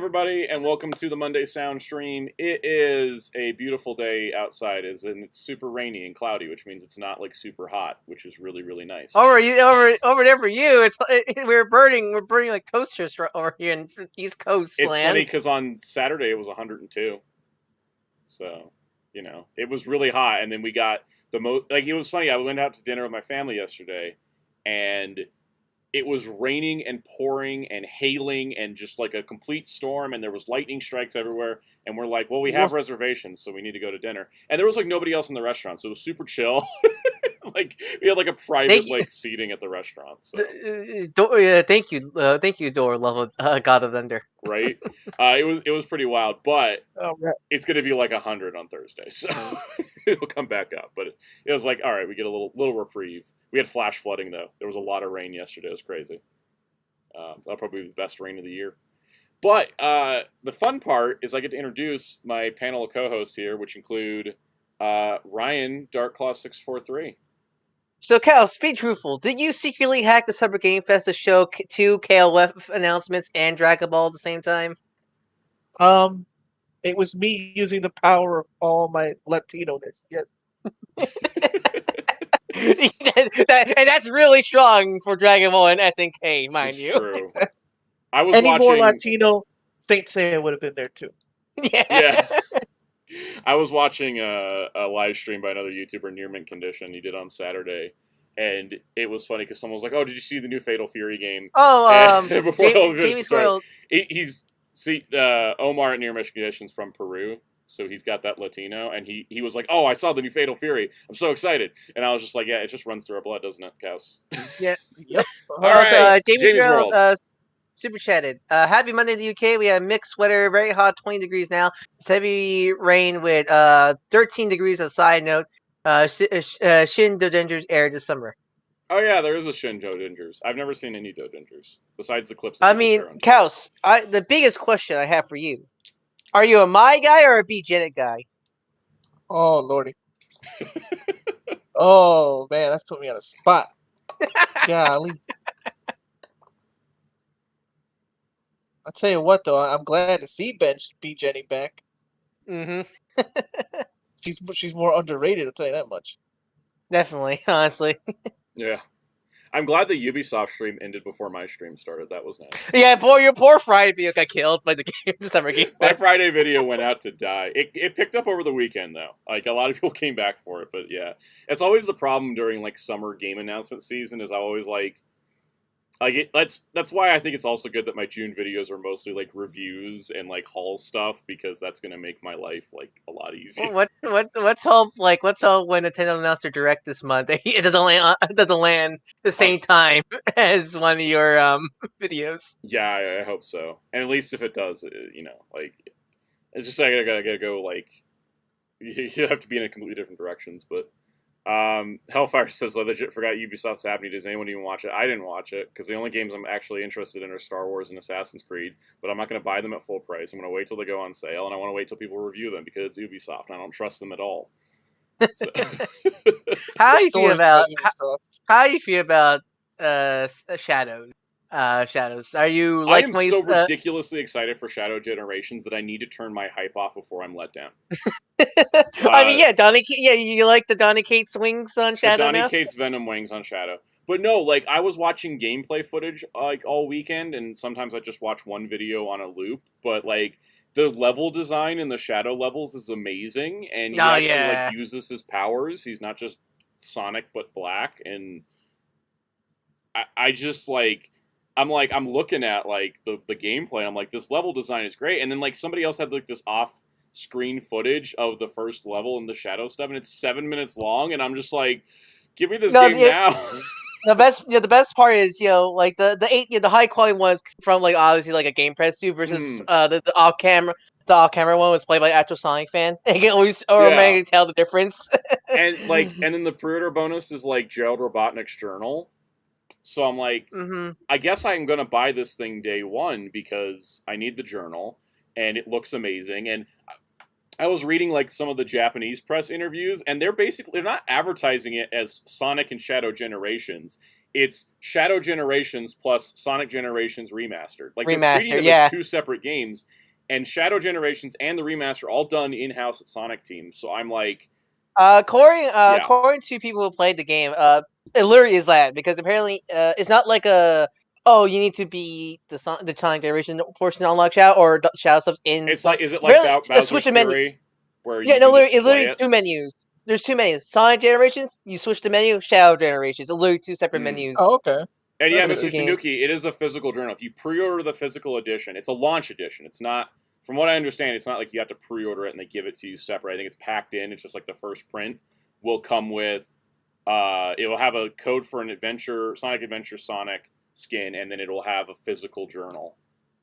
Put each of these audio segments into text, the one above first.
everybody, and welcome to the Monday Sound Stream. It is a beautiful day outside, and it's super rainy and cloudy, which means it's not like super hot, which is really, really nice. Over there for you, we're burning like toasters over here in East Coast It's land. funny because on Saturday it was 102, so it was really hot, and then we got the most. Like, it was funny. I went out to dinner with my family yesterday, and it was raining and pouring and hailing and just like a complete storm, and there was lightning strikes everywhere. And we're like, well, we have reservations, so we need to go to dinner. And there was like nobody else in the restaurant, so it was super chill. Like, we had like a private seating at the restaurant. So. Thank you, Door Level God of Thunder. Right, it was pretty wild, but it's gonna be like 100 on Thursday, so it'll come back up. But it was like, all right, we get a little reprieve. We had flash flooding though. There was a lot of rain yesterday. It was crazy. That'll probably be the best rain of the year. But the fun part is I get to introduce my panel of co-hosts here, which include Ryan Darkclaw643. So, Cal, be truthful. Did you secretly hack the Summer Game Fest to show two KLF announcements and Dragon Ball at the same time? It was me using the power of all my Latino-ness, yes. And that's really strong for Dragon Ball and SNK, mind you. True. I was Any watching... more Latino, Saint Seiya would have been there too. Yeah. I was watching a live stream by another YouTuber, Near Mint Condition. He did on Saturday, and it was funny because someone was like, "Oh, did you see the new Fatal Fury game?" Oh, before Jamie Squirrel. Omar at Near Mint Condition's from Peru, so he's got that Latino, and he was like, "Oh, I saw the new Fatal Fury. I'm so excited!" And I was just like, "Yeah, it just runs through our blood, doesn't it, Cass?" Yeah. Yep. All right, Jamie Squirrel, super chatted. Happy Monday in the UK. We have mixed weather, very hot, 20 degrees now. It's heavy rain with 13 degrees. A side note, Shin Dojinjers aired this summer. Oh yeah, there is a Shin Dojinjers. I've never seen any Dojinjers besides the clips. I mean, Kaus, the biggest question I have for you: are you a My guy or a B-Genetic guy? Oh lordy. Oh man, that's put me on a spot. Golly. I'll tell you what, though, I'm glad to see B-Jenny back. Mm-hmm. She's more underrated, I'll tell you that much. Definitely, honestly. Yeah. I'm glad the Ubisoft stream ended before my stream started. That was nice. Yeah, your poor Friday video got killed by the summer game. My Friday video went out to die. It picked up over the weekend, though. Like, a lot of people came back for it, but yeah. It's always the problem during, like, summer game announcement season is I always, that's why I think it's also good that my June videos are mostly like reviews and like haul stuff, because that's gonna make my life like a lot easier. Let's hope when Nintendo announced their Direct this month, it doesn't land the same time as one of your videos. Yeah, I hope so. And at least if it does, it's just I gotta go like you have to be in a completely different directions, but. Hellfire says, I legit forgot Ubisoft's happening. Does anyone even watch it? I didn't watch it, because the only games I'm actually interested in are Star Wars and Assassin's Creed, but I'm not going to buy them at full price. I'm going to wait till they go on sale, and I want to wait till people review them, because it's Ubisoft, and I don't trust them at all. So. How do you feel about Shadows? Shadows. Are you like? I am so ridiculously excited for Shadow Generations that I need to turn my hype off before I'm let down. I mean, yeah, Donny. Yeah, you like the Donny Cates wings on Shadow? Donny Cates Venom wings on Shadow. But no, like, I was watching gameplay footage like all weekend, and sometimes I just watch one video on a loop. But like, the level design in the Shadow levels is amazing, and he like uses his powers. He's not just Sonic but black, and I just like. I'm looking at like the gameplay. I'm like, this level design is great, and then like somebody else had like this off-screen footage of the first level and the Shadow stuff, and it's 7 minutes long, and I'm just like, give me this game now. The best part is like the high quality ones from like obviously like a Game Press suit versus the off camera. The off-camera one was played by actual Sonic fan. I can always automatically tell the difference. and then the pre-order bonus is like Gerald Robotnik's journal. So I'm like, I guess I'm going to buy this thing day one because I need the journal, and it looks amazing. And I was reading like some of the Japanese press interviews, and they're not advertising it as Sonic and Shadow Generations. It's Shadow Generations plus Sonic Generations Remastered. Like, they're treating it as two separate games. and Shadow Generations and the remaster are all done in-house at Sonic Team. So I'm like, According to people who played the game, it literally is that because apparently, it's not like you need to be the Sonic Generation portion to unlock Shadow or Shadow stuff in. it's like, is it like Bowser's switch a menu. Fury, where Yeah, you no, can just it's play literally it? two menus. There's two menus. Sonic Generations, you switch the menu. Shadow Generations, it's literally two separate menus. Oh, okay. And yeah, That's Mr. good. Tanuki, it is a physical journal. If you pre-order the physical edition, it's a launch edition. It's not, from what I understand, it's not like you have to pre-order it and they give it to you separate. I think it's packed in. It's just like the first print will come with, it will have a code for an Sonic Adventure Sonic skin, and then it will have a physical journal.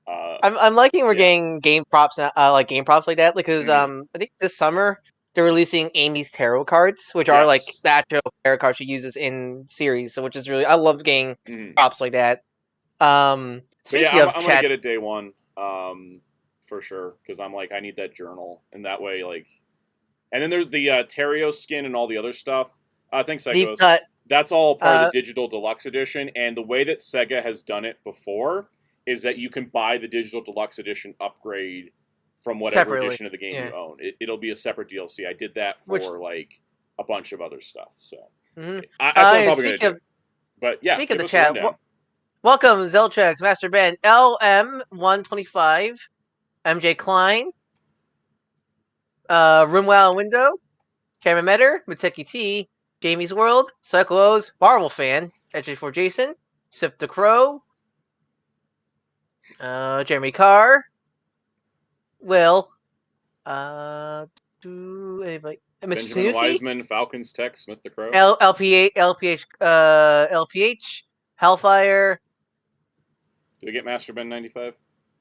I'm liking we're getting game props like that because I think this summer they're releasing Amy's tarot cards, which are like the actual tarot cards she uses in series. So which is really, I love getting props like that. Speaking of I'm gonna get it day one, for sure, because I'm like, I need that journal, and that way, like, and then there's the Terrio skin and all the other stuff. Thanks, Psychos. That's all part of the digital deluxe edition, and the way that Sega has done it before is that you can buy the digital deluxe edition upgrade from whatever edition of the game you own. It'll be a separate DLC. I did that for like a bunch of other stuff. So that's what I'm probably going to do. But yeah, speak of the chat. Welcome, Zeltrex, Master Ben, LM125, MJ Klein, Roomwell Window, Cameron Metter, Mateki T, Jamie's World, Psycho O's, Marvel Fan, HJ4 Jason, Sip the Crow, Jeremy Carr, Will, anybody? Benjamin Wiseman, Falcons Tech, Smith the Crow, LPH, Hellfire. Did we get Master Ben 95?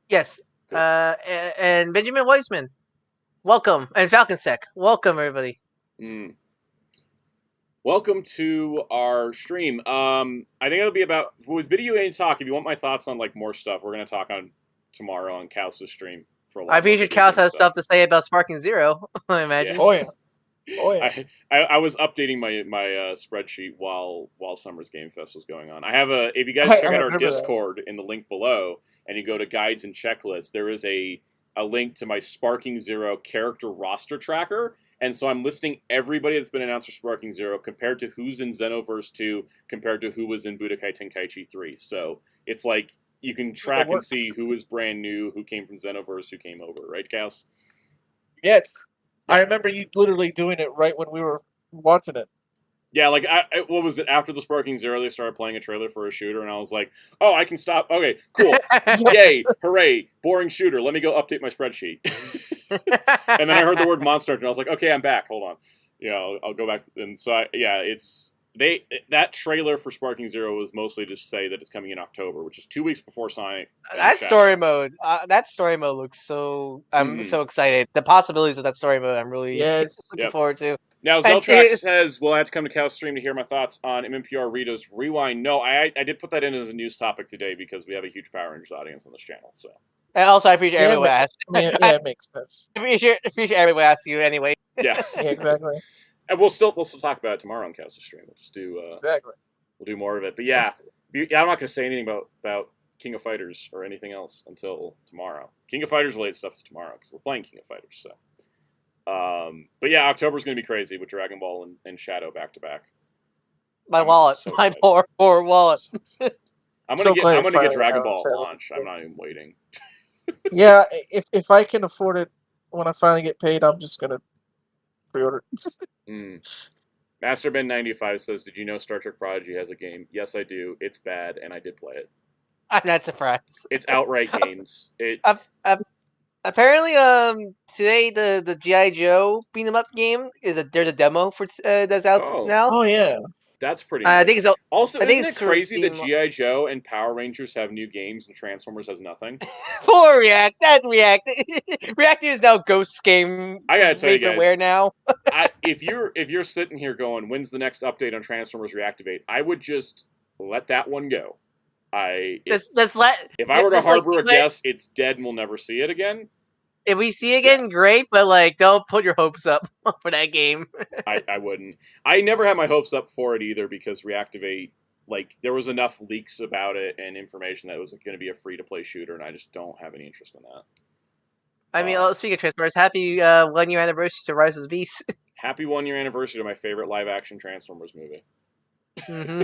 Yes. Cool. And Benjamin Wiseman. Welcome. And Falcon Tech. Welcome, everybody. Welcome to our stream. I think it'll be about, with video game talk, if you want my thoughts on like more stuff, we're going to talk on tomorrow on Kaus' stream for a lot. I appreciate Kaus has stuff to say about Sparking Zero, I imagine. Yeah. Oh, yeah. Oh, yeah. I was updating my spreadsheet while Summer's Game Fest was going on. I have if you guys check out our Discord in the link below, and you go to guides and checklists, there is a link to my Sparking Zero character roster tracker. And so I'm listing everybody that's been announced for Sparking Zero compared to who's in Xenoverse 2, compared to who was in Budokai Tenkaichi 3. So it's like you can track and see who is brand new, who came from Xenoverse, who came over, right, Kaus? Yes. I remember you literally doing it right when we were watching it. Yeah, like, what was it? After the Sparking Zero, they started playing a trailer for a shooter, and I was like, oh, I can stop. Okay, cool. Yay, hooray, boring shooter. Let me go update my spreadsheet. And then I heard the word Monster, and I was like, okay, I'm back. Hold on. I'll go back. And so, that trailer for Sparking Zero was mostly to say that it's coming in October, which is 2 weeks before Sonic. That story mode looks so. I'm so excited. The possibilities of that story mode, I'm really looking forward to. Now, Zeltrax says, will I have to come to Kaus' stream to hear my thoughts on MMPR Rita's Rewind? No, I did put that in as a news topic today because we have a huge Power Rangers audience on this channel. So. And also, I appreciate everyone asking. Yeah, it makes sense. I appreciate everyone asking you anyway. Yeah. Exactly. And we'll still talk about it tomorrow on Kaus' stream. We'll just do we'll do more of it. But yeah, I'm not going to say anything about King of Fighters or anything else until tomorrow. King of Fighters related stuff is tomorrow because we're playing King of Fighters. So, but yeah, October's going to be crazy with Dragon Ball and Shadow back to back. My poor wallet. I'm gonna get Dragon Ball launched. I'm not even waiting. Yeah, if I can afford it when I finally get paid, I'm just gonna pre-order. Master Ben 95 says, "Did you know Star Trek Prodigy has a game?" Yes, I do. It's bad, and I did play it. I'm not surprised. It's Outright Games. Apparently, today the G.I. Joe beat 'em up game there's a demo for that's out now. Oh yeah. That's pretty. I think so. Also, isn't it crazy that G.I. Joe and Power Rangers have new games and Transformers has nothing? Poor React. React is now Ghost game. I gotta tell you guys, where now? if you're sitting here going, when's the next update on Transformers Reactivate? I would just let that one go. If I were to harbor a guess, it's dead and we'll never see it again. If we see it again, great, but don't put your hopes up for that game. I wouldn't. I never had my hopes up for it either because Reactivate, there was enough leaks about it and information that it was going to be a free-to-play shooter, and I just don't have any interest in that. I mean, speaking of Transformers, happy 1 year anniversary to Rise of the Beast. Happy 1 year anniversary to my favorite live action Transformers movie. hmm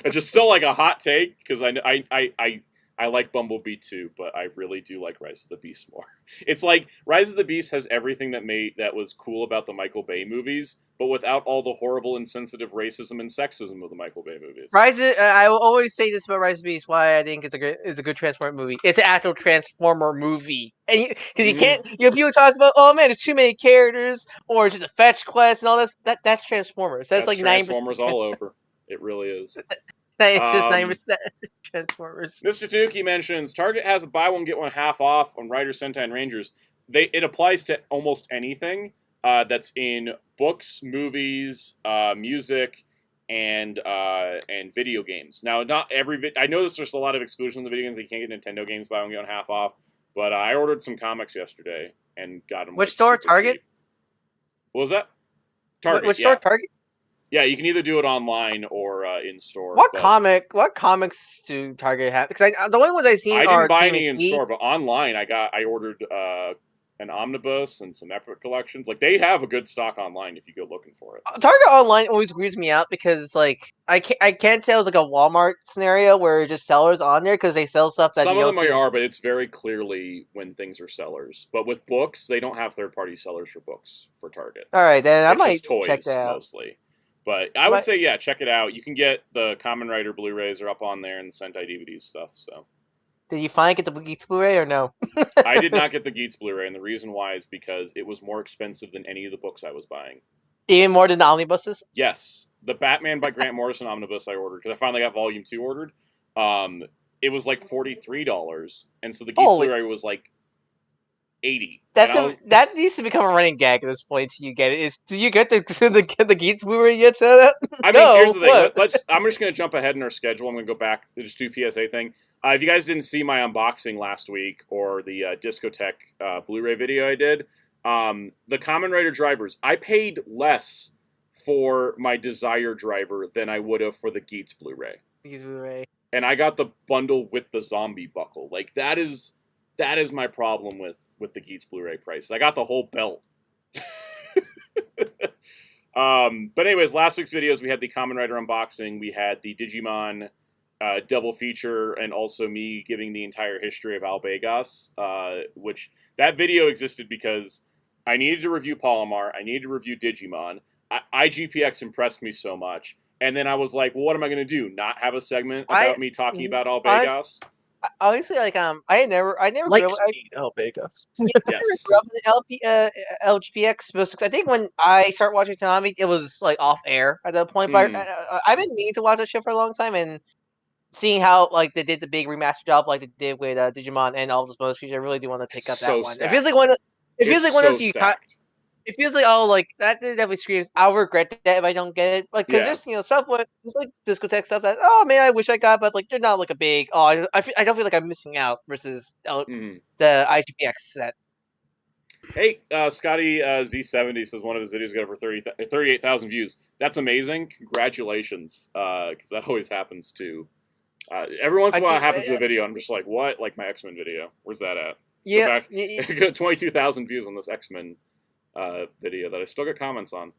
It's just still like a hot take because I like Bumblebee too, but I really do like Rise of the Beast more. It's like Rise of the Beast has everything that was cool about the Michael Bay movies, but without all the horrible, insensitive racism and sexism of the Michael Bay movies. I will always say this about Rise of the Beast. Why I think it's a good Transformer movie. It's an actual Transformer movie, and because you can't, people talk about, oh man, there's too many characters, or just a fetch quest and all this. That's Transformers. That's like 9%. Transformers all over. It really is. It's just 9% Transformers. Mr. Tanuki mentions Target has a buy one get one half off on Riders, Sentai, and Rangers. It applies to almost anything that's in books, movies, music, and video games. Now, not every I know there's a lot of exclusions in the video games. You can't get Nintendo games buy one get one half off. But I ordered some comics yesterday and got them. Which store? Target. Cheap. What was that? Target. Which store? Target. Yeah, you can either do it online or in store. What comics do Target have? Because the only ones I've seen I are didn't buy any in store, but online I ordered an omnibus and some Epic collections. Like they have a good stock online if you go looking for it. Target online always weirds me out because it's like I can't tell it's like a Walmart scenario where just sellers on there because they sell stuff that some you of don't them see. are, but it's very clearly when things are sellers. But with books, they don't have third party sellers for books for Target. All right, then I It's might just toys check that out. mostly. But I would say, yeah, check it out. You can get the Kamen Rider Blu-rays are up on there and the Sentai DVD stuff. So, did you finally get the Geeks Blu-ray or no? I did not get the Geats Blu-ray, and the reason why is because it was more expensive than any of the books I was buying. Even more than the omnibuses? Yes, the Batman by Grant Morrison omnibus I ordered because I finally got Volume 2 ordered. It was like $43, and so the Geats Blu-ray was like $80. That needs to become a running gag at this point. Till you get it. Do you get the Geats Blu-ray yet? So that I mean, here's the thing. I'm just going to jump ahead in our schedule. I'm going to go back to just do PSA thing. If you guys didn't see my unboxing last week or the Discotek Blu-ray video I did, the Kamen Rider drivers, I paid less for my Desire driver than I would have for the Geats Blu-ray. Geats Blu-ray. And I got the bundle with the zombie buckle. Like that is my problem with the Geats Blu-ray price. I got the whole belt. But anyways, last week's videos, we had the Kamen Rider unboxing. We had the Digimon double feature, and also me giving the entire history of Albegas, which that video existed because I needed to review Polymar. I needed to review Digimon. IGPX impressed me so much. And then I was like, well, what am I going to do? Not have a segment about me talking about Albegas? Honestly, like I never like grew up. Albegas. I grew up in the LGPX because I think when I started watching Konami, it was like off air at that point. But I've been meaning to watch that show for a long time, and seeing how like they did the big remaster job, like they did with Digimon and all those bonus features, I really do want to pick up that one. Stacked. It feels like one. It feels like one of those stacked. It feels like that definitely screams. I'll regret that if I don't get it. Like because there's stuff there's like Discotek stuff that I wish I got, but like they're not like a big I don't feel like I'm missing out versus the IGPX set. Hey, Scotty Z70 says one of his videos got over 38,000 views. That's amazing. Congratulations, because that always happens too. Every once in a while, it happens to a video. I'm just like, what? Like my X-Men video. Where's that at? Yeah. Got 22,000 views on this X-Men video that I still got comments on.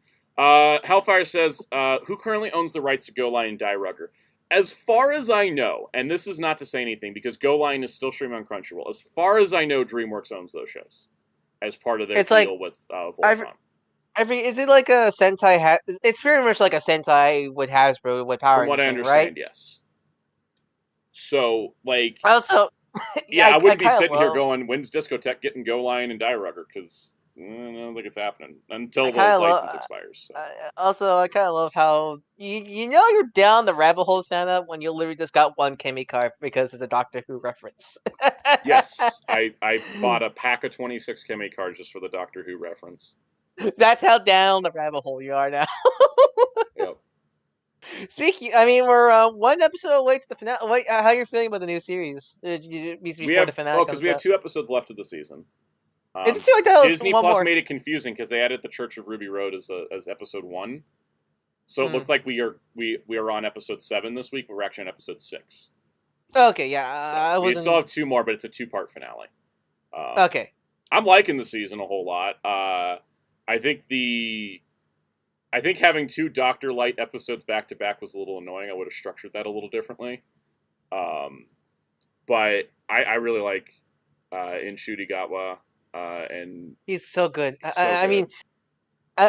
Hellfire says, who currently owns the rights to Go Line and Die Rugger? As far as I know, and this is not to say anything because Go Line is still streaming on Crunchyroll. As far as I know, DreamWorks owns those shows as part of their deal with Voltron. Is it like a Sentai? It's very much like a Sentai with Hasbro with Power. From what I understand, yes. So, like, also, I wouldn't be sitting here going, "When's Discotek getting Go Line and Die Rugger?" Because I don't think it's happening until the license expires. So. Also, I kind of love how you're down the rabbit hole stand up when you literally just got one Kemi card because it's a Doctor Who reference. Yes, I bought a pack of 26 Kemi cards just for the Doctor Who reference. That's how down the rabbit hole you are now. Yep. Speaking, I mean, we're one episode away to the finale. Wait, how are you feeling about the new series? The finale because we have 2 episodes left of the season. It's like that Disney Plus made it confusing because they added the Church of Ruby Road as episode 1, so it looks like we are on episode 7 this week. But we're actually on episode 6. Okay, yeah, so we still have 2 more, but it's a 2-part finale. Okay. I'm liking the season a whole lot. I think having 2 Dr. Light episodes back to back was a little annoying. I would have structured that a little differently. But I really like in Shudigawa, and He's so good. so I mean, good.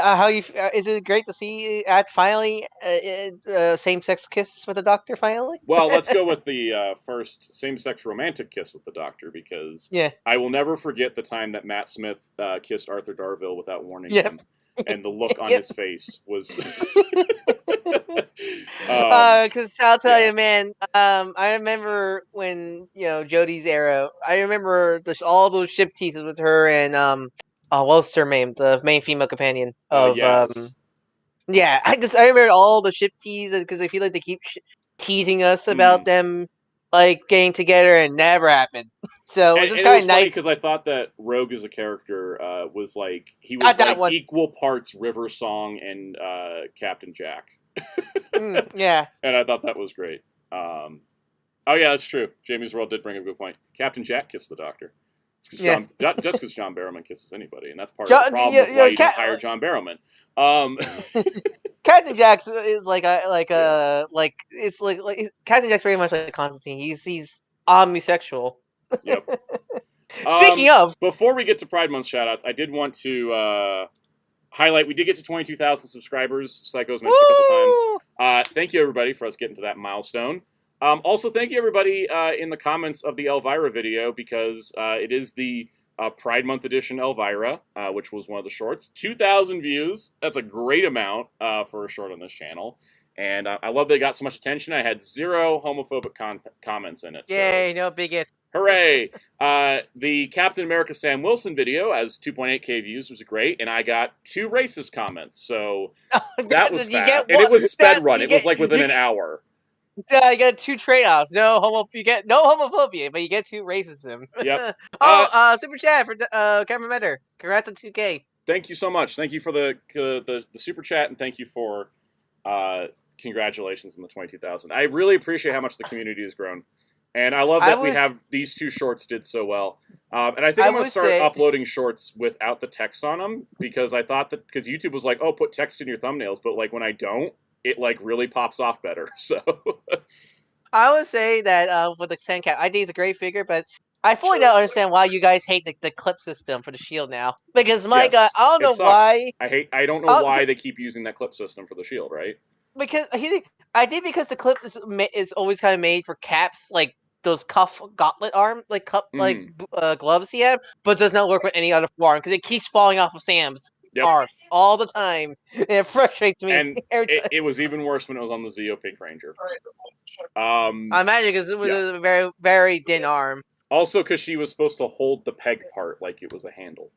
how you? Is it great to see at finally same-sex kiss with the Doctor finally? Well, let's go with the first same-sex romantic kiss with the Doctor, because Yeah. I will never forget the time that Matt Smith kissed Arthur Darville without warning Yep. him, and the look on Yep. his face was. Because I'll tell yeah. you, man. I remember when Jodie's era. I remember all those ship teases with her and what's her name? The main female companion of Yes. Yeah, I remember all the ship teas because I feel like they keep teasing us about them like getting together and never happened. So it was And just it kind was of funny nice. because I thought that Rogue as a character was like he Got was that like one. equal parts River Song and Captain Jack. Yeah. And I thought that was great. Oh yeah, that's true. Jamie's World did bring up a good point. Captain Jack kissed the Doctor. It's cause Yeah. just because John Barrowman kisses anybody, and that's part of the problem with why you didn't hire John Barrowman. Captain Jack's is Captain Jack's very much like Constantine. He's omnisexual. Yep. Speaking of, before we get to Pride Month shoutouts, I did want to highlight we did get to 22,000 subscribers. Psycho's mentioned a couple times. Thank you everybody for us getting to that milestone. Also, thank you everybody in the comments of the Elvira video, because it is the Pride Month edition Elvira, which was one of the shorts. 2,000 views. That's a great amount for a short on this channel. And I love they got so much attention. I had 0 homophobic comments in it. yay, So. no bigot. Hooray! The Captain America Sam Wilson video has 2.8k views, which was great, and I got 2 racist comments, so that was fast. And it was sped run. It was like within an hour. You get 2 trade-offs. You get no homophobia, but you get 2 racism. Yep. Super chat for Cameron Metter. Congrats on 2K. Thank you so much. Thank you for the super chat, and thank you for congratulations on the 22,000. I really appreciate how much the community has grown. And I love that we have these 2 shorts did so well. And I think I'm going to start uploading shorts without the text on them, because I thought that, because YouTube was like, oh, put text in your thumbnails. But like when I don't, it like really pops off better. So I would say that with the Sandcat, I think it's a great figure, but I fully don't understand why you guys hate the clip system for the shield now. Because my God, I don't know why. I don't know why they keep using that clip system for the shield, right? Because because the clip is always kind of made for Caps, like those cuff gauntlet arm, like gloves he had, but does not work with any other arm because it keeps falling off of Sam's arm all the time. And it frustrates me. And it was even worse when it was on the Zeo Pink Ranger. I imagine because it was a very, very thin arm. Also, because she was supposed to hold the peg part like it was a handle.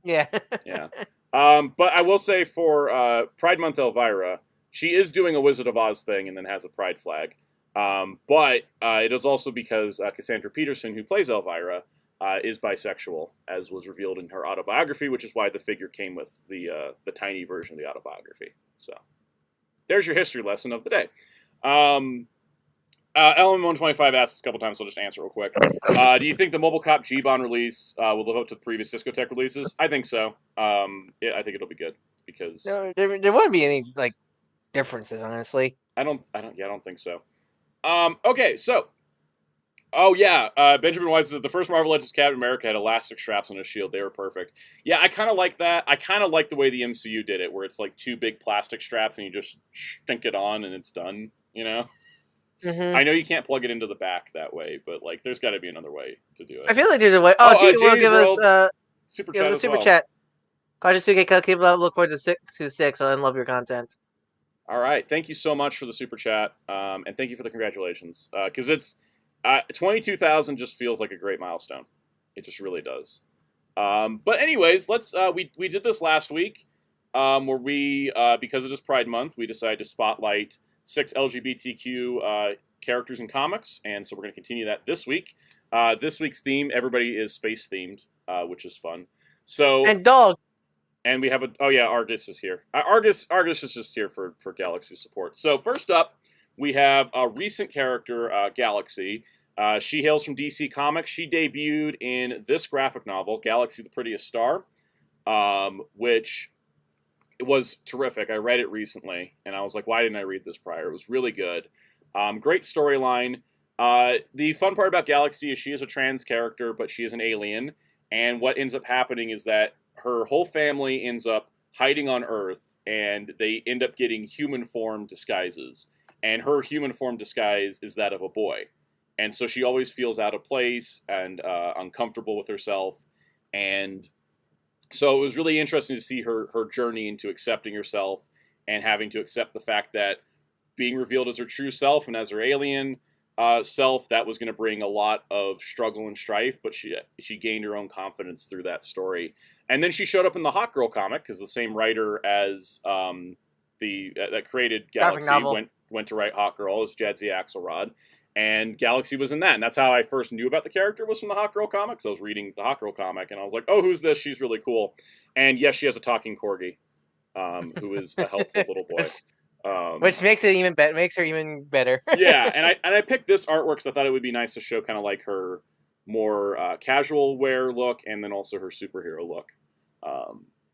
Yeah. Yeah. But I will say for Pride Month Elvira, she is doing a Wizard of Oz thing and then has a pride flag. But it is also because Cassandra Peterson, who plays Elvira, is bisexual, as was revealed in her autobiography, which is why the figure came with the tiny version of the autobiography. So there's your history lesson of the day. LM125 asked this a couple times, so I'll just answer real quick. Do you think the Mobile Cop G-Bon release will live up to the previous Discotek releases? I think so. I think it'll be good because there wouldn't be any like differences, honestly. I don't think so. Okay, so Benjamin Wise says the first Marvel Legends Captain America had elastic straps on his shield. They were perfect. Yeah, I kind of like that. I kind of like the way the MCU did it, where it's like 2 big plastic straps and you just stink it on and it's done. You know. Mm-hmm. I know you can't plug it into the back that way, but like, there's got to be another way to do it. I feel like there's a way. Oh, Jamie will give us super chat. Super chat. Kajisuke, keep it up. Look forward to 6. I love your content. All right, thank you so much for the super chat, and thank you for the congratulations. Because it's 22,000 just feels like a great milestone. It just really does. But anyways, let's we did this last week, where we because it is Pride Month, we decided to spotlight 6 LGBTQ characters in comics, and so we're going to continue that this week. This week's theme, everybody is space themed, which is fun. So and dog. And we have Argus is here. Argus is just here for Galaxy support. So first up, we have a recent character, Galaxy. She hails from DC Comics. She debuted in this graphic novel, Galaxy the Prettiest Star, which was terrific. I read it recently, and I was like, why didn't I read this prior? It was really good. Great storyline. The fun part about Galaxy is she is a trans character, but she is an alien, and what ends up happening is that her whole family ends up hiding on Earth, and they end up getting human form disguises. And her human form disguise is that of a boy. And so she always feels out of place and uncomfortable with herself. And so it was really interesting to see her journey into accepting herself and having to accept the fact that being revealed as her true self and as her alien self, that was going to bring a lot of struggle and strife, but she gained her own confidence through that story. And then she showed up in the Hot Girl comic, because the same writer as that created Galaxy went to write Hot Girl, as Jadzia Axelrod. And Galaxy was in that, and that's how I first knew about the character, was from the Hot Girl comics. I was reading the Hot Girl comic, and I was like, oh, who's this? She's really cool. And yes, she has a talking corgi, who is a helpful little boy. Which makes it even better. Makes her even better. Yeah, and I picked this artwork because I thought it would be nice to show kind of like her more casual wear look, and then also her superhero look.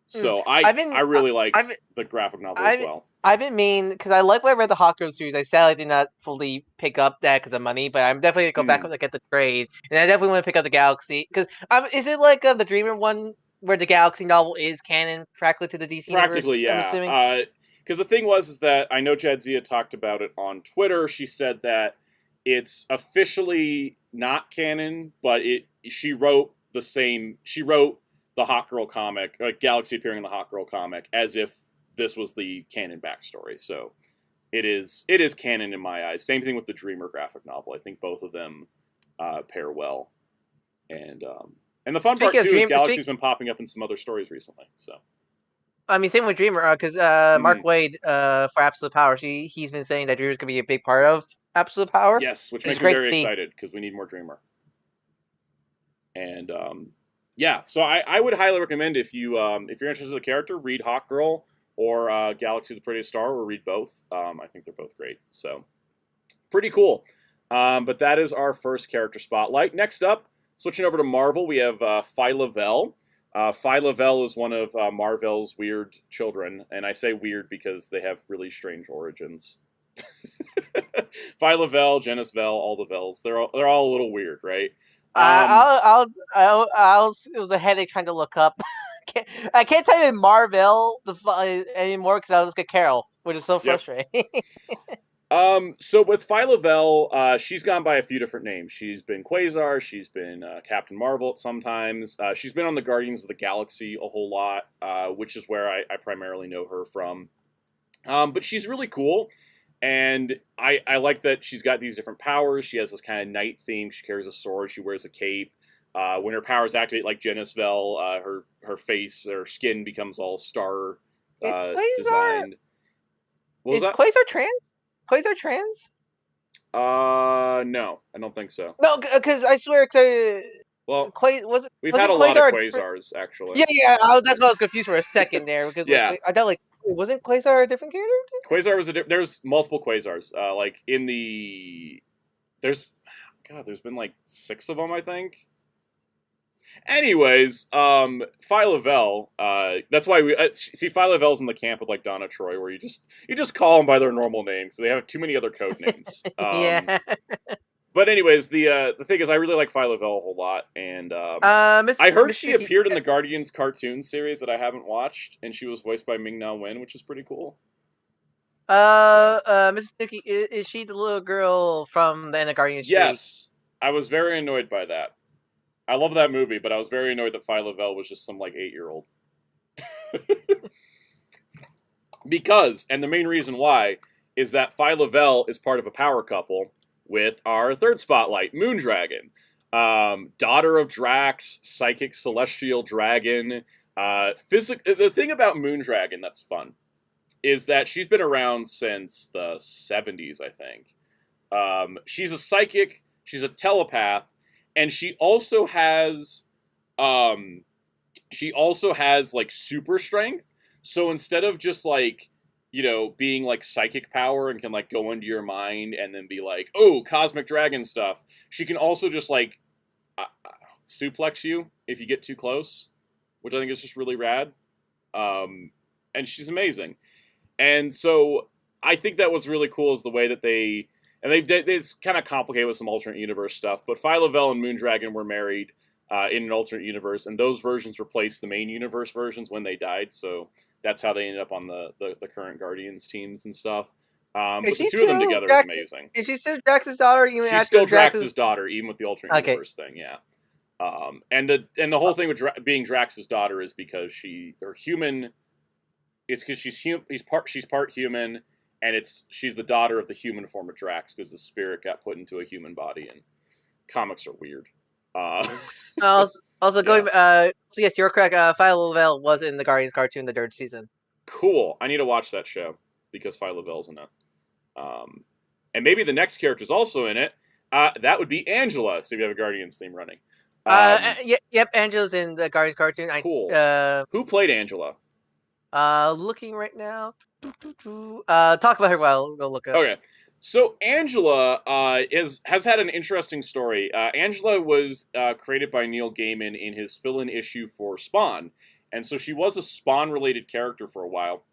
So I really liked the graphic novel as well. I've been mean because I like when I read the Hot Girl series. I sadly did not fully pick up that because of money, but I'm definitely gonna go back and look at the trade, and I definitely want to pick up the Galaxy because is it like the Dreamer one where the Galaxy novel is canon practically to the DC practically, universe? yeah. I'm assuming. Because the thing is that I know Jadzia talked about it on Twitter. She said that it's officially not canon, but she wrote the Hot Girl comic, like Galaxy appearing in the Hot Girl comic, as if this was the canon backstory. So it is canon in my eyes. Same thing with the Dreamer graphic novel. I think both of them pair well. And the fun part too is Galaxy's been popping up in some other stories recently. So I mean, same with Dreamer, because Mark Waid for Absolute Power, he's been saying that Dreamer's gonna be a big part of Absolute Power. Yes, which makes me very excited because we need more Dreamer. And yeah, so I would highly recommend if you're interested in the character, read Hot Girl or Galaxy the Prettiest Star, or read both. I think they're both great. So pretty cool. But that is our first character spotlight. Next up, switching over to Marvel, we have Phyla-Vell. Phyla-Vell is one of Marvel's weird children, and I say weird because they have really strange origins. Phyla-Vell, Genis-Vell, all the Vells, they're all a little weird, right? It was a headache trying to look up. I can't tell you Marvel anymore because I was get Carol, which is so frustrating. So with Phyla-Vell, she's gone by a few different names. She's been Quasar, she's been Captain Marvel at sometimes. She's been on the Guardians of the Galaxy a whole lot, which is where I primarily know her from. But she's really cool, and I like that she's got these different powers. She has this kind of knight theme. She carries a sword, she wears a cape. When her powers activate, like Genis-Vell, her face, her skin becomes all star designed. Is Quasar trans? Quasar trans? No, I don't think so. No, because I swear, we've had a lot of Quasars actually. Yeah. That's why I was confused for a second there because I thought wasn't Quasar a different character? Quasar was there's multiple Quasars. There's been like 6 of them, I think. Anyways, Phyla-Vell, that's why we see Phyla-Vell's in the camp with like Donna Troy, where you just call them by their normal names. They have too many other code names. Yeah. But anyways, the thing is, I really like Phyla-Vell a whole lot, and I heard she appeared in the Guardians cartoon series that I haven't watched, and she was voiced by Ming-Na Wen, which is pretty cool. Mrs. Nuki, is she the little girl from the end of Guardians? Yes, I was very annoyed by that. I love that movie, but I was very annoyed that Phyla-Vell was just some, like, 8-year-old. Because, and the main reason why, is that Phyla-Vell is part of a power couple with our third spotlight, Moondragon. Daughter of Drax, psychic celestial dragon. The thing about Moondragon that's fun is that she's been around since the 70s, I think. She's a psychic, she's a telepath, and she also has like super strength. So instead of just like you know, being like psychic power and can like go into your mind and then be like, oh, cosmic dragon stuff. She can also just like suplex you if you get too close, which I think is just really rad. And she's amazing. And so I think that was really cool is the way that they it's kind of complicated with some alternate universe stuff, but Phyla-Vell and Moondragon were married in an alternate universe, and those versions replaced the main universe versions when they died, so that's how they ended up on the current Guardians teams and stuff. But the two of them together is amazing. Is she still Drax's daughter? Even She's still Drax's daughter, even with the alternate universe thing, yeah. And the whole thing with being Drax's daughter is because her human. It's because she's part human, and she's the daughter of the human form of Drax because the spirit got put into a human body, and comics are weird. Also going, so yes, you're correct. Phyla-Vell was in the Guardians cartoon the third season. Cool. I need to watch that show because Phyla-Vell's in it. And maybe the next character's also in it. That would be Angela. So you have a Guardians theme running. Yep, Angela's in the Guardians cartoon. Cool. Who played Angela? Looking right now. Talk about her while we'll look up. Okay. So Angela has had an interesting story. Angela was created by Neil Gaiman in his fill-in issue for Spawn, and so she was a Spawn-related character for a while.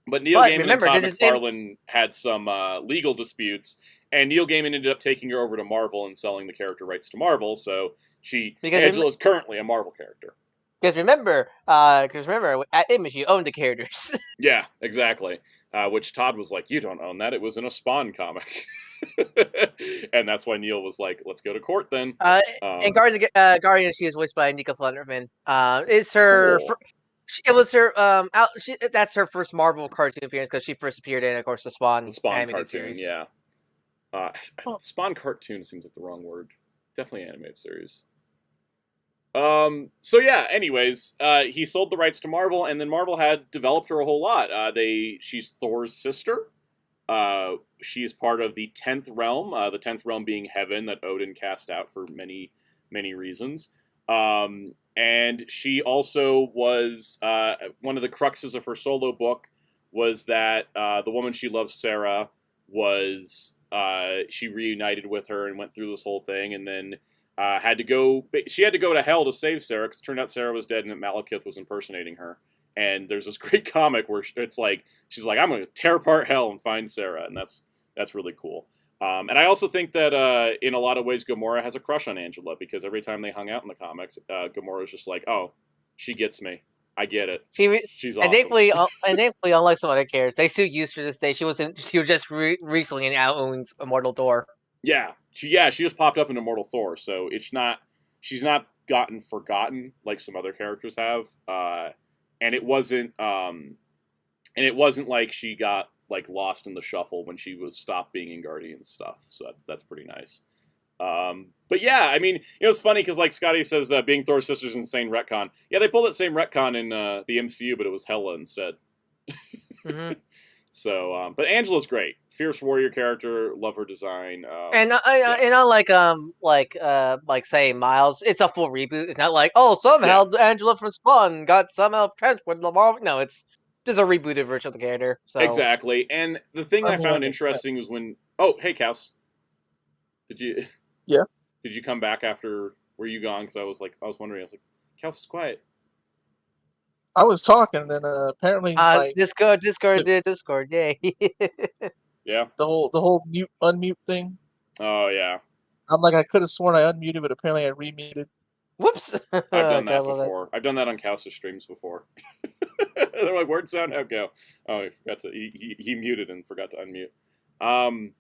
But Neil Gaiman and Todd McFarlane had some legal disputes, and Neil Gaiman ended up taking her over to Marvel and selling the character rights to Marvel. So Angela is currently a Marvel character. Because remember, at Image you owned the characters. Yeah, exactly. Which Todd was like, you don't own that. It was in a Spawn comic. And that's why Neil was like, let's go to court then. And Guardian, she is voiced by Nika Flutterman. It's her... Cool. It was her. That's her first Marvel cartoon appearance because she first appeared in, of course, the Spawn cartoon. Series. Yeah. Spawn cartoon seems like the wrong word. Definitely animated series. So yeah, anyways, he sold the rights to Marvel, and then Marvel had developed her a whole lot. She's Thor's sister. She is part of the 10th realm, the 10th realm being heaven that Odin cast out for many, many reasons. And she also was, one of the cruxes of her solo book was that, the woman she loves, Sarah, she reunited with her and went through this whole thing, and then, she had to go to hell to save Sarah, because it turned out Sarah was dead and that Malekith was impersonating her. And there's this great comic where it's like, she's like, I'm going to tear apart hell and find Sarah, and that's really cool. And I also think that in a lot of ways Gamora has a crush on Angela, because every time they hung out in the comics, Gamora's just like, oh, she gets me. I get it. She's awesome. And thankfully, unlike some other characters, they still used her to say she was just recently in Owens Immortal Thor. Yeah, she just popped up in Immortal Thor, so she's not gotten forgotten like some other characters have. And it wasn't like she got like lost in the shuffle when she was stopped being in Guardians stuff. So that's pretty nice. But yeah, I mean, it's funny because like Scotty says, being Thor's sister's insane retcon. Yeah, they pulled that same retcon in the MCU, but it was Hela instead. Mm-hmm. So, but Angela's great, fierce warrior character. Love her design. And unlike say Miles, it's a full reboot. It's not like somehow Angela from Spawn got somehow transported to Marvel. No, it's just a rebooted version of the character. So exactly. And the thing I found interesting was when hey Kaus, did you come back after? Were you gone? Because I was wondering. I was like, Kaus is quiet. I was talking, and then apparently Discord, yay. Yeah. The whole mute unmute thing. Oh yeah. I'm like, I could have sworn I unmuted, but apparently I remuted. Whoops. I've done that before. I've done that on Kaus' streams before. They're like, where'd Soundout go? Oh, he forgot to. He muted and forgot to unmute.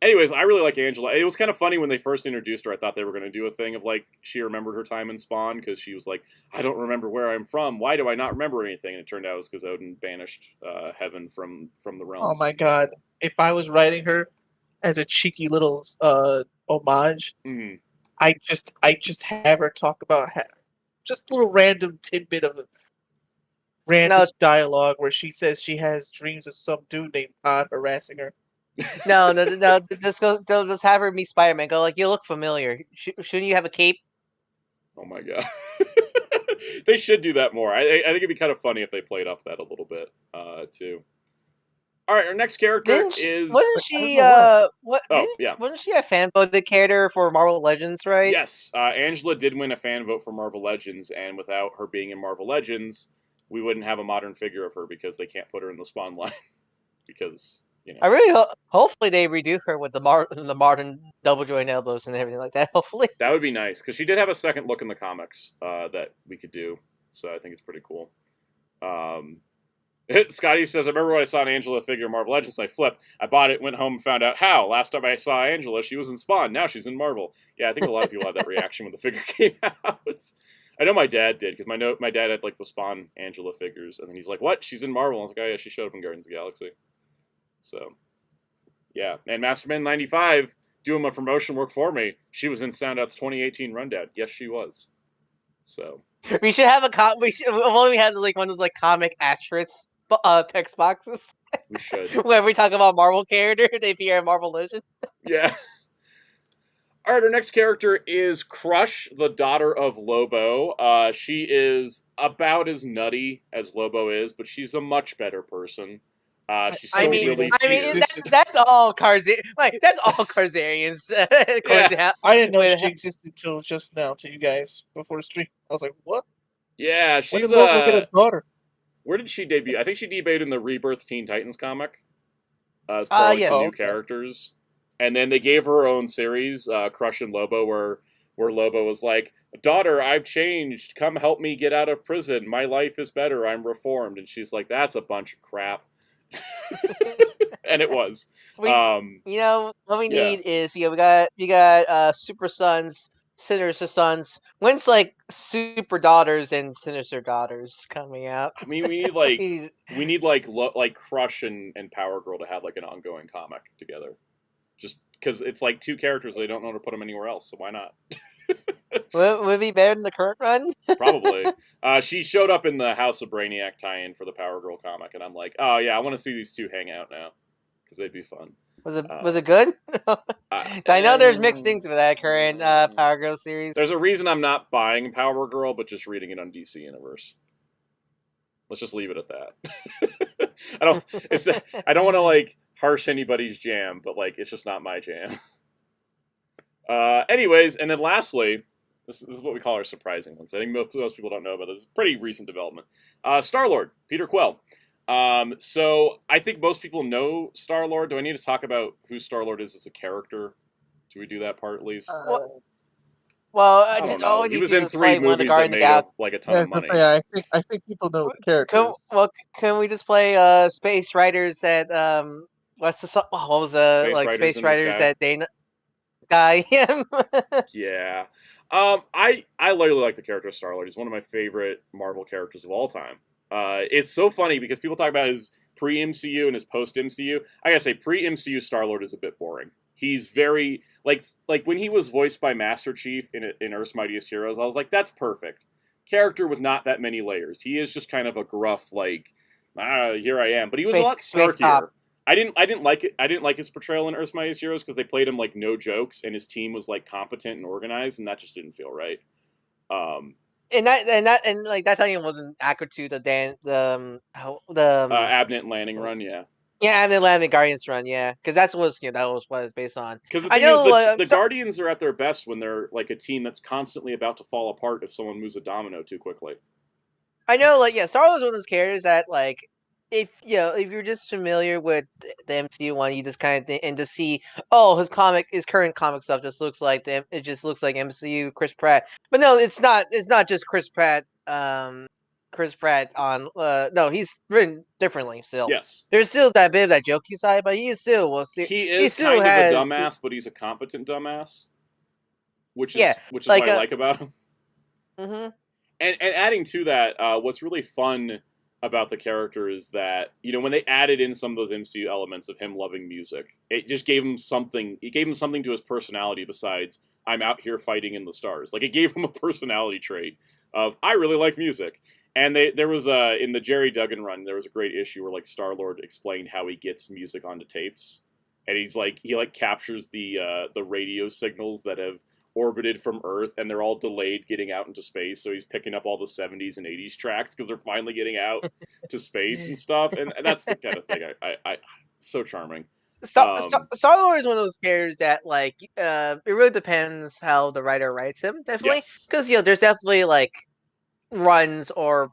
Anyways, I really like Angela. It was kind of funny when they first introduced her. I thought they were going to do a thing of like she remembered her time in Spawn because she was like, I don't remember where I'm from. Why do I not remember anything? And it turned out it was because Odin banished heaven from the realms. Oh my god! If I was writing her as a cheeky little homage, I just have her talk about just a little random tidbit of random dialogue where she says she has dreams of some dude named Todd harassing her. No. Just have her meet Spider-Man. Go like, you look familiar. Shouldn't you have a cape? Oh my god. They should do that more. I think it'd be kind of funny if they played up that a little bit, too. All right, our next character is. Wasn't she? What? Oh, yeah. Wasn't she a fan voted character for Marvel Legends? Right. Yes, Angela did win a fan vote for Marvel Legends, and without her being in Marvel Legends, we wouldn't have a modern figure of her because they can't put her in the Spawn line because I really hopefully they redo her with the modern double joint elbows and everything like that. Hopefully that would be nice because she did have a second look in the comics that we could do, so I think it's pretty cool. Scotty says, I remember when I saw an Angela figure in Marvel Legends, I flipped. I bought it, went home, and found out how. Last time I saw Angela, she was in Spawn. Now she's in Marvel. Yeah, I think a lot of people had that reaction when the figure came out. I know my dad did, because my dad had like the Spawn Angela figures, and then he's like, what? She's in Marvel. I was like, oh yeah, she showed up in Guardians of the Galaxy. So, yeah. And Masterman95 doing my promotion work for me. She was in Soundout's 2018 rundown. Yes, she was. So. We should have we had like one of those like comic asterisks text boxes. We should. When we talk about Marvel character, they appear in Marvel Legends. Yeah. All right, our next character is Crush, the daughter of Lobo. She is about as nutty as Lobo is, but she's a much better person. She's still really fierce. That's all that's all Karzarians. Yeah. I didn't know she existed until just now to you guys before the stream. I was like, what? Yeah, she's when did Lobo get a daughter? Where did she debut? I think she debuted in the Rebirth Teen Titans comic. As part of the new characters. And then they gave her own series, Crush and Lobo, where Lobo was like, daughter, I've changed. Come help me get out of prison. My life is better. I'm reformed. And she's like, that's a bunch of crap. And it was. What we need is we got Super Sons, Sinister Sons. When's like Super Daughters and Sinister Daughters coming out? I mean, we need like Crush and Power Girl to have like an ongoing comic together, just because it's like two characters they don't know to put them anywhere else. So why not? Would it be better than the current run? Probably. She showed up in the House of Brainiac tie-in for the Power Girl comic, and I'm like, oh yeah, I want to see these two hang out now because they'd be fun. Was it good? I know there's mixed things with that current Power Girl series. There's a reason I'm not buying Power Girl, but just reading it on DC Universe. Let's just leave it at that. I don't want to like harsh anybody's jam, but like it's just not my jam. Anyways, and then lastly, this is what we call our surprising ones. I think most people don't know about this. It's a pretty recent development. Star-Lord, Peter Quill. So I think most people know Star-Lord. Do I need to talk about who Star-Lord is as a character? Do we do that part at least? I don't know. He was in 3 movies that made like a ton of money. Yeah, I think people know the characters. Can we just play Space Riders at what's the what was Space Riders at Dana Sky? Yeah. I really like the character of Star-Lord. He's one of my favorite Marvel characters of all time. It's so funny because people talk about his pre-MCU and his post-MCU. I gotta say, pre-MCU Star-Lord is a bit boring. He's very like when he was voiced by Master Chief in Earth's Mightiest Heroes, I was like, that's perfect. Character with not that many layers. He is just kind of a gruff, like, here I am. But he was a lot snarkier. I didn't like it. I didn't like his portrayal in Earth's Mightiest Heroes because they played him like no jokes, and his team was like competent and organized, and that just didn't feel right. And that time wasn't accurate to the Abnett landing run, yeah. Yeah, Abnett landing Guardians run, yeah, because that was what it's based on. Because the thing is, the Guardians are at their best when they're like a team that's constantly about to fall apart if someone moves a domino too quickly. I know, Star Wars is one of those characters that if you're just familiar with the MCU one, you just kind of think, and to see, his current comic stuff just looks like MCU Chris Pratt. But no, it's not just Chris Pratt. Chris Pratt on no, he's written differently still. Yes, there's still that bit of that jokey side, but he is still he is kind of a dumbass, but he's a competent dumbass, which is what I like about him. Mm-hmm. And adding to that, what's really fun about the character is that, when they added in some of those MCU elements of him loving music, it just gave him something. It gave him something to his personality besides I'm out here fighting in the stars. Like, it gave him a personality trait of I really like music. And there was in the Jerry Duggan run, there was a great issue where like Star-Lord explained how he gets music onto tapes, and he captures the radio signals that have orbited from Earth, and they're all delayed getting out into space. So he's picking up all the 70s and 80s tracks because they're finally getting out to space and stuff. And that's the kind of thing So charming. Star Lord is one of those characters that like it really depends how the writer writes him, definitely, Yes. because there's definitely like runs or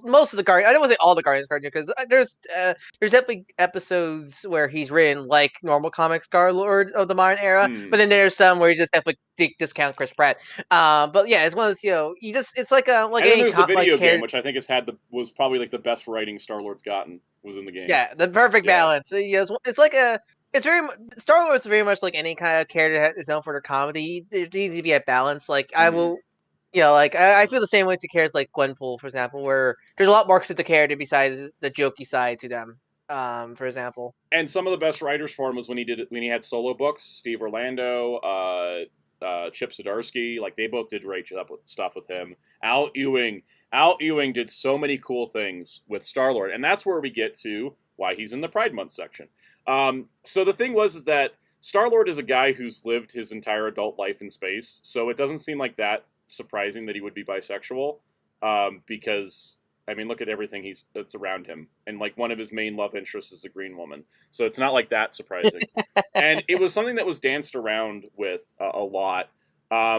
most of the Guardian. I don't want to say all the Guardians cartoon because there's definitely episodes where he's written like normal comic Star Lord of the modern era, but then there's some where you just have to discount Chris Pratt. But yeah, it's one of those you just it's like and then there's the video game, which I think was probably like the best writing Star Lord's gotten was in the game. Yeah, the perfect balance. It's like it's very Star Wars is very much like any kind of character that is known for their comedy. It needs to be at balance. Like I will. Like I feel the same way to characters like Gwenpool, for example, where there's a lot more to the character besides the jokey side to them. For example, and some of the best writers for him was when he had solo books. Steve Orlando, Chip Zdarsky, like they both did great stuff with him. Al Ewing did so many cool things with Star-Lord, and that's where we get to why he's in the Pride Month section. So the thing is that Star-Lord is a guy who's lived his entire adult life in space, so it doesn't seem like that surprising that he would be bisexual, because I mean, look at everything that's around him, and like one of his main love interests is a green woman, so it's not like that surprising. And it was something that was danced around with a lot,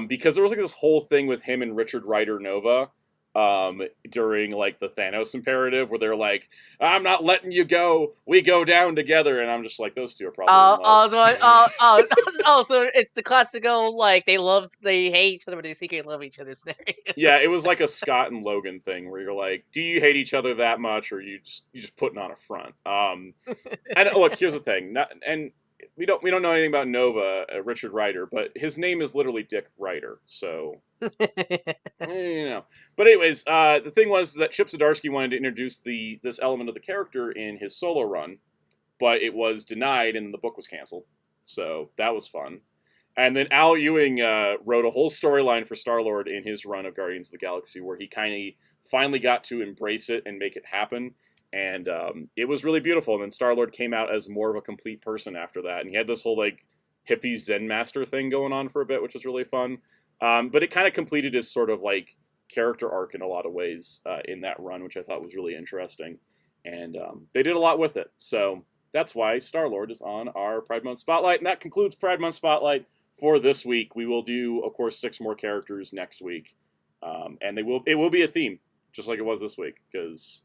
because there was like this whole thing with him and Richard Rider Nova during like the Thanos imperative, where they're like, "I'm not letting you go. We go down together," and I'm just like, those two are probably in love. So it's the classical like they hate each other, but they secretly love each other scenario. Yeah, it was like a Scott and Logan thing where you're like, do you hate each other that much, or you just putting on a front? And look, here's the thing, we don't know anything about Nova, Richard Rider, but his name is literally Dick Rider, so you know. But anyways, the thing was that Chip Zdarsky wanted to introduce this element of the character in his solo run, but it was denied and the book was canceled. So that was fun. And then Al Ewing wrote a whole storyline for Star-Lord in his run of Guardians of the Galaxy, where he kind of finally got to embrace it and make it happen. And it was really beautiful. And then Star-Lord came out as more of a complete person after that. And he had this whole like hippie Zen master thing going on for a bit, which was really fun. But it kind of completed his sort of like character arc in a lot of ways in that run, which I thought was really interesting. And they did a lot with it. So that's why Star-Lord is on our Pride Month Spotlight. And that concludes Pride Month Spotlight for this week. We will do, of course, 6 more characters next week. And it will be a theme, just like it was this week, because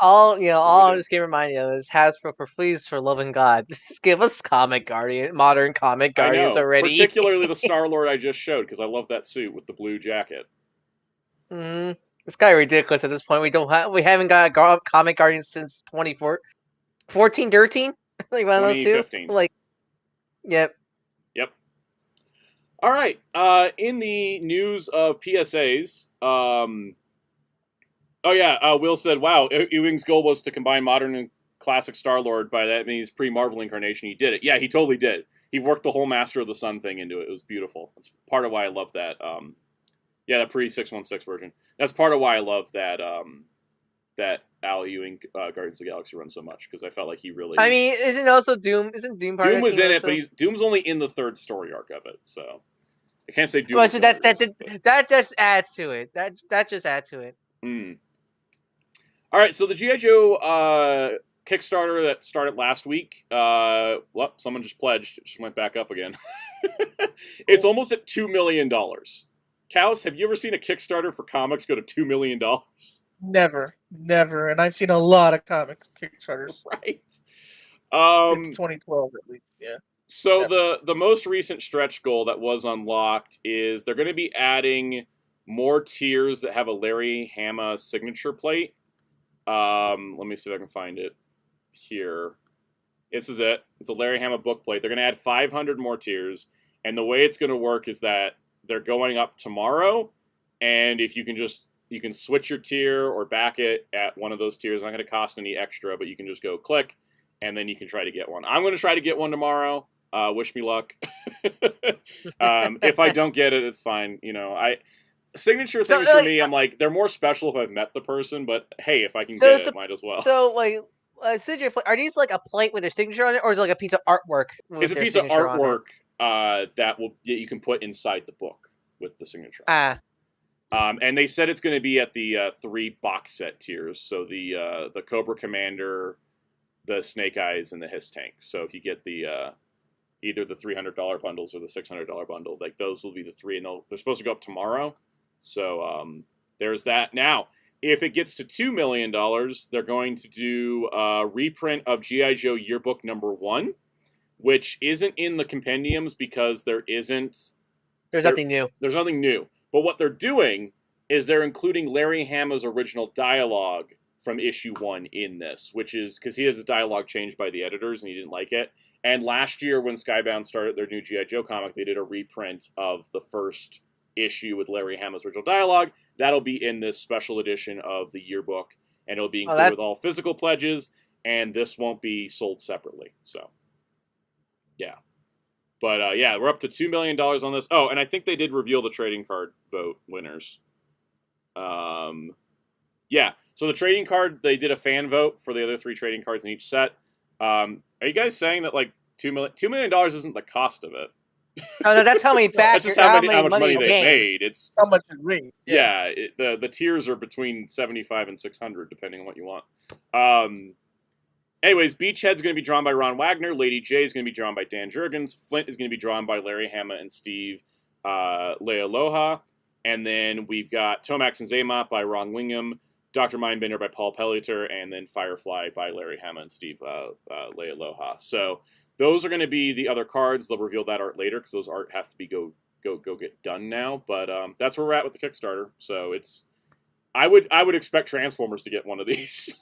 all I'm just gonna remind you is Hasbro, please, for loving God, just give us modern comic Guardians already. Particularly the Star-Lord I just showed, because I love that suit with the blue jacket. It's kind of ridiculous at this point. We haven't got comic Guardians since 2014, 13, like one of those two. 2015. Like, yep. All right. In the news of PSAs, Will said, "Wow, Ewing's goal was to combine modern and classic Star-Lord. By that means pre-Marvel incarnation. He did it. Yeah, he totally did. He worked the whole Master of the Sun thing into it. It was beautiful. That's part of why I love that. The pre-616 version. That's part of why I love that that Al Ewing Guardians of the Galaxy run so much, because I felt like he really. I mean, isn't also Doom? Isn't Doom part? Doom was in it, also? but Doom's only in the 3rd story arc of it, so I can't say Doom. Well, so that just adds to it. That just adds to it. All right, so the G.I. Joe Kickstarter that started last week. Someone just pledged. It just went back up again. It's almost at $2 million. Kaus, have you ever seen a Kickstarter for comics go to $2 million? Never. And I've seen a lot of comic Kickstarters. Right. Since 2012, at least, yeah. So the most recent stretch goal that was unlocked is they're going to be adding more tiers that have a Larry Hama signature plate. Let me see if I can find it here. This is it. It's a Larry Hama book plate. They're going to add 500 more tiers, and the way it's going to work is that they're going up tomorrow, and if you can switch your tier or back it at one of those tiers. It's not going to cost any extra, but you can just go click, and then you can try to get one. I'm going to try to get one tomorrow. Wish me luck. If I don't get it, it's fine. Signature things for me, I'm like, they're more special if I've met the person, but hey, if I can get it, might as well. So, like, signature plate, are these like a plate with a signature on it, or is it like a piece of artwork? It's a piece of artwork that you can put inside the book with the signature. And they said it's going to be at the 3 box set tiers. So the Cobra Commander, the Snake Eyes and the Hiss Tank. So if you get the either the $300 bundles or the $600 bundle, like those will be the three, and they're supposed to go up tomorrow. So there's that. Now, if it gets to $2 million, they're going to do a reprint of G.I. Joe Yearbook #1, which isn't in the compendiums because There's nothing new. There's nothing new. But what they're doing is they're including Larry Hama's original dialogue from issue 1 in this, which is because he has his dialogue changed by the editors and he didn't like it. And last year when Skybound started their new G.I. Joe comic, they did a reprint of the first issue with Larry Hama's original dialogue. That'll be in this special edition of the yearbook, and it'll be included with all physical pledges, and this won't be sold separately. So, yeah. But, yeah, we're up to $2 million on this. Oh, and I think they did reveal the trading card vote winners. Yeah, so the trading card, they did a fan vote for the other 3 trading cards in each set. Are you guys saying that, like, $2 million isn't the cost of it? No, that's how many That's just how much money they made. It's how much it raised. Yeah, the tiers are between 75 and 600, depending on what you want. Anyways, Beachhead's going to be drawn by Ron Wagner. Lady J is going to be drawn by Dan Jurgens. Flint is going to be drawn by Larry Hama and Steve Lealoha. And then we've got Tomax and Zaymot by Ron Wingham. Dr. Mindbender by Paul Pelliter. And then Firefly by Larry Hama and Steve Lealoha. So those are going to be the other cards. They'll reveal that art later because those art has to be go get done now. But that's where we're at with the Kickstarter. So it's I would expect Transformers to get one of these.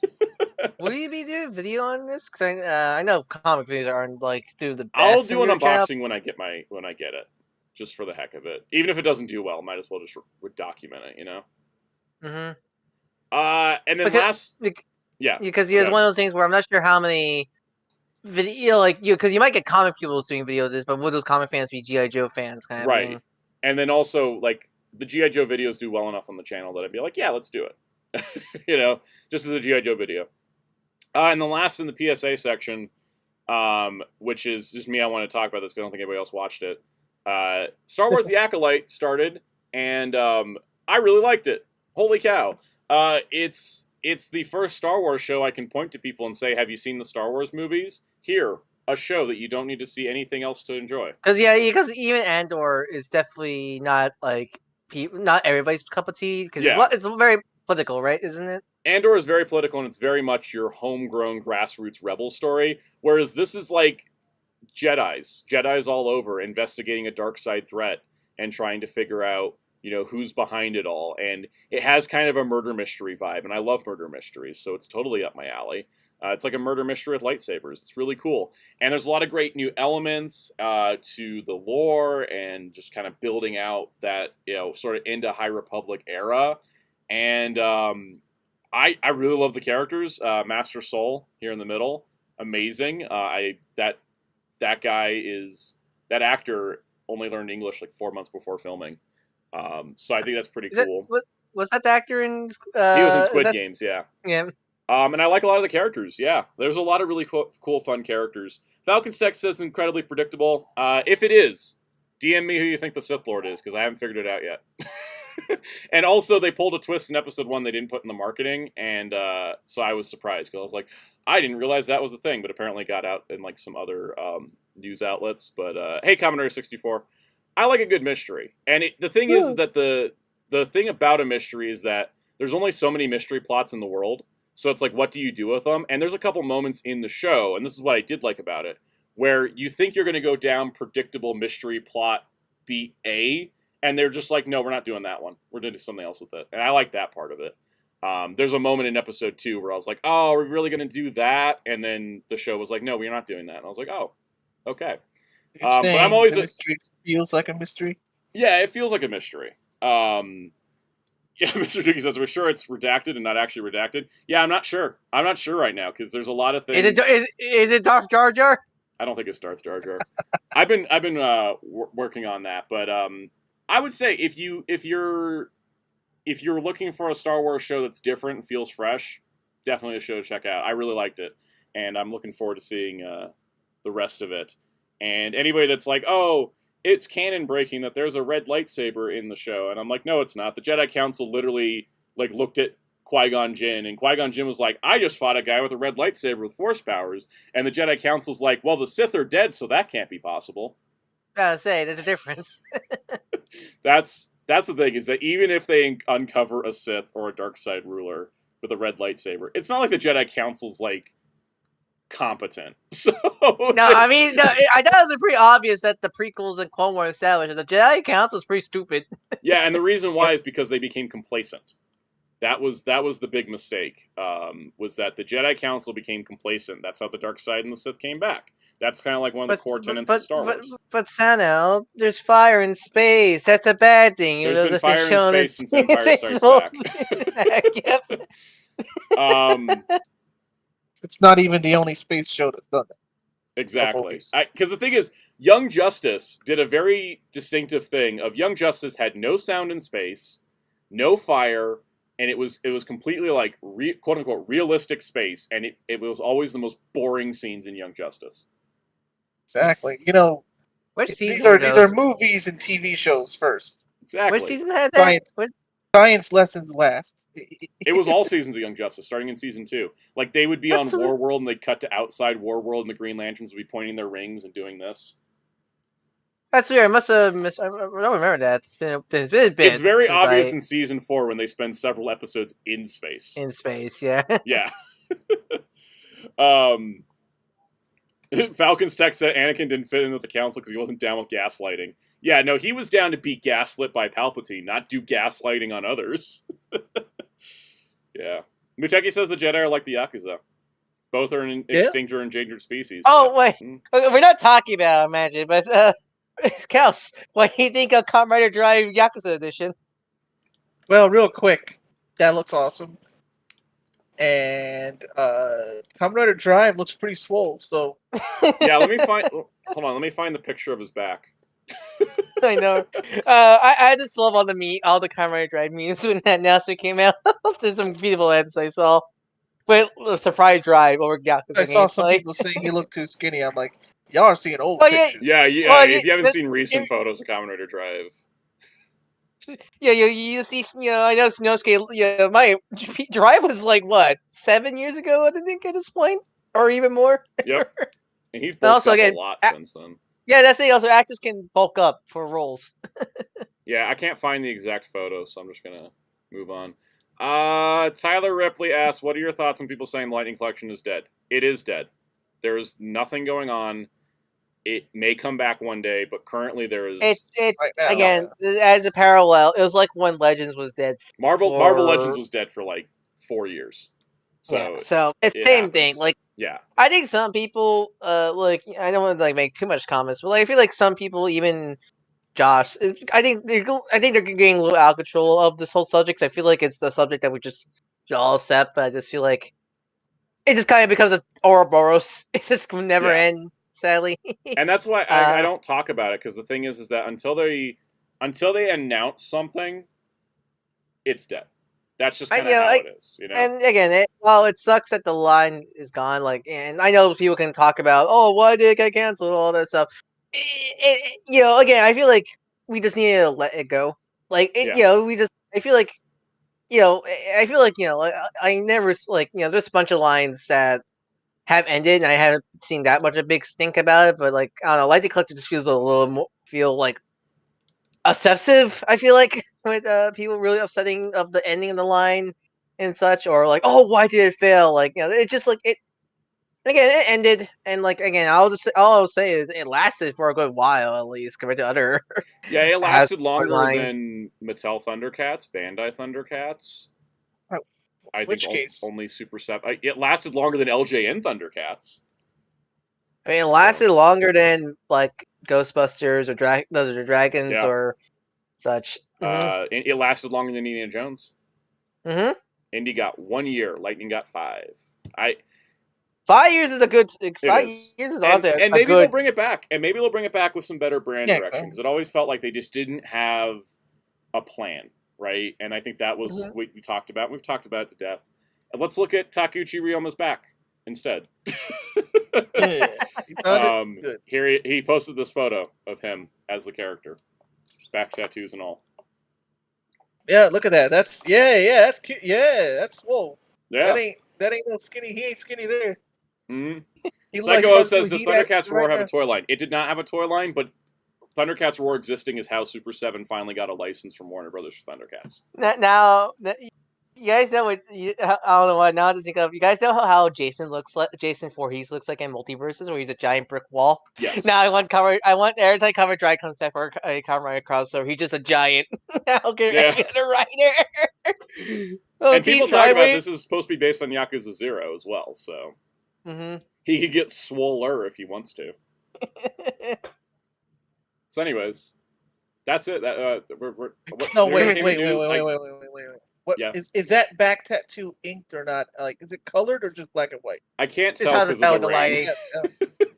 Will you be doing a video on this? Because I know comic videos aren't like do the best. I'll do an unboxing when I get it, just for the heck of it. Even if it doesn't do well, might as well just document it, you know. Mm-hmm. And then yeah, because it's one of those things where I'm not sure how many video because you might get comic people doing video of this, but would those comic fans be G.I. Joe fans kind of thing? And then also like the G.I. Joe videos do well enough on the channel that I'd be like, yeah, let's do it. You know, just as a G.I. Joe video. And the last in the PSA section, which is just me, I want to talk about this because I don't think anybody else watched it. Star Wars The Acolyte started, and I really liked it. Holy cow. It's the first Star Wars show I can point to people and say, have you seen the Star Wars movies? Here, a show that you don't need to see anything else to enjoy. Because even Andor is definitely not not everybody's cup of tea. Because it's very political, right? Isn't it? Andor is very political, and it's very much your homegrown grassroots rebel story, whereas this is like Jedis all over, investigating a dark side threat and trying to figure out, you know, who's behind it all. And it has kind of a murder mystery vibe, and I love murder mysteries, so it's totally up my alley. It's like a murder mystery with lightsabers. It's really cool. And there's a lot of great new elements to the lore and just kind of building out that, you know, sort of into High Republic era. And I really love the characters. Master Soul here in the middle, amazing. That actor only learned English like 4 months before filming. So I think that's pretty cool. Was that the actor in? He was in Squid Games, yeah. Yeah. And I like a lot of the characters, yeah. There's a lot of really cool, fun characters. Falcon's text says incredibly predictable. If it is, DM me who you think the Sith Lord is, because I haven't figured it out yet. And also, they pulled a twist in episode 1 they didn't put in the marketing, and so I was surprised, because I was like, I didn't realize that was a thing, but apparently got out in like some other news outlets. But hey, Commodore 64, I like a good mystery. And the thing is that the thing about a mystery is that there's only so many mystery plots in the world. So it's like, what do you do with them? And there's a couple moments in the show, and this is what I did like about it, where you think you're going to go down predictable mystery plot beat A, and they're just like, no, we're not doing that one. We're going to do something else with it. And I like that part of it. There's a moment in episode 2 where I was like, oh, are we really going to do that? And then the show was like, no, we're not doing that. And I was like, oh, okay. But I'm always mystery feels like a mystery. Yeah, it feels like a mystery. Yeah, Mr. Dookie says, we're sure it's redacted and not actually redacted. Yeah, I'm not sure. I'm not sure right now, because there's a lot of things. Is it Darth Jar Jar? I don't think it's Darth Jar Jar. I've been working on that, but I would say if you're looking for a Star Wars show that's different and feels fresh, definitely a show to check out. I really liked it, and I'm looking forward to seeing the rest of it. And anybody that's like, oh, it's canon breaking that there's a red lightsaber in the show, and I'm like, no, it's not. The Jedi Council literally like looked at Qui-Gon Jinn, and Qui-Gon Jinn was like, I just fought a guy with a red lightsaber with Force powers, and the Jedi Council's like, well, the Sith are dead, so that can't be possible. Gotta say, there's a difference. That's the thing, is that even if they uncover a Sith or a dark side ruler with a red lightsaber, it's not like the Jedi Council's like competent. So No, I mean, no, I know it's pretty obvious that the prequels and Clone Wars established that the Jedi Council is pretty stupid. Yeah, and the reason why is because they became complacent. That was the big mistake. Was that the Jedi Council became complacent? That's how the dark side and the Sith came back. That's kind of like one of the core tenets of Star Wars. But Sano, there's fire in space. That's a bad thing. There's been fire in space since Empire Strikes Back. Yep. It's not even the only space show that's done that. Exactly. Because the thing is, Young Justice did a very distinctive thing of Young Justice had no sound in space, no fire, and it was completely like quote unquote realistic space, and it was always the most boring scenes in Young Justice. Exactly. You know, Which these are movies and TV shows first. Exactly. Which season had that? Science lessons last. It was all seasons of Young Justice, starting in season 2. Like, they would be on Warworld, and they'd cut to outside Warworld, and the Green Lanterns would be pointing their rings and doing this. That's weird. I must have missed. I don't remember that. It's been It's very obvious in season 4 when they spend several episodes in space. In space, yeah. Yeah. Falcon's text said Anakin didn't fit in with the council because he wasn't down with gaslighting. Yeah, no, he was down to be gaslit by Palpatine, not do gaslighting on others. Yeah. Muteki says the Jedi are like the Yakuza. Both are an extinct or endangered species. Oh, wait. Okay, we're not talking about Imagine, but, Kels, what do you think of Kamen Rider Drive Yakuza Edition? Well, real quick, that looks awesome. And Kamen Rider Drive looks pretty swole, so... Yeah, let me find the picture of his back. I know. I just love all the Kamen Rider Drive memes when that announcement came out. There's some beautiful ads I saw. But surprise drive over Yakuza. I saw some people saying he looked too skinny. I'm like, y'all are seeing old pictures. Yeah. Well, if you haven't seen recent photos of Kamen Rider Drive. Yeah, you see, I know Sanosuke, my Drive was like, what, 7 years ago, I think, at this point? Or even more? Yep. And he's bulked up a lot since then. Yeah, that's it. Also, actors can bulk up for roles. Yeah, I can't find the exact photo, so I'm just going to move on. Tyler Ripley asks, what are your thoughts on people saying the Lightning Collection is dead? It is dead. There is nothing going on. It may come back one day, but currently there is... Again, as a parallel, it was like when Legends was dead. Marvel Legends was dead for like 4 years. So it's the same thing. Like, yeah, I think some people, like, I don't want to like make too much comments, but like, I feel like some people, even Josh, I think they're getting a little out of control of this whole subject. I feel like it's the subject that we just all accept, but I just feel like it just kind of becomes an Ouroboros. It just will never end, sadly. And that's why I don't talk about it, because the thing is that until they announce something, it's dead. That's just kind of how it is, And again, it sucks that the line is gone. Like, and I know people can talk about, oh, why did it get canceled, all that stuff. Again, I feel like we just need to let it go. Like, I feel like, I never like, there's a bunch of lines that have ended, and I haven't seen that much of a big stink about it. But like, I don't know, Lightning Collector just feels a little more like obsessive. I feel like with people really upsetting of the ending of the line and such, or like, oh, why did it fail? Like, it's just like it. Again, it ended, and like again, all I'll say is it lasted for a good while at least compared to other. Yeah, it lasted longer than Mattel Thundercats, Bandai Thundercats. I think only Super 7. It lasted longer than LJN Thundercats. I mean, it lasted longer than like Ghostbusters or Dragons or such. It lasted longer than Indiana Jones. Mm-hmm. Indy got 1 year. Lightning got 5. 5 years is a good. 5 years is also and maybe they'll bring it back. And maybe they'll bring it back with some better brand direction, because it always felt like they just didn't have a plan, right? And I think that was what we talked about. We've talked about it to death. And let's look at Takuchi Ryuma's back instead. Here he posted this photo of him as the character, back tattoos and all. Yeah, look at that. That's that's cute. Yeah, that's whoa. Yeah. That ain't no skinny. He ain't skinny there. Mm-hmm. He look like Psycho he O about to says, do does heat Thundercats action Roar right have now. a toy line? It did not have a toy line, but Thundercats Roar existing is how Super 7 finally got a license from Warner Brothers for Thundercats. Now, you guys know what? I don't know what now to think of. You guys know how Jason looks like Jason Voorhees looks like in Multiverses, where he's a giant brick wall. Yes. Now I want cover. I want every time Cover Drive comes back for a Kamen crossover, he's just a giant. I'll get a writer. And people talk about this is supposed to be based on Yakuza 0 as well, so he could get swoller if he wants to. So, anyways, that's it. That Wait. What is that back tattoo inked or not? Like, is it colored or just black and white? I can't tell because of the rain.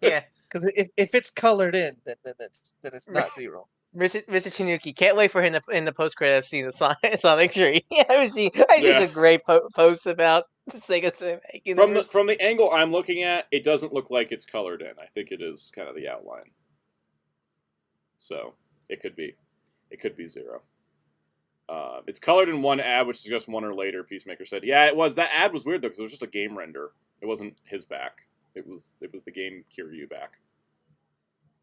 Yeah, because if it's colored in, then it's not 0. Mr. Chinuki, can't wait for him in the post credits scene of Sonic 3. I've seen a great post about the Sega Cinematic Universe. From the angle I'm looking at, it doesn't look like it's colored in. I think it is kind of the outline. So it could be 0. It's colored in one ad, which is just 1 or later. Peacemaker said, "Yeah, it was. That ad was weird though, because it was just a game render. It wasn't his back. It was the game Kiryu back.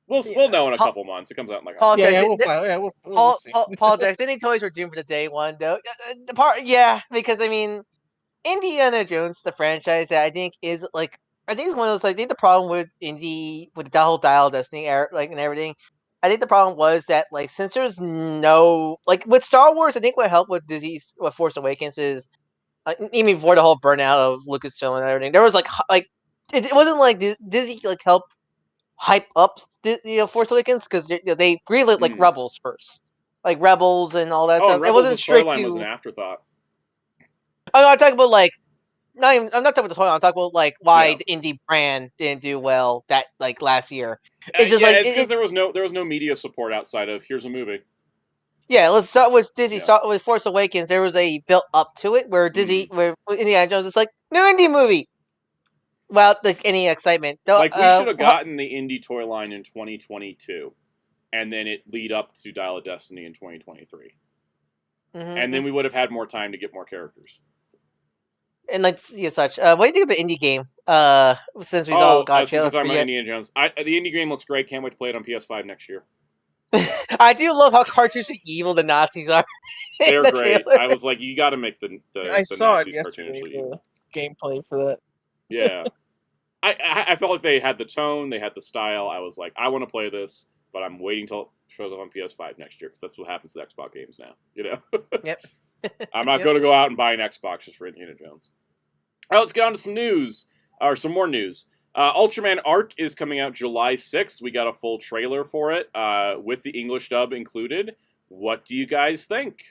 We'll know in a couple months. It comes out in like Paul we'll see. Paul Disney toys are doomed for the day one though. Because I mean, Indiana Jones, the franchise, that I think is like I think it's one of those. I think the problem with with the whole Dial Destiny era, like and everything. I think the problem was that like since there's no like with Star Wars, I think what helped with Force Awakens is even before the whole burnout of Lucasfilm and everything, there was like it wasn't like Disney like helped hype up Force Awakens because they greenlit like Rebels first, like Rebels and all that stuff. And Rebels, it wasn't straight storyline was an afterthought. I'm talking about like. I'm not talking about the toy. I'm talking about like why the indie brand didn't do well that like last year. It's just it's because there was no media support outside of here's a movie. Yeah, let's start with Disney. Start with Force Awakens. There was a built up to it where Disney, where Indiana Jones is like new indie movie. Without any excitement. Like we should have gotten the indie toy line in 2022, and then it lead up to Dial of Destiny in 2023, and then we would have had more time to get more characters. And like such. What do you think of the indie game? Since we all got since we're talking about Indiana Jones, the indie game looks great. Can't wait to play it on PS5 next year. I do love how cartoonishly evil the Nazis are. They're great. Trailer. I was like, you got to make the Nazis cartoonishly evil. Gameplay for that. Yeah, I felt like they had the tone, they had the style. I was like, I want to play this, but I'm waiting till it shows up on PS5 next year because that's what happens to Xbox games now. You know. Yep. I'm not going to go out and buy an Xbox just for Indiana Jones. All right, let's get on to some news, or some more news. Ultraman Arc is coming out July 6th. We got a full trailer for it, with the English dub included. What do you guys think?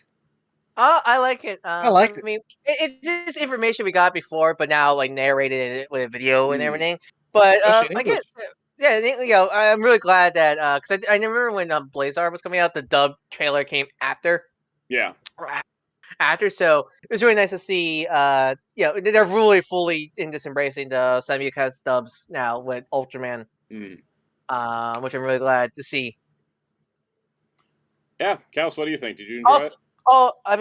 I like it. I like it. I mean, it's just information we got before, but now like narrated with a video and everything. But I get, I'm really glad that because I remember when Blazar was coming out, the dub trailer came after. Yeah. After, so it was really nice to see. They're really fully in just embracing the simulcast dubs now with Ultraman, which I'm really glad to see. Yeah, Kaos, what do you think? Did you enjoy it? I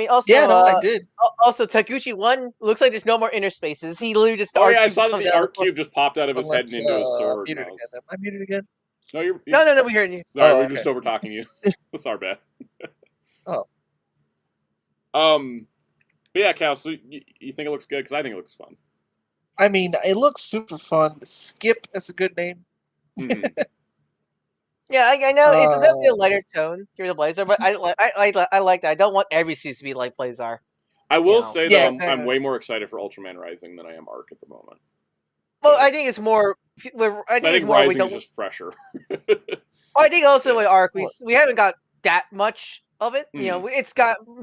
did. Also, Taguchi 1 looks like there's no more inner spaces. He literally just. I saw that the art cube just popped out of his head and into his sword. Am I muted again? No, you're. No, we heard you. Sorry, we're just over talking you. That's our bad. But yeah, Cal, so you think it looks good? Because I think it looks fun. I mean, it looks super fun. Skip, that's a good name. Yeah, I know it's definitely a lighter tone through the Blazar, but I like that. I don't want every suit to be like Blazar. I will say though, I'm way more excited for Ultraman Rising than I am Arc at the moment. Well, I think it's more. I think it's more. Rising is just fresher. I think also with Arc, we haven't got that much of it. You know, we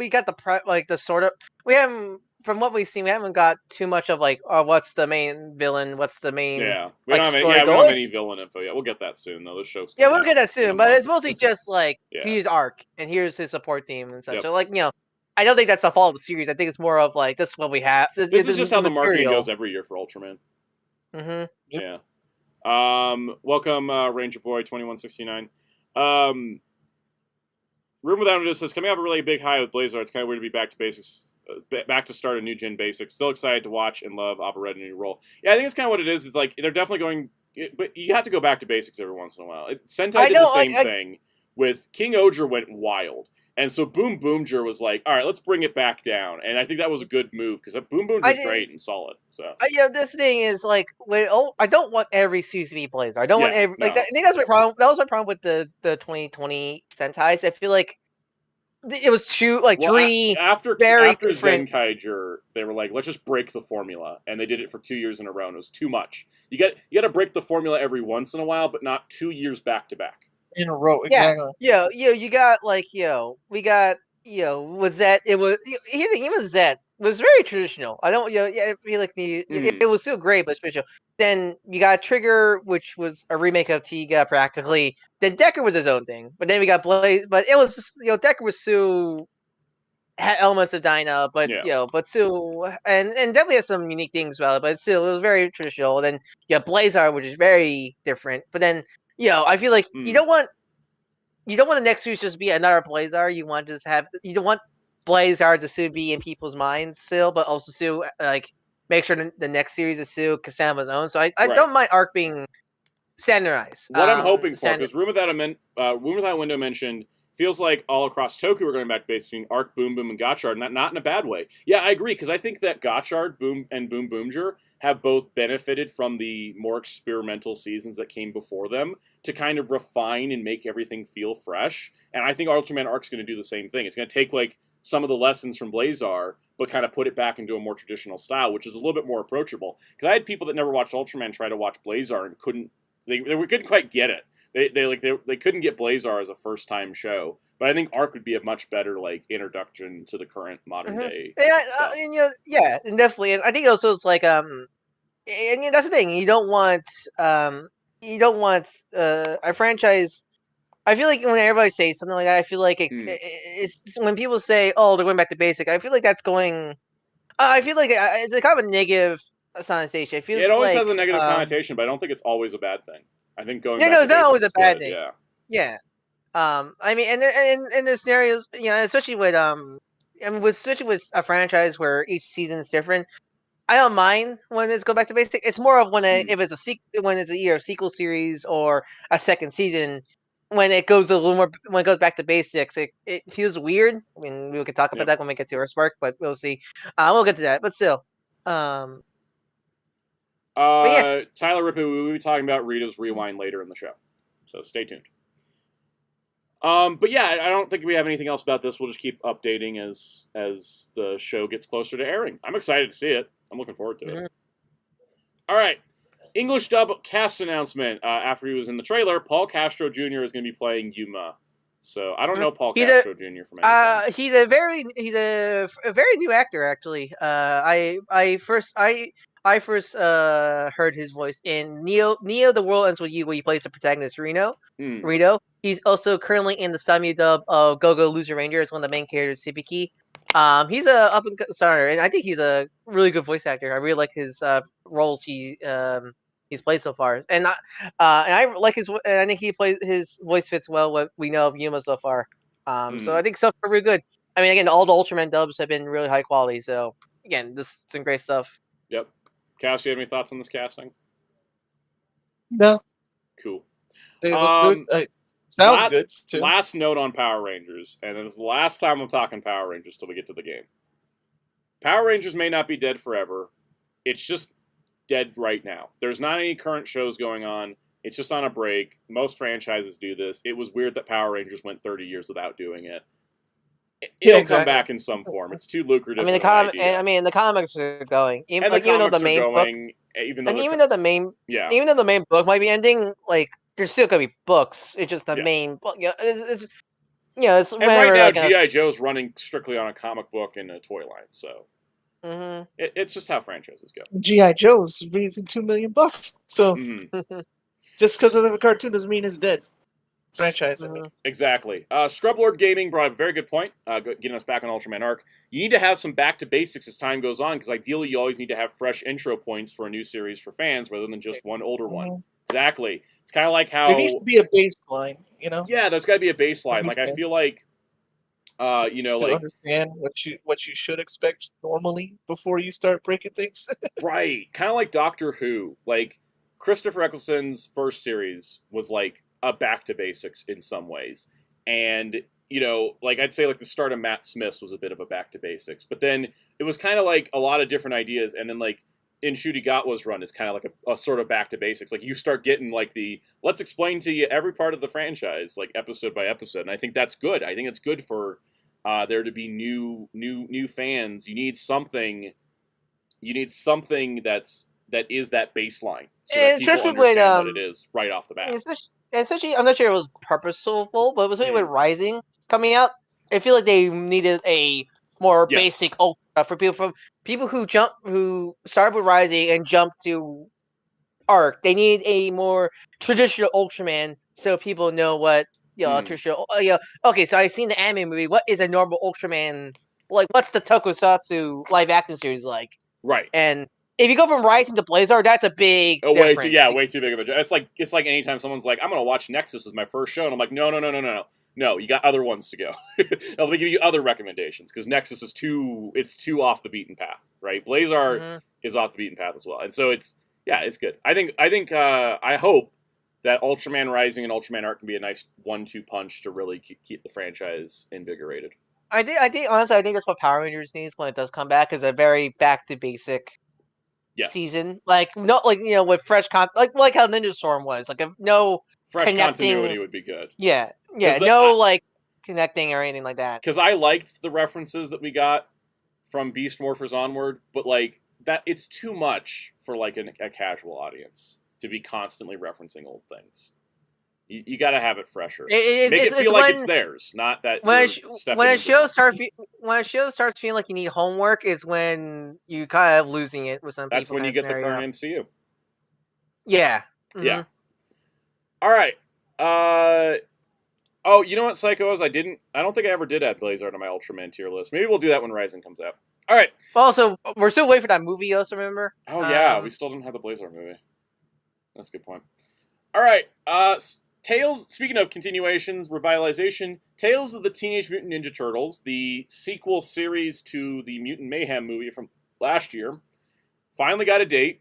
got the sort of we haven't. From what we've seen, we haven't got too much of like, what's the main villain? What's the main? Yeah, we don't have any villain info yet. We'll get that soon, though. This show's we'll get that soon, but it's mostly just like here's Arc and here's his support team and such. Yep. So like I don't think that's the fault of the series. I think it's more of like this is what we have. This is just how the marketing goes every year for Ultraman. Mm-hmm. Yep. Yeah. Welcome, Ranger Boy 2169. Room Without Notice says, coming off a really big high with Blazar, it's kind of weird to be back to basics, back to start a new gen basics. Still excited to watch and love Opera Red in a new role. Yeah, I think it's kind of what it is. It's like they're definitely going, but you have to go back to basics every once in a while. Sentai did the same thing with King Oger went wild. And so Boom Boomger was like, all right, let's bring it back down. And I think that was a good move because Boom Boomger's great and solid. So this thing is like, I don't want every series to be Blazar. I don't want every I think that's my problem. That was my problem with the 2020 Sentais. I feel like it was three after different... Zenkaiger, they were like, let's just break the formula, and they did it for 2 years in a row, and it was too much. You got to break the formula every once in a while, but not 2 years back to back. In a row, exactly. Yeah, you got we got was that it was even Zed was very traditional. I don't I feel like it was still great, but special. Then you got Trigger, which was a remake of Tiga practically. Then Decker was his own thing, but then we got Blaze. But it was just, Decker was still had elements of Dyna, but but still, and definitely had some unique things about it. But still, it was very traditional. Then Blazar, which is very different. But then I feel like you don't want the next series just be another Blazar. You want to just you don't want Blazar to still be in people's minds still, but also still make sure the next series is still Kasama's own. So I don't mind Arc being standardized. What I'm hoping for, because Room Without Window mentioned, feels like all across Tokyo we're going back to base between Arc, Boom Boom, and Gotchard, and not in a bad way. Yeah, I agree, because I think that Gotchard, Boom, and Boom Boomger have both benefited from the more experimental seasons that came before them to kind of refine and make everything feel fresh. And I think Ultraman Arc's going to do the same thing. It's going to take some of the lessons from Blazar, but kind of put it back into a more traditional style, which is a little bit more approachable. Because I had people that never watched Ultraman try to watch Blazar and couldn't quite get it. They couldn't get Blazar as a first time show, but I think Arc would be a much better introduction to the current modern day. Yeah, and definitely, and I think also it's and that's the thing. You don't want a franchise. I feel like when everybody says something like that, I feel like it's when people say, "Oh, they're going back to basic." I feel like that's going. I feel like it's a kind of a negative connotation. It always has a negative connotation, but I don't think it's always a bad thing. I think going. No, back it's not always a bad thing. Yeah. Yeah. I mean, and the scenarios, especially with especially with a franchise where each season is different. I don't mind when it's go back to basic. It's more of when if it's when it's a sequel series or a second season. When it goes a little more, when it goes back to basics, it feels weird. I mean, we could talk about that when we get to Earthspark, but we'll see. We'll get to that, but still. Tyler Rippon, we'll be talking about Rita's Rewind later in the show, so stay tuned. But yeah, I don't think we have anything else about this. We'll just keep updating as the show gets closer to airing. I'm excited to see it. I'm looking forward to it. All right. English dub cast announcement. After he was in the trailer, Paul Castro Jr. is going to be playing Yuma. So I don't know Paul Castro Jr. from anything. He's a very new actor actually. I first heard his voice in Neo The World Ends With You, where he plays the protagonist Rito. He's also currently in the Sami dub of Go Go Loser Ranger as one of the main characters, Hibiki. He's a up and starter, and I think he's a really good voice actor. I really like his roles he's played so far, and I like his. And I think his voice fits well what we know of Yuma so far. So I think so far really good. I mean, again, all the Ultraman dubs have been really high quality. So again, this is some great stuff. Yep. Cass, you have any thoughts on this casting? No. Cool. It looks good. Sounds good too. Last note on Power Rangers, and this is the last time I'm talking Power Rangers till we get to the game. Power Rangers may not be dead forever. It's just dead right now. There's not any current shows going on. It's just on a break. Most franchises do this. It was weird that Power Rangers went 30 years without doing it. It'll come back in some form. It's too lucrative. I mean, the comics are going. Even though the main book, even though the main book might be ending, there's still gonna be books. It's just the main book. It's and right now G.I. Joe's running strictly on a comic book and a toy line, so it's just how franchises go. G.I. Joe's raising $2 million, so just because of the cartoon doesn't mean it's dead. Franchise, Exactly. Scrublord Gaming brought up a very good point, getting us back on Ultraman Arc. You need to have some back to basics as time goes on, because ideally you always need to have fresh intro points for a new series for fans, rather than just one older one. Exactly. It's kind of like how there needs to be a baseline, Yeah, there's got to be a baseline. I feel like You know, To like understand what you should expect normally before you start breaking things. right, kind of like Doctor Who. Like Christopher Eccleston's first series was like a back to basics in some ways, and you know, like I'd say like the start of Matt Smith's was a bit of a back to basics, but then it was kind of like a lot of different ideas, and then like in Ncuti Gatwa's run is kind of like a sort of back to basics. Like you start getting like the let's explain to you every part of the franchise, like episode by episode, and I think that's good. I think it's good for there to be new fans. You need something. You need something that is that baseline, so that people Especially with understand what it is right off the bat. especially I'm not sure it was purposeful, but especially with Mm. Rising coming out, I feel like they needed a more Yes. basic Ultra for people who started with Rising and jumped to Arc. They need a more traditional Ultraman so people know what traditional. Okay, so I've seen the anime movie. What is a normal Ultraman like? What's the Tokusatsu live action series like? Right. And if you go from Rising to Blazar, that's a big difference. Way too big of a. It's like anytime someone's like, I'm gonna watch Nexus as my first show, and I'm like, no, you got other ones to go. Let me give you other recommendations because Nexus is too off the beaten path, right? Blazar is off the beaten path as well, and so it's good. I hope that Ultraman Rising and Ultraman Arc can be a nice 1-2 punch to really keep the franchise invigorated. I think honestly, I think that's what Power Rangers needs when it does come back, is a very back to basic season. Like not like with fresh like how Ninja Storm was. Like no fresh connecting, continuity would be good. Yeah. Like connecting or anything like that. Because I liked the references that we got from Beast Morphers onward, but like that it's too much for like a casual audience to be constantly referencing old things. You got to have it fresher. Make it feel like it's theirs, not that when a show starts feeling like you need homework is when you kind of losing it with some people. That's when you get the current MCU. Yeah. Mm-hmm. Yeah. All right. Oh, you know what, Psycho is? I don't think I ever did add Blazar to my Ultraman tier list. Maybe we'll do that when Rising comes out. All right. Also, we're still waiting for that movie. Also, remember? Oh yeah, we still didn't have the Blazar movie. That's a good point. All right. Tales, speaking of continuations, revitalization, Tales of the Teenage Mutant Ninja Turtles, the sequel series to the Mutant Mayhem movie from last year, finally got a date,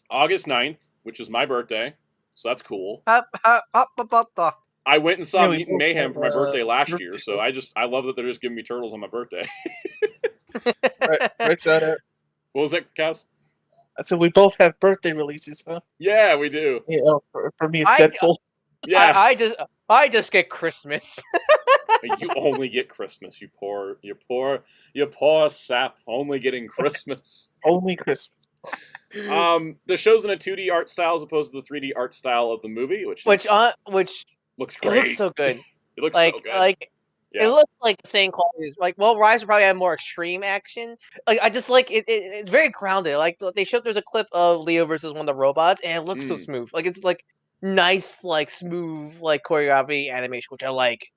August 9th, which is my birthday, so that's cool. I went and saw Mutant Mayhem for my birthday last year, so I love that they're just giving me Turtles on my birthday. right side out. What was that, Kaz? So we both have birthday releases, huh? Yeah, we do. Yeah, for me it's Deadpool. Yeah, I just get Christmas. You only get Christmas, you poor sap, only getting Christmas. Only Christmas. The show's in a 2D art style as opposed to the 3D art style of the movie, which looks great. It looks so good. It looks so good. It looks like the same quality as Rise will probably have more extreme action. Like I just like it. It's very grounded. Like they showed there's a clip of Leo versus one of the robots, and it looks so smooth. Like it's like nice, like smooth, like choreography animation, which I like.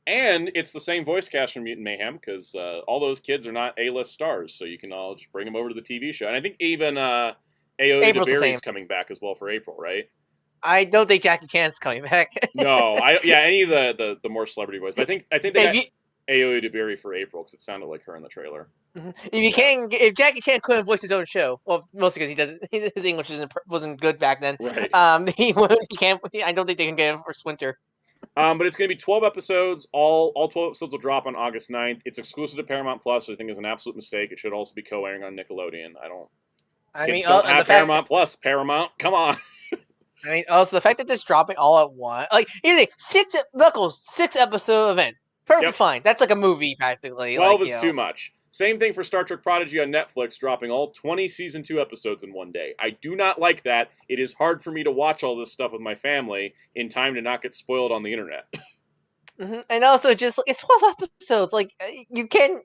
And it's the same voice cast from Mutant Mayhem because all those kids are not A-list stars, so you can all just bring them over to the TV show. And I think even Aoi DeBerry's coming back as well for April, right? I don't think Jackie Chan's coming back. No, any of the more celebrity voice. But I think they got Aoi DeBerry for April because it sounded like her in the trailer. If Jackie Chan couldn't voice his own show, well, mostly because his English wasn't good back then. Right. He can't. I don't think they can get him for Splinter. But it's going to be 12 episodes. All 12 episodes will drop on August 9th. It's exclusive to Paramount Plus, which I think is an absolute mistake. It should also be co-airing on Nickelodeon. Kids don't have Paramount Plus. Paramount, come on. I mean, also the fact that this dropping all at once, like you think 6 episode event, perfectly fine. That's like a movie practically. 12 is too much. Same thing for Star Trek Prodigy on Netflix, dropping all 20 season 2 episodes in one day. I do not like that. It is hard for me to watch all this stuff with my family in time to not get spoiled on the internet. And also, just it's 12 episodes. Like you can.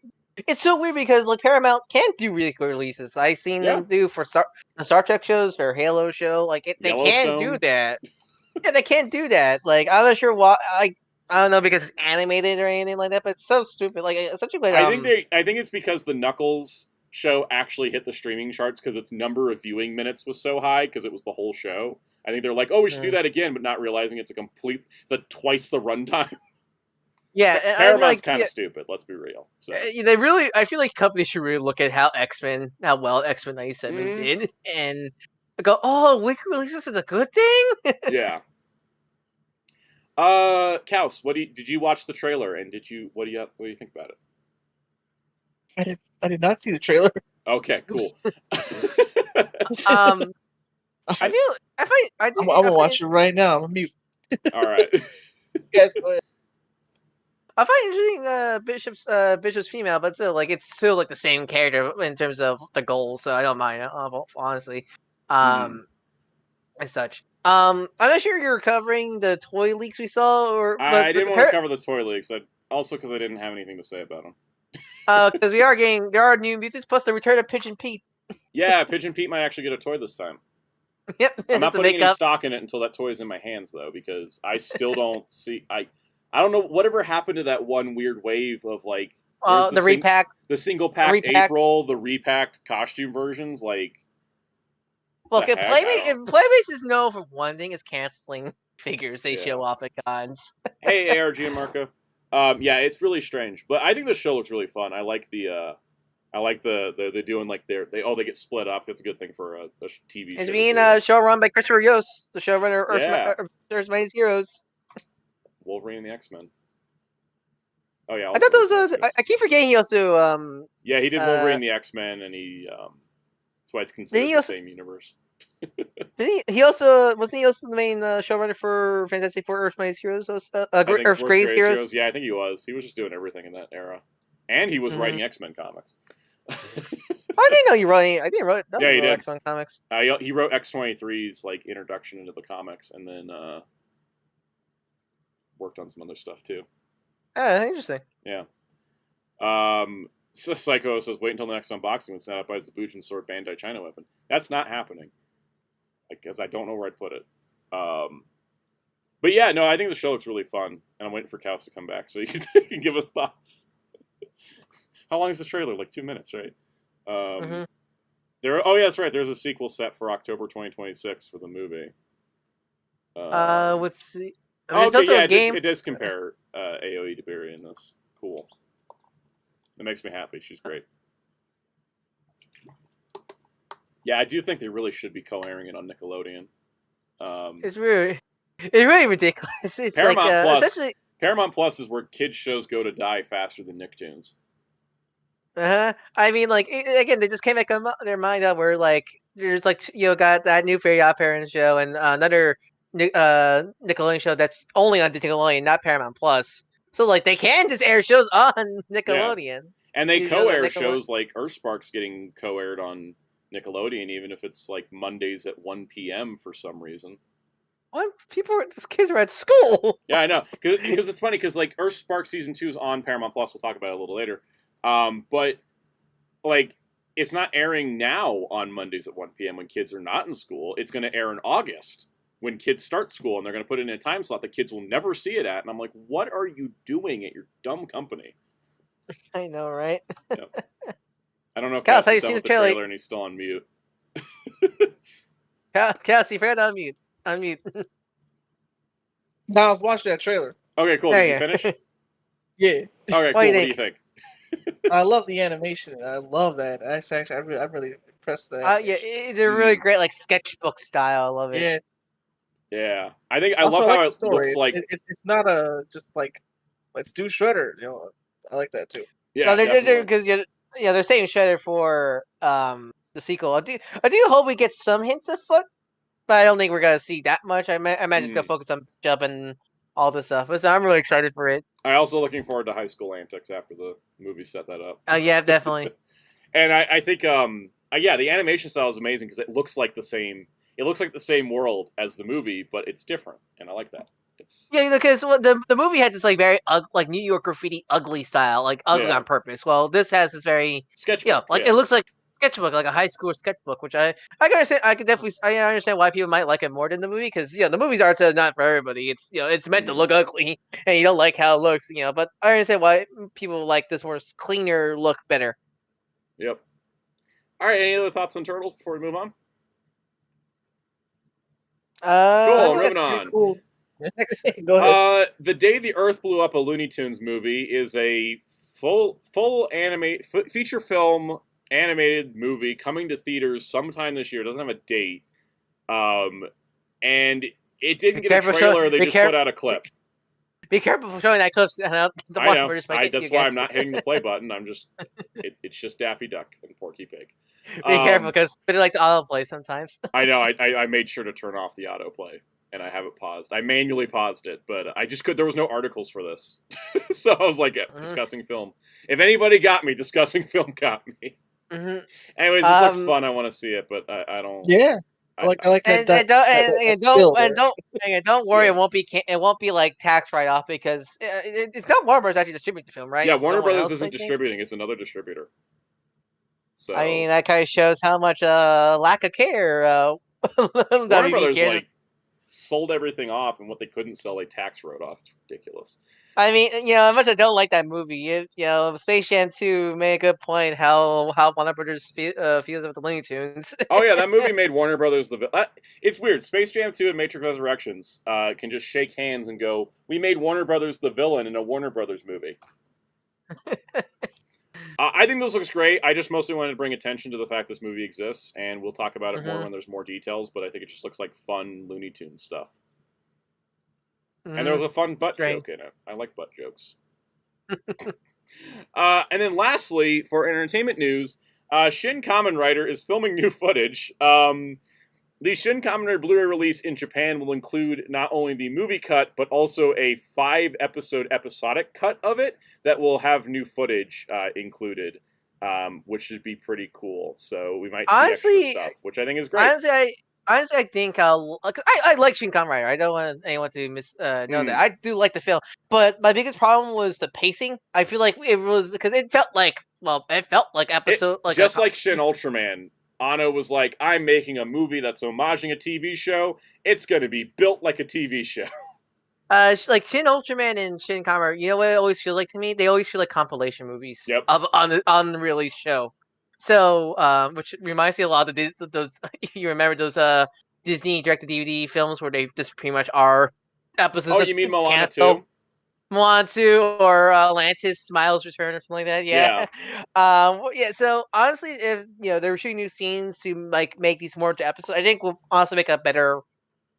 It's so weird because like Paramount can't do really quick releases. I've seen them do for the Star Trek shows, for Halo show. Like they can't do that. Yeah, they can't do that. Like I'm not sure why. I don't know because it's animated or anything like that. But it's so stupid. Like essentially, I think it's because the Knuckles show actually hit the streaming charts because its number of viewing minutes was so high because it was the whole show. I think they're like, oh, we should do that again, but not realizing it's twice the runtime. Yeah, Paramount's kind of stupid. Let's be real. So they really, I feel like companies should really look at how well X-Men '97 Mhm. did, and go, "Oh, weekly releases is a good thing." yeah. Kaus, did you watch the trailer and what do you think about it? I did not see the trailer. Okay, cool. I do. I'm gonna watch it right now. I'm gonna mute. All right. Yes, go ahead. I find interesting Bishop's female, but still, like, it's still like the same character in terms of the goals, so I don't mind it, honestly. And such. I'm not sure you're covering the toy leaks we saw, I didn't want to cover the toy leaks. Also because I didn't have anything to say about them. Because there are new mutants, plus the return of Pigeon Pete. Yeah, Pigeon Pete might actually get a toy this time. Yep. I'm not putting any stock in it until that toy is in my hands, though, because I still don't see. I don't know whatever happened to that one weird wave of like the repack, the single packed April, the repacked costume versions. Like, look, if Playmates is known for one thing, is canceling figures they show off at cons. Hey, ARG and Marco. Yeah, it's really strange, but I think the show looks really fun. I like the they're doing like they get split up. That's a good thing for a TV show. It's being show run by Christopher Yost, the showrunner of Earth's Mightiest Heroes. Wolverine and the X-Men. Oh yeah, I thought those. I keep forgetting he also. Yeah, he did Wolverine and the X-Men, and he. That's why it's considered the same universe. He also wasn't he also the main showrunner for Fantastic Four: Earth's Mightiest Heroes? Earth's Greatest Heroes. Yeah, I think he was. He was just doing everything in that era, and he was writing X-Men comics. I didn't know you wrote. I didn't write. Yeah, he did. X-Men comics. He wrote X-23's like introduction into the comics, and then worked on some other stuff too. Oh, interesting. Yeah. So Psycho says, wait until the next unboxing when Soundout buys the Bujin Sword Bandai China weapon. That's not happening. Because I don't know where I'd put it. But yeah, no, I think the show looks really fun, and I'm waiting for Kaus to come back so you can give us thoughts. How long is the trailer? Like 2 minutes, right? Oh yeah, that's right. There's a sequel set for October 2026 for the movie. Let's see. It does compare AoE to Barry in this. Cool. It makes me happy. She's great. Yeah, I do think they really should be co-airing it on Nickelodeon. It's really ridiculous. It's Paramount like Plus. Paramount Plus is where kids shows go to die faster than Nicktoons. I mean, like, again, they just came back on their mind up where like there's like got that new Fairy Odd Parents show and another Nickelodeon show that's only on Nickelodeon, not Paramount Plus. So like they can just air shows on Nickelodeon. Yeah. And they co-air shows like Earthspark's getting co-aired on Nickelodeon, even if it's like Mondays at 1 p.m. for some reason. What? These kids are at school. Yeah, I know. Because it's funny because like Earthspark season 2 is on Paramount Plus. We'll talk about it a little later. But like it's not airing now on Mondays at 1 p.m. when kids are not in school. It's going to air in August when kids start school, and they're going to put it in a time slot that kids will never see it at. And I'm like, what are you doing at your dumb company? I know, right? Yep. I don't know if Kaus, how you done see with the the trailer? trailer and he's still on mute. Kaus, you forgot to unmute. Unmute. No, I was watching that trailer. Okay, cool. Did you finish? Yeah. Okay, cool. What do you think? I love the animation. I love that. Actually, I'm really impressed with that. Yeah, they're really great, like sketchbook style. I love it. Yeah. Yeah, I love how it looks like. It's not just like let's do Shredder. I like that too. Yeah, no, they're because they're saving Shredder for the sequel. I do hope we get some hints of Foot, but I don't think we're gonna see that much. I imagine it's gonna focus on Jump and all this stuff. So I'm really excited for it. I'm also looking forward to High School Antics after the movie set that up. Yeah, definitely. And I think the animation style is amazing because it looks like the same. It looks like the same world as the movie, but it's different, and I like that. Because the movie had this like very like New York graffiti ugly style, like ugly on purpose. Well, this has this very sketchbook. It looks like sketchbook, like a high school sketchbook, which I can understand. I understand why people might like it more than the movie because the movie's art is not for everybody. It's it's meant to look ugly, and you don't like how it looks. But I understand why people like this more cleaner look better. Yep. All right. Any other thoughts on Turtles before we move on? Cool. Moving on. Cool. Next. Go ahead. The Day the Earth Blew Up, a Looney Tunes movie, is a full feature film animated movie coming to theaters sometime this year. It doesn't have a date. And it didn't get a trailer. They just put out a clip. Be careful for showing that clip. The I know. might That's why I'm not hitting the play button. I'm just. It's just Daffy Duck and Porky Pig. Be careful because they like to autoplay sometimes. I know. I made sure to turn off the autoplay, and I have it paused. I manually paused it, but I just could. There was no articles for this, so I was like, discussing film. If anybody got me, discussing film got me. Mm-hmm. Anyways, this looks fun. I want to see it, but I don't. Yeah. I like that. Don't worry. Yeah. It won't be like tax write off because it's not Warner Brothers actually distributing the film, right? Yeah, It's Warner someone Brothers else, isn't distributing; it's another distributor. So I mean, that kind of shows how much lack of care. Warner WB Brothers cares. like sold everything off, and what they couldn't sell, they tax wrote off. It's ridiculous. I mean, as much as I don't like that movie, Space Jam 2 made a good point how Warner Brothers feels with the Looney Tunes. Oh yeah, that movie made Warner Brothers it's weird. Space Jam 2 and Matrix Resurrections can just shake hands and go, we made Warner Brothers the villain in a Warner Brothers movie. I think this looks great. I just mostly wanted to bring attention to the fact this movie exists, and we'll talk about it more when there's more details, but I think it just looks like fun Looney Tunes stuff. And there was a fun butt joke in it. I like butt jokes. And then lastly, for entertainment news, Shin Kamen Rider is filming new footage. The Shin Kamen Rider Blu-ray release in Japan will include not only the movie cut, but also a 5-episode episodic cut of it that will have new footage included, which should be pretty cool. So we might see extra stuff, which I think is great. Honestly, I think I like Shin Kamen Rider. I don't want anyone to know that. I do like the film, but my biggest problem was the pacing. I feel like it was because it felt like episode like Shin Ultraman. Anno was like, I'm making a movie that's homaging a TV show. It's going to be built like a TV show. Like Shin Ultraman and Shin Kamen Rider, you know what it always feels like to me? They always feel like compilation movies on the release show. So, which reminds me a lot of those. You remember those Disney direct-to-DVD films where they just pretty much are episodes. Oh, you mean Moana 2? Moana 2 or Atlantis Smiles Return or something like that. Yeah. So honestly, if they were shooting new scenes to make these more into episodes, I think we'll honestly make a better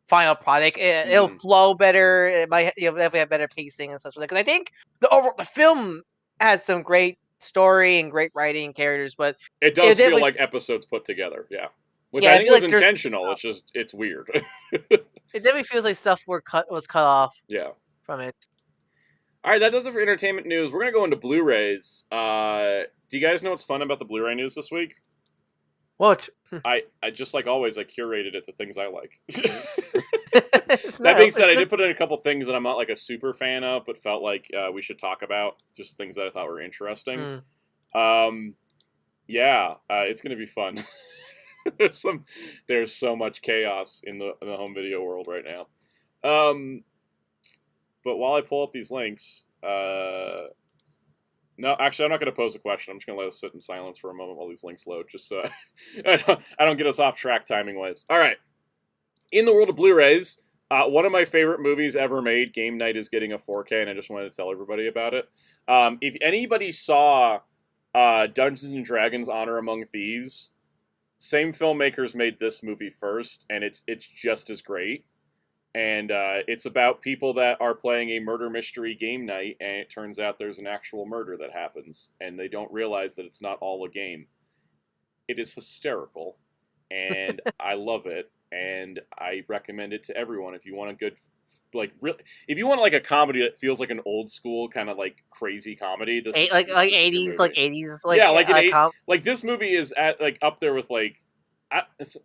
final product. It'll flow better. It might definitely have better pacing and such like that. Because I think the film has some great story and great writing and characters, but it does feel like episodes put together. Yeah. Which I think was intentional. It's weird. It definitely feels like stuff was cut off. Yeah. From it. All right, that does it for entertainment news. We're gonna go into Blu-rays. Do you guys know what's fun about the Blu-ray news this week? What? I just like always, I curated it to things I like. That being said, I did put in a couple things that I'm not like a super fan of, but felt like we should talk about. Just things that I thought were interesting. It's gonna be fun. There's so much chaos in the home video world right now. But while I pull up these links, no, actually, I'm not going to pose a question. I'm just going to let us sit in silence for a moment while these links load, just so I don't get us off track timing-wise. All right. In the world of Blu-rays, one of my favorite movies ever made, Game Night, is getting a 4K, and I just wanted to tell everybody about it. If anybody saw Dungeons & Dragons Honor Among Thieves, same filmmakers made this movie first, and it's just as great. And it's about people that are playing a murder mystery game night, and it turns out there's an actual murder that happens, and they don't realize that it's not all a game. It is hysterical, and I love it, and I recommend it to everyone. If you want a good, if you want like a comedy that feels like an old school kind of like crazy comedy, this is 80s, like this movie is at up there with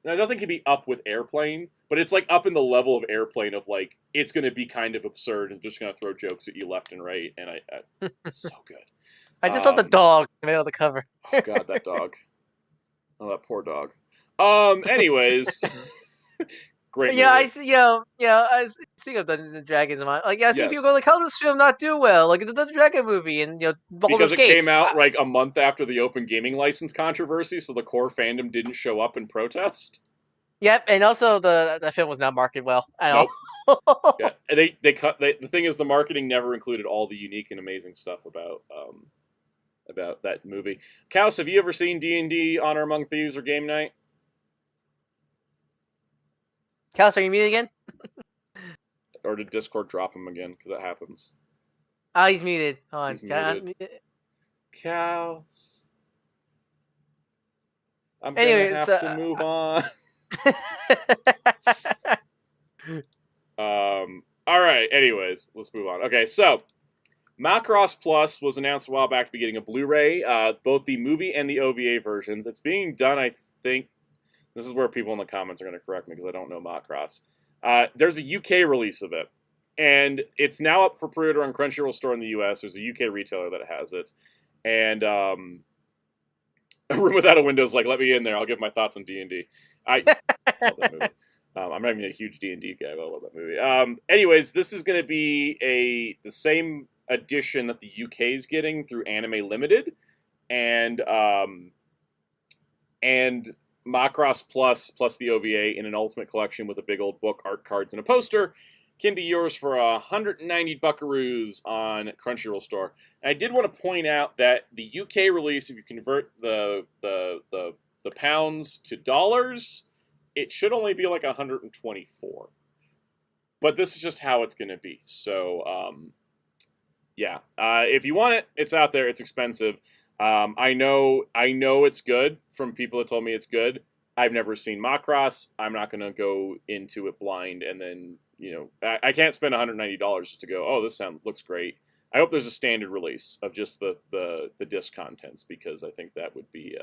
nothing can be up with Airplane, but it's like up in the level of Airplane of like it's going to be kind of absurd and just going to throw jokes at you left and right, and it's so good. I just love the dog in the middle of the cover. Oh god, that dog! Oh, that poor dog. Anyways, great. Yeah, movie. I see. Speaking of Dungeons and Dragons, I see people go like, "How does this film not do well? Like it's a Dungeons and Dragons movie," and because it came out like a month after the Open Gaming License controversy, so the core fandom didn't show up and protest. Yep, and also the film was not marketed well at Nope. all. Yeah, they cut. The thing is, the marketing never included all the unique and amazing stuff about that movie. Kaus, have you ever seen D&D Honor Among Thieves or Game Night? Kels, are you muted again? Or did Discord drop him again? Because that happens. Oh, he's muted. Hold on. He's muted. Kaus. I'm Anyways, gonna have to move on. All right. Anyways, let's move on. Okay, so Macross Plus was announced a while back to be getting a Blu-ray, both the movie and the OVA versions. It's being done, I think. This is where people in the comments are going to correct me because I don't know Macross. There's a UK release of it, and it's now up for pre-order on Crunchyroll store in the US. There's a UK retailer that has it, and A Room Without a Window is like, let me in there. I'll give my thoughts on D&D. I love that movie. I'm not even a huge D&D guy, but I love that movie. Anyways, this is going to be the same edition that the UK is getting through Anime Limited, and Macross plus the OVA in an Ultimate Collection with a big old book, art cards, and a poster can be yours for 190 buckaroos on Crunchyroll store. And I did want to point out that the UK release, if you convert the pounds to dollars, it should only be like 124. But this is just how it's going to be. So, yeah. If you want it, it's out there. It's expensive. I know it's good from people that told me it's good. I've never seen Macross. I'm not going to go into it blind and then, I can't spend $190 just to go, oh, this looks great. I hope there's a standard release of just the disc contents, because I think that would be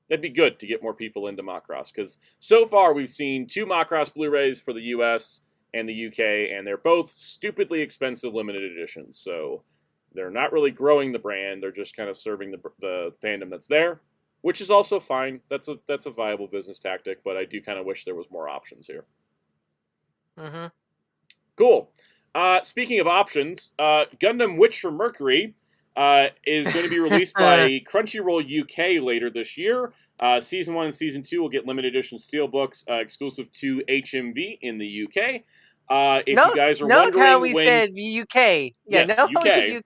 that'd be good to get more people into Macross, because so far we've seen 2 Macross Blu-rays for the US and the UK, and they're both stupidly expensive limited editions. So they're not really growing the brand. They're just kind of serving the fandom that's there, which is also fine. That's a viable business tactic, but I do kind of wish there was more options here. Mm-hmm. Cool. Speaking of options, Gundam Witch from Mercury is going to be released by Crunchyroll UK later this year. Season 1 and Season 2 will get limited edition steelbooks exclusive to HMV in the UK. If you guys are wondering, how we said UK. Yeah, yes, no, UK. we said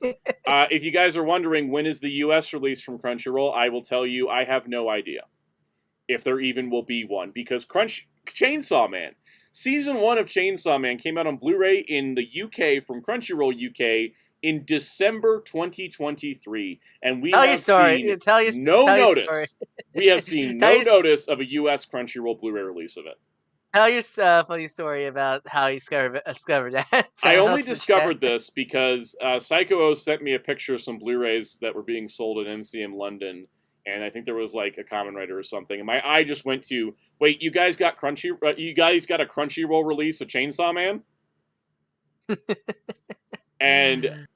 UK. If you guys are wondering when is the US release from Crunchyroll, I will tell you I have no idea if there even will be one, because Chainsaw Man. Season 1 of Chainsaw Man came out on Blu-ray in the UK from Crunchyroll UK in December 2023, and we have seen no notice. We have seen no notice of a US Crunchyroll Blu-ray release of it. Tell your funny story about how you discovered that. I only discovered this because Psycho O sent me a picture of some Blu-rays that were being sold at MCM London, and I think there was like a Kamen Rider or something, and my eye just went to, wait, you guys got a Crunchyroll release of Chainsaw Man? And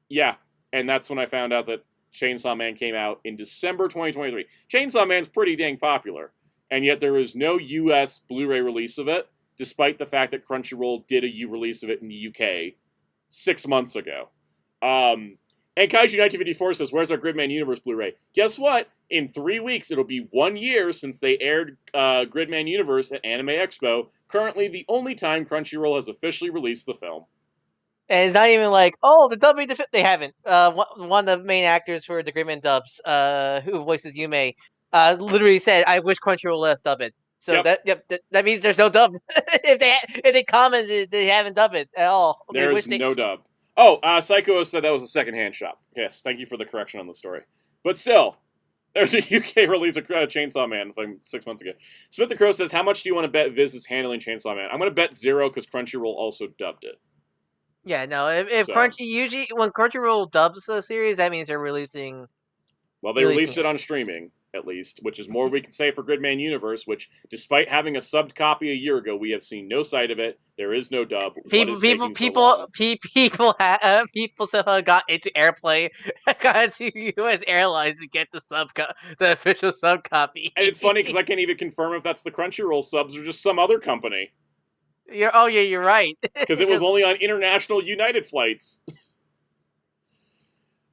yeah, and that's when I found out that Chainsaw Man came out in December 2023. Chainsaw Man's pretty dang popular, and yet there is no US Blu-ray release of it, despite the fact that Crunchyroll did a release of it in the UK 6 months ago. And Kaiju1954 says, where's our Gridman Universe Blu-ray? Guess what? In 3 weeks, it'll be 1 year since they aired Gridman Universe at Anime Expo. Currently, the only time Crunchyroll has officially released the film. And it's not even like, oh, they're dubbing they haven't. One of the main actors for the Gridman dubs, who voices Yume, literally said, I wish Crunchyroll let us dub it. So that means there's no dub. if they commented they haven't dubbed it at all. There's no dub. Oh, Psycho said that was a secondhand shop. Yes, thank you for the correction on the story. But still, there's a UK release of Chainsaw Man from 6 months ago. Smith the Crow says, how much do you want to bet Viz is handling Chainsaw Man? I'm going to bet 0 because Crunchyroll also dubbed it. Yeah, no. If usually when Crunchyroll dubs a series, that means they're releasing. Well, they released it on streaming, at least, which is more we can say for Gridman Universe, which, despite having a subbed copy a year ago, we have seen no sight of it. There is no dub. People somehow got into airplay, got into U.S. Airlines to get the official sub copy. And it's funny because I can't even confirm if that's the Crunchyroll subs or just some other company. You're right. Because it was only on international United flights.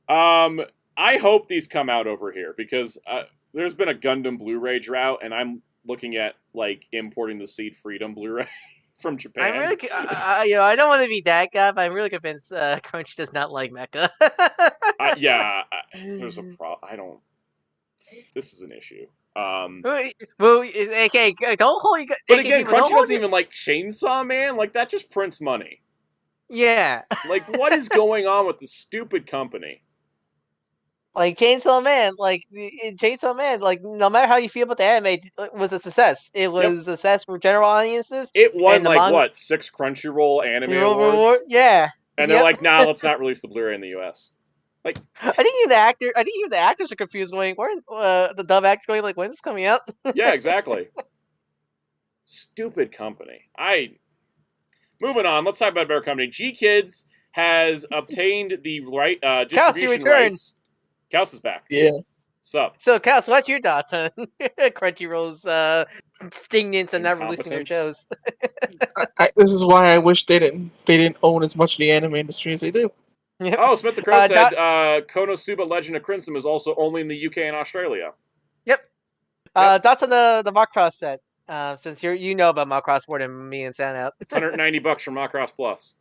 I hope these come out over here because there's been a Gundam Blu-ray drought, and looking at like importing the Seed Freedom Blu-ray from Japan. I'm really, I don't want to be that guy, but I'm really convinced Crunchy does not like Mecha. There's a problem. I don't. This is an issue. Well, okay, don't hold you. But AK again, people, don't Crunchy hold doesn't even like Chainsaw Man. Like that just prints money. Yeah. Like what is going on with this stupid company? Like Chainsaw Man, like no matter how you feel about the anime, it was a success. It was a success for general audiences. It won and the like what 6 Crunchyroll anime awards. Yeah. And they're like, nah, let's not release the Blu-ray in the U.S. Like, I think even the actors are confused, going, "Where the dub actor going? Like, when's this coming out?" Yeah, exactly. Stupid company. Moving on. Let's talk about a better company. G Kids has obtained the right distribution rights. Kaus is back. Yeah. Sup? So, Kaus, what's your thoughts on Crunchyroll's stingness and not releasing their shows? This is why I wish they didn't own as much of the anime industry as they do. Yep. Oh, Smith the Crow said Konosuba Legend of Crimson is also only in the UK and Australia. Yep. Thoughts on the Macross set? Since you know about Macross more than me and Soundout. $190 for Macross Plus.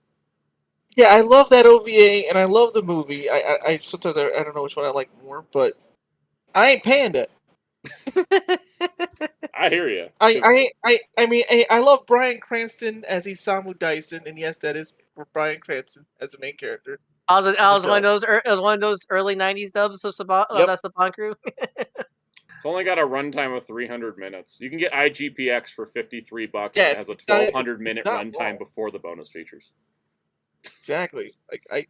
Yeah, I love that OVA and I love the movie. I sometimes I don't know which one I like more, but I ain't paying that. I hear you. I mean, I love Bryan Cranston as Isamu Dyson, and yes, that is for Bryan Cranston as the main character. I was one of those. It was one of those early '90s dubs of Saban. Yep. That's the Saban crew. It's only got a runtime of 300 minutes. You can get IGPX for $53. Yeah, it has a 1,200-minute runtime wrong. before the bonus features. Exactly.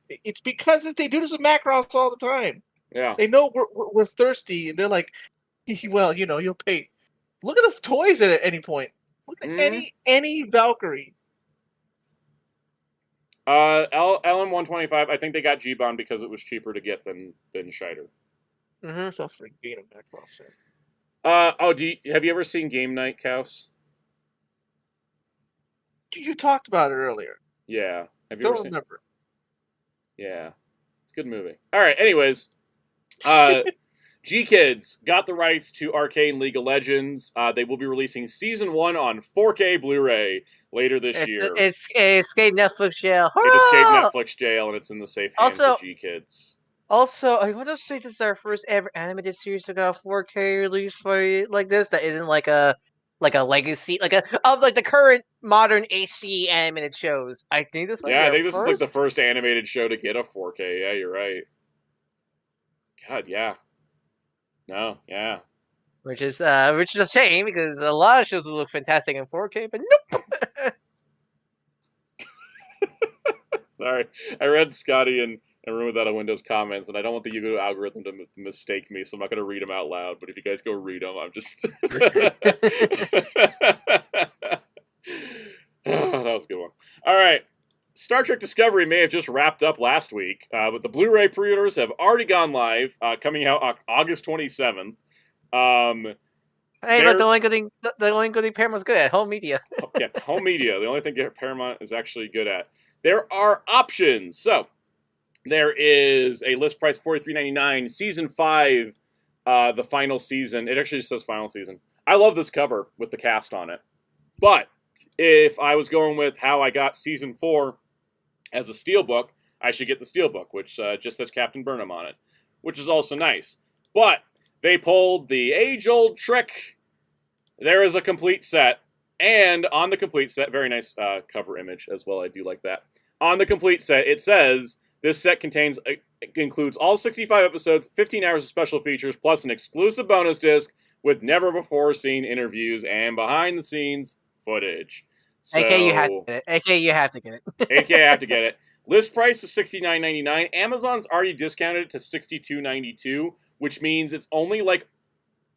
It's because they do this with Macross all the time. Yeah. They know we're thirsty, and they're like, well, you'll pay. Look at the toys at any point. Look at any Valkyrie. LM125. I think they got G-Bond because it was cheaper to get than Scheider. Mm-hmm. Suffering being a Macross fan. Have you ever seen Game Night, Kaus? You talked about it earlier. Yeah. Have you Don't ever seen? remember. Yeah, it's a good movie. All right. Anyways, G Kids got the rights to Arcane League of Legends. They will be releasing season 1 on 4K Blu-ray later this year. It escaped Netflix jail. It escaped Netflix jail, and it's in the safe hands of G Kids. Also, I want to say this is our first ever animated series to got 4K release for like this. That isn't like a legacy, of the current modern HD animated shows. I think this. Yeah, I think this is like the first animated show to get a 4K. Yeah, you're right. God, yeah. No, yeah. Which is a shame because a lot of shows will look fantastic in 4K, but nope. Sorry, I read Scotty and Room Without a Windows comments, and I don't want the YouTube algorithm to mistake me, so I'm not going to read them out loud. But if you guys go read them, I'm just. That was a good one. All right. Star Trek Discovery may have just wrapped up last week, but the Blu-ray pre-orders have already gone live, coming out August 27th. Hey, but the only good thing Paramount's good at, home media. Yeah, home media. The only thing Paramount is actually good at. There are options. So there is a list price $43.99. Season 5, the final season. It actually just says final season. I love this cover with the cast on it. But if I was going with how I got season 4 as a steelbook, I should get the steelbook, which just says Captain Burnham on it, which is also nice. But they pulled the age-old trick. There is a complete set, and on the complete set, very nice cover image as well. I do like that. On the complete set, it says this set includes all 65 episodes, 15 hours of special features, plus an exclusive bonus disc with never-before-seen interviews and behind-the-scenes footage. So, AK, you have to get it. AK, you have to get it. AK, I have to get it. List price is $69.99. Amazon's already discounted it to $62.92, which means it's only like,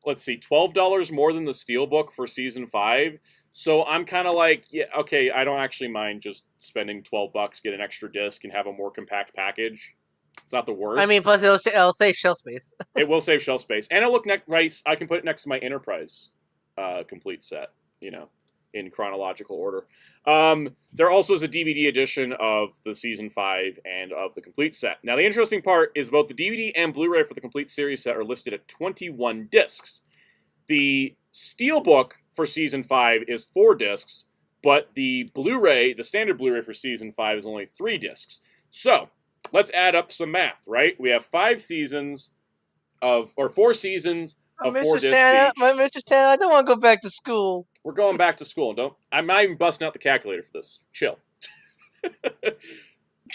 let's see, $12 more than the Steelbook for Season 5. So I'm kind of like, yeah, okay, I don't actually mind just spending $12, get an extra disc, and have a more compact package. It's not the worst. I mean, plus it'll save shelf space. It will save shelf space. And it'll look nice. I can put it next to my Enterprise complete set, in chronological order. There also is a DVD edition of the Season 5 and of the complete set. Now, the interesting part is both the DVD and Blu-ray for the complete series set are listed at 21 discs. The Steelbook for Season 5 is 4 discs, but the Blu-ray, the standard Blu-ray for Season 5 is only 3 discs. So, let's add up some math, right? We have 4 seasons of 4 discs each. Mr. Santa, I don't want to go back to school. We're going back to school. I'm not even busting out the calculator for this. Chill.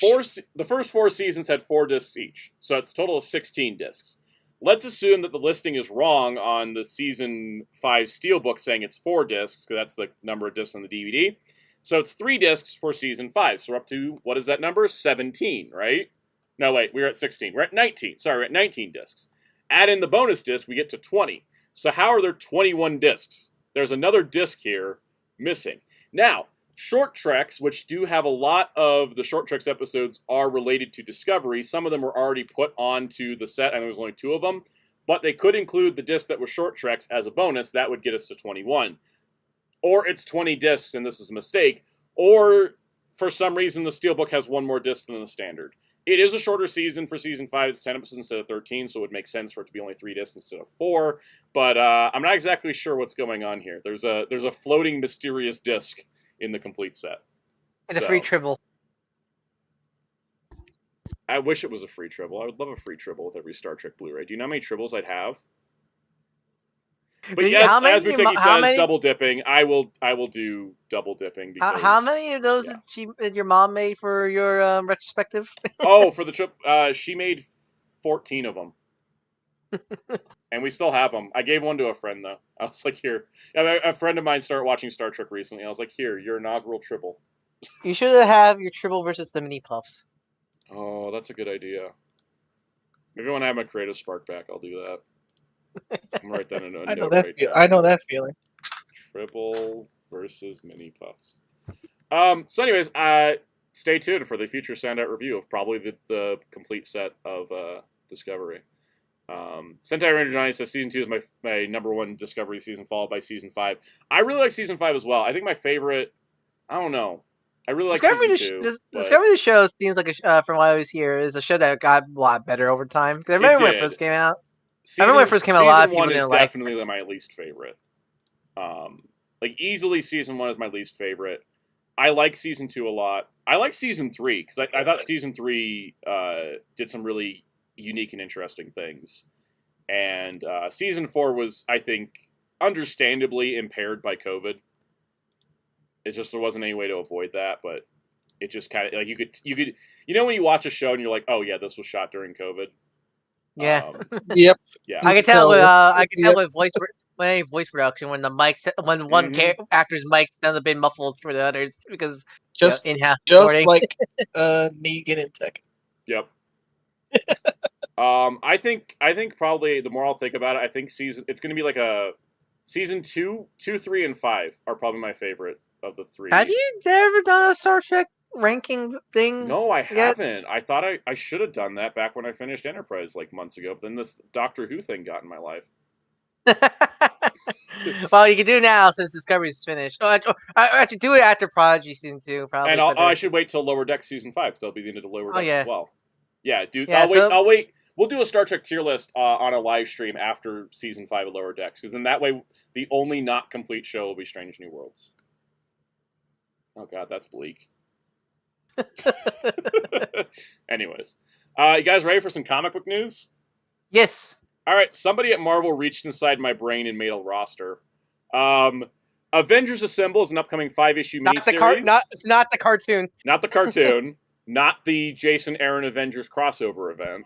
The first 4 seasons had 4 discs each, so it's a total of 16 discs. Let's assume that the listing is wrong on the Season 5 Steelbook saying it's 4 discs, because that's the number of discs on the DVD. So it's 3 discs for Season 5. So we're up to, what is that number? 17, right? No, wait, we're at 16. We're at 19. Sorry, we're at 19 discs. Add in the bonus disc, we get to 20. So how are there 21 discs? There's another disc here missing. Now, Short Treks, which do have a lot of the Short Treks episodes are related to Discovery. Some of them were already put onto the set, and there was only 2 of them. But they could include the disc that was Short Treks as a bonus. That would get us to 21. Or it's 20 discs, and this is a mistake. Or, for some reason, the Steelbook has 1 more disc than the standard. It is a shorter season for Season 5. It's 10 episodes instead of 13, so it would make sense for it to be only 3 discs instead of 4. But I'm not exactly sure what's going on here. There's a floating mysterious disc in the complete set. And a free tribble. I wish it was a free tribble. I would love a free tribble with every Star Trek Blu-ray. Do you know how many tribbles I'd have? But yes, as Muteki says, double dipping. I will do double dipping. Because, how many of those did your mom made for your retrospective? Oh, for the trip, she made 14 of them. And we still have them. I gave one to a friend, though. I was like, here. A friend of mine started watching Star Trek recently. I was like, here, your inaugural tribble. You should have your tribble versus the mini puffs. Oh, that's a good idea. Maybe when I have my creative spark back, I'll do that. I'm write that in a note right now. I know that feeling. Tribble versus mini puffs. So anyways, stay tuned for the future Soundout review of probably the complete set of Discovery. Sentai Ranger Johnny says Season 2 is my number 1 Discovery season, followed by Season 5. I really like Season 5 as well. I think my favorite, I don't know. I really like Season 2. Discovery the show seems like, from what I was here, is a show that got a lot better over time. Because I remember when it first came out. I remember when it first came out, a lot of people didn't like it. Season 1 is definitely my least favorite. Easily Season 1 is my least favorite. I like Season 2 a lot. I like Season 3, because I thought Season 3 did some really unique and interesting things. And Season 4 was, I think, understandably impaired by COVID. It's just there wasn't any way to avoid that, but it just kind of, like, you could, when you watch a show and you're like, oh yeah, this was shot during COVID. Yeah. Yep. Yeah. I can tell with voice production when the mics, when one actor's mic ends up being muffled for the others because just in-house recording. Like Negan in Tech. Yep. I think probably the more I'll think about it, I think it's going to be like a Season 2, 3, and 5 are probably my favorite of the 3. Have you ever done a Star Trek ranking thing? No, I haven't. I thought I should have done that back when I finished Enterprise like months ago, but then this Doctor Who thing got in my life. Well, you can do it now since Discovery's finished. Oh, actually, do it after Prodigy Season 2. Probably. And I should wait till Lower Decks Season 5 because that'll be the end of the Lower Decks as well. Yeah, dude. Yeah, I'll wait. We'll do a Star Trek tier list on a live stream after Season 5 of Lower Decks, because then that way the only not complete show will be Strange New Worlds. Oh god, that's bleak. Anyways, you guys ready for some comic book news? Yes. All right, somebody at Marvel reached inside my brain and made a roster. Avengers Assemble is an upcoming 5-issue miniseries. Not the cartoon. Not the cartoon. Not the Jason Aaron Avengers crossover event.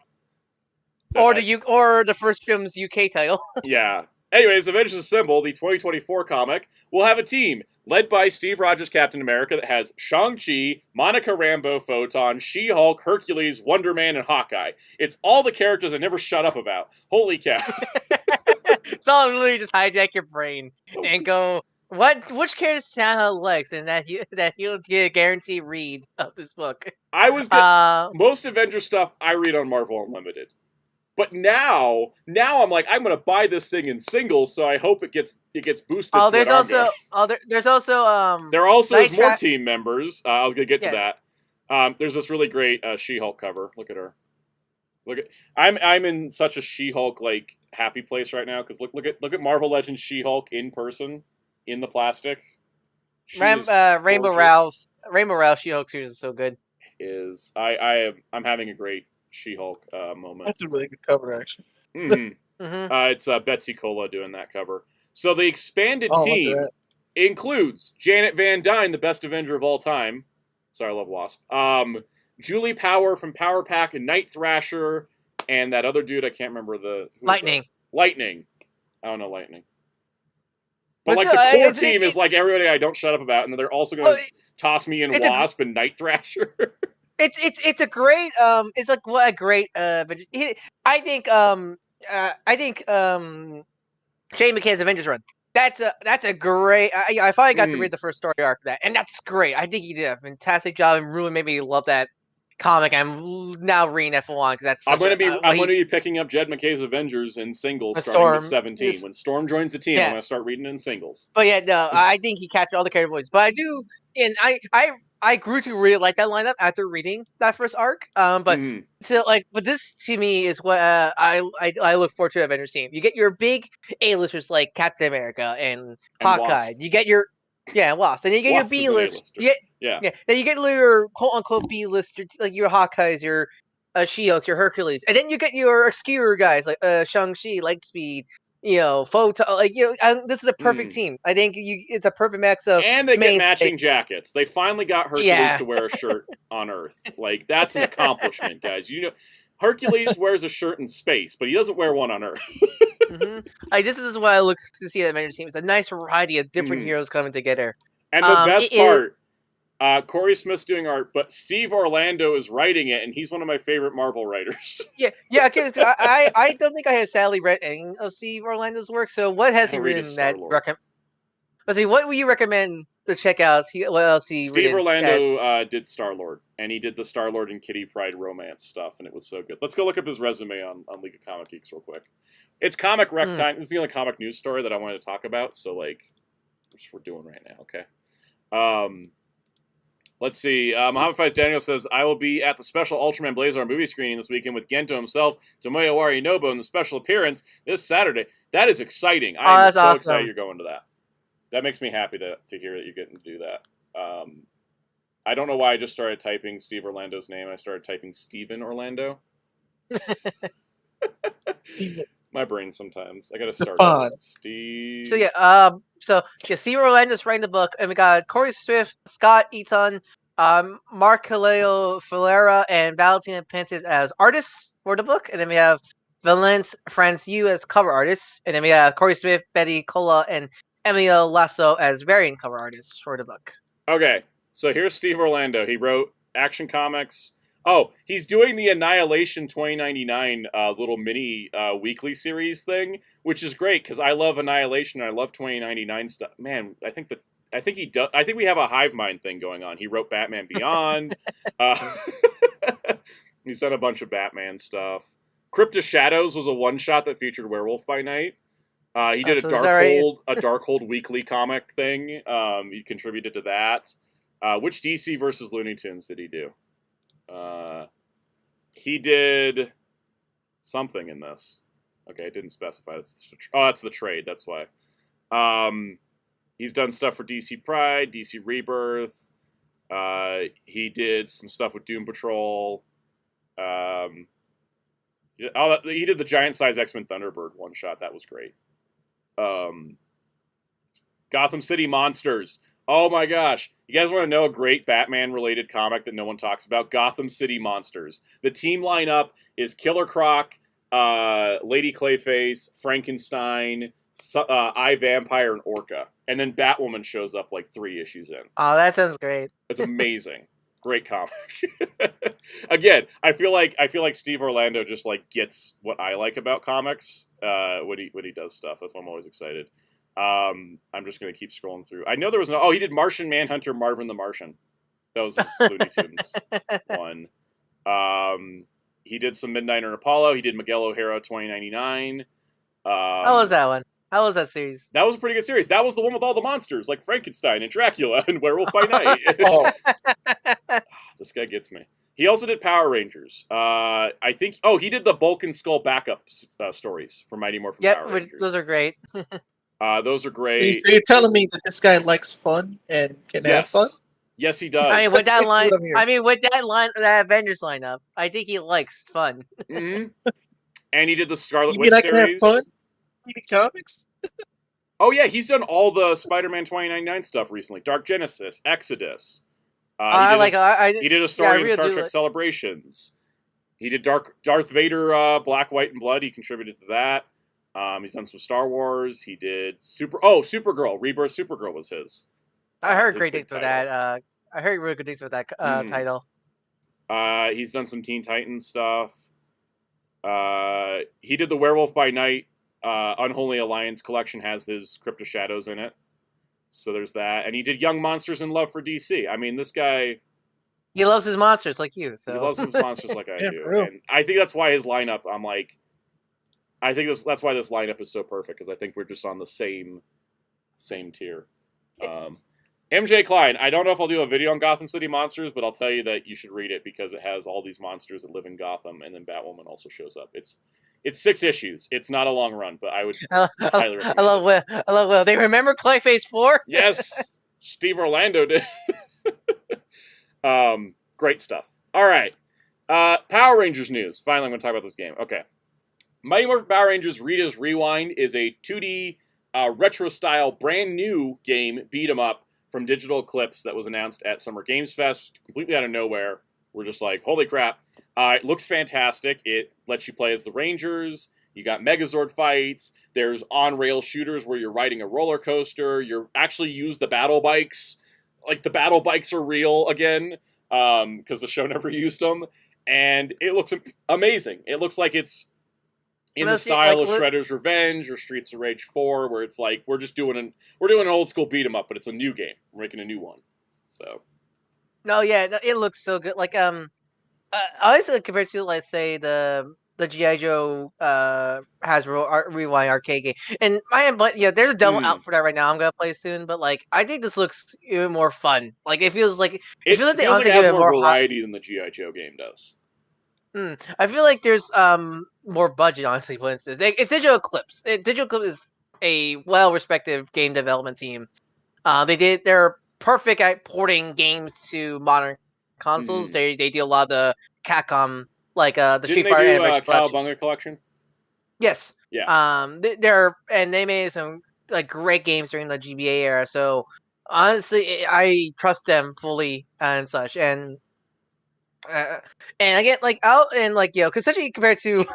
Or the first film's UK title. Yeah. Anyways, Avengers Assemble, the 2024 comic, will have a team led by Steve Rogers' Captain America that has Shang-Chi, Monica Rambeau, Photon, She-Hulk, Hercules, Wonder Man, and Hawkeye. It's all the characters I never shut up about. Holy cow. So I'll literally just hijack your brain and go, which character Santa likes, and that he'll get a guaranteed read of this book. Most Avengers stuff I read on Marvel Unlimited. But now I'm like, I'm gonna buy this thing in singles, so I hope it gets boosted. There also is more team members. I was gonna get to that. There's this really great She-Hulk cover. Look at her. I'm in such a She-Hulk like happy place right now because look at Marvel Legends She-Hulk in person in the plastic. Rainbow Ralph's She-Hulk series is so good. I'm having a great She-Hulk moment. That's a really good cover, actually. It's Betsy Cola doing that cover. So the expanded Oh, team includes Janet Van Dyne, the best Avenger of all time. Sorry, I love Wasp. Julie Power from Power Pack and Night Thrasher, and that other dude, I can't remember Lightning. Lightning. I don't know Lightning. But But like still, the core team is like everybody I don't shut up about, and then they're also going to toss me in Wasp and Night Thrasher. It's a great it's like what a great I think Shane McCann's Avengers run. That's a great. I finally got to read the first story arc of that, and that's great. I think he did a fantastic job, and really made me love that comic. I'm now reading that full on because that's. I'm going to be picking up Jed McKay's Avengers in singles starting with 17. When Storm joins the team, I'm going to start reading in singles. But yeah, no, I think he captured all the character voices. But I do, and I grew to really like that lineup after reading that first arc. But this to me is what I look forward to Avengers team. You get your big A-listers like Captain America and Hawkeye. Wasp. You get your Wasp, and then you get your B-list. Then you get your quote unquote B-lister like your Hawkeyes, your She-Hulks, your Hercules, and then you get your obscure guys like Shang-Chi, Lightspeed. Photo this is a perfect team. I think it's a perfect mix of. And they get matching jackets. They finally got Hercules to wear a shirt on Earth. Like that's an accomplishment, guys. Hercules wears a shirt in space, but he doesn't wear one on Earth. This is what I look to see at the Avengers team. It's a nice variety of different heroes coming together. And the best part. Corey Smith's doing art, but Steve Orlando is writing it, and he's one of my favorite Marvel writers. Okay. I don't think I have sadly read any of Steve Orlando's work. So what has he written that recommend? Let's see. What would you recommend to check out? What else he? Steve Orlando did Star-Lord, and he did the Star-Lord and Kitty Pryde romance stuff, and it was so good. Let's go look up his resume on League of Comic Geeks real quick. It's comic rec time. This is the only comic news story that I wanted to talk about. So which we're doing right now. Okay. Let's see. Muhammad Faiz Daniel says, I will be at the special Ultraman Blazar movie screening this weekend with Gento himself, Tomoyo Warinobu, in the special appearance this Saturday. That is exciting. I am so excited you're going to that. That makes me happy to hear that you're getting to do that. I don't know why I just started typing Steve Orlando's name. I started typing Steven Orlando. My brain sometimes. I got to start with Steve. Steve Orlando's writing the book, and we got Corey Swift, Scott Eaton, Mark Kaleo Filera, and Valentina Pentis as artists for the book, and then we have Valence Franciu as cover artists, and then we have Corey Smith, Betty Cola, and Emilio Lasso as variant cover artists for the book. Okay, so here's Steve Orlando. He wrote Action Comics. Oh, he's doing the Annihilation 2099 little mini weekly series thing, which is great because I love Annihilation and I love 2099 stuff. Man, I think he does. I think we have a hive mind thing going on. He wrote Batman Beyond. He's done a bunch of Batman stuff. Crypt of Shadows was a one shot that featured Werewolf by Night. He did a Darkhold weekly comic thing. He contributed to that. Which DC versus Looney Tunes did he do? He did something in this. Okay, it didn't specify. That's the trade. That's why. He's done stuff for DC Pride, DC Rebirth. He did some stuff with Doom Patrol. He did the giant size X-Men Thunderbird one shot. That was great. Gotham City Monsters. Oh my gosh. You guys want to know a great Batman-related comic that no one talks about? Gotham City Monsters. The team lineup is Killer Croc, Lady Clayface, Frankenstein, I, Vampire, and Orca. And then Batwoman shows up like 3 issues in. Oh, that sounds great. It's amazing. Great comic. Again, I feel like Steve Orlando just like gets what I like about comics when he does stuff. That's why I'm always excited. I'm just gonna keep scrolling through. I know there was he did Martian Manhunter, Marvin the Martian. That was his Looney Tunes one. He did some Midnighter and Apollo. He did Miguel O'Hara 2099. How was that one? How was that series? That was a pretty good series. That was the one with all the monsters, like Frankenstein and Dracula and Werewolf by Night. Oh. This guy gets me. He also did Power Rangers. I think. Oh, he did the Bulk and Skull backup stories for Mighty Morphin Power Rangers. Those are great. Those are great. So you're telling me that this guy likes fun and can have fun? Yes, he does. I mean, with that That's line, what I'm hearing. that Avengers lineup, I think he likes fun. Mm-hmm. And he did the Scarlet You Witch mean I can have series. fun? Reading comics? Oh yeah, he's done all the Spider-Man 2099 stuff recently. Dark Genesis, Exodus. He did a story in Star Trek Celebrations. He did Darth Vader, Black, White, and Blood. He contributed to that. He's done some Star Wars. He did Supergirl. Rebirth Supergirl was his. I heard great things with that. I heard really good things with that title. He's done some Teen Titans stuff. He did the Werewolf by Night Unholy Alliance collection, has his Crypt of Shadows in it. So there's that. And he did Young Monsters in Love for DC. I mean, this guy... He loves his monsters like you. So. He loves his monsters like I do. Real. And I think that's why his lineup, that's why this lineup is so perfect, because I think we're just on the same tier. MJ Klein, I don't know if I'll do a video on Gotham City Monsters, but I'll tell you that you should read it because it has all these monsters that live in Gotham, and then Batwoman also shows up. It's 6 issues. It's not a long run, but I would highly recommend it. I love Will. They remember Clayface 4? Yes! Steve Orlando did. Great stuff. All right. Power Rangers news. Finally, I'm going to talk about this game. Okay. Mighty Morphin Power Rangers Rita's Rewind is a 2D retro-style brand new game beat 'em up from Digital Eclipse that was announced at Summer Games Fest, completely out of nowhere. We're just like, holy crap. It looks fantastic. It lets you play as the Rangers. You got Megazord fights. There's on-rail shooters where you're riding a roller coaster. You actually use the battle bikes. Like, the battle bikes are real again, because the show never used them. And it looks amazing. It looks like it's in the style of Shredder's Revenge or Streets of Rage 4, where it's like we're doing an old school beat 'em up, but it's a new game. We're making a new one. So. No, yeah, it looks so good. Like honestly, compared to, let's say, the G.I. Joe Hasbro Rewind arcade game, and there's a demo out for that right now. I'm gonna play soon, but like I think this looks even more fun. Like it feels like it has more variety than the G.I. Joe game does. I feel like there's more budget, honestly. For instance, it's Digital Eclipse. Digital Eclipse is a well-respected game development team. They're perfect at porting games to modern consoles. They do a lot of the Capcom, like the Street Fighter Anniversary Cowabunga collection. Yes. Yeah. They made some like great games during the GBA era. So honestly, I trust them fully and such. And again, considering compared to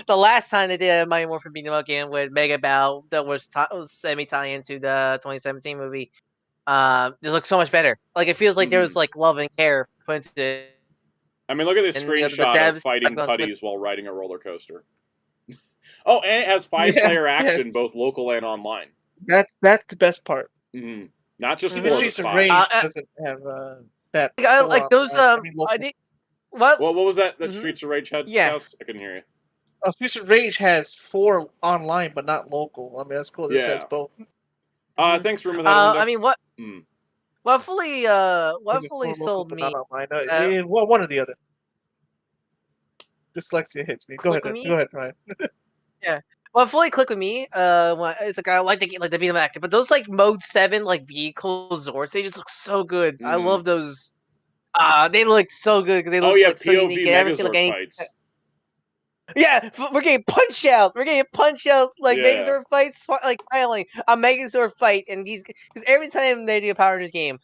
the last time they did a Mighty Morphin beat 'em up game with Mega Battle that was semi-tie into the 2017 movie, it looks so much better. Like it feels like there was like love and care put into it. I mean, look at this screenshot of fighting putties while riding a roller coaster. Oh, and it has 5-player action, both local and online. That's the best part. Mm-hmm. Not just Even Streets of Rage doesn't have that. I like those. I think. What was that? That Streets of Rage had? Yeah. House? I couldn't hear you. Streets of Rage has 4 online, but not local. I mean, that's cool. This has both. Thanks for remembering that. I mean, what fully sold me? Well, one or the other. Dyslexia hits me. Go ahead, Ryan. Yeah. Well, fully click with me. It's like I like the beat 'em active, but those like Mode 7 like vehicle Zords, they just look so good. I love those. They look so good because they look like, so unique. I haven't seen like any fights. Yeah, we're getting punch out. We're getting punch out like Megazord fights, like finally a Megazord fight, and because every time they do a Power Rangers game,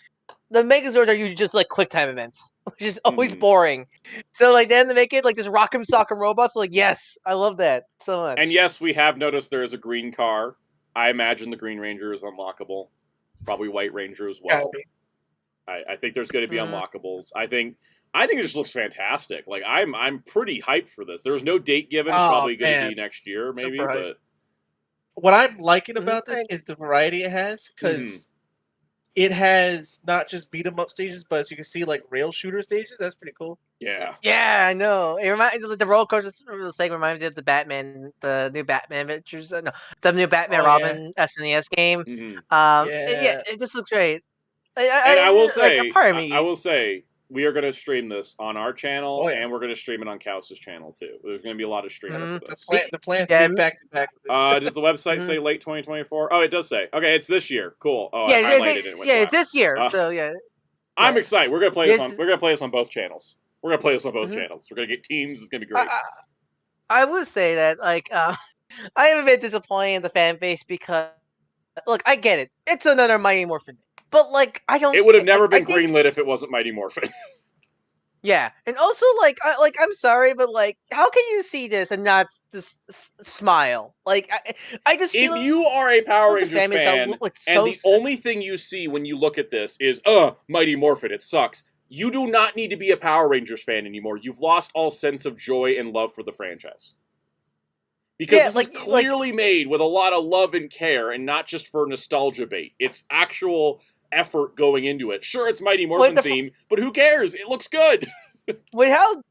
the Megazords are usually just like quick time events, which is always boring. So like then to make it like this Rock'em Sock'em robots, like yes, I love that so much. And yes, we have noticed there is a green car. I imagine the Green Ranger is unlockable, probably White Ranger as well. I think there's going to be unlockables. I think it just looks fantastic. Like I'm pretty hyped for this. There's no date given. It's probably going to be next year, maybe. But what I'm liking about this is the variety it has, because it has not just beat 'em up stages, but as you can see, like rail shooter stages. That's pretty cool. Yeah. Yeah, I know. It reminds the roller coaster segment reminds me of the new Batman Adventures. No, the new Batman Robin SNES game. Mm-hmm. It just looks great. I will say, we are going to stream this on our channel, Oh, yeah. and we're going to stream it on Kaus's channel too. There's going to be a lot of streaming for this. The plan's Yeah, to be back to back with this. Does the website say late 2024? Oh, it does say. Okay, it's this year. Cool. Oh, yeah, I highlighted it. it's this year. So yeah. I'm excited. We're gonna play this Yes. on. We're gonna play this on both channels. We're gonna play this on both channels. We're gonna get teams. It's gonna be great. I would say that I am a bit disappointed in the fan base because look, I get it. It's another Mighty Morphin, but like I don't. It would have never been I think- greenlit if it wasn't Mighty Morphin. Yeah, and also I'm sorry, but like, how can you see this and not just smile? Like, I just feel If you are a Power like the Rangers fan base fan, look and so the only thing you see when you look at this is, Mighty Morphin, it sucks. You do not need to be a Power Rangers fan anymore. You've lost all sense of joy and love for the franchise. Because this is clearly made with a lot of love and care, and not just for nostalgia bait. It's actual effort going into it. Sure, it's Mighty Morphin theme, but who cares? It looks good. with how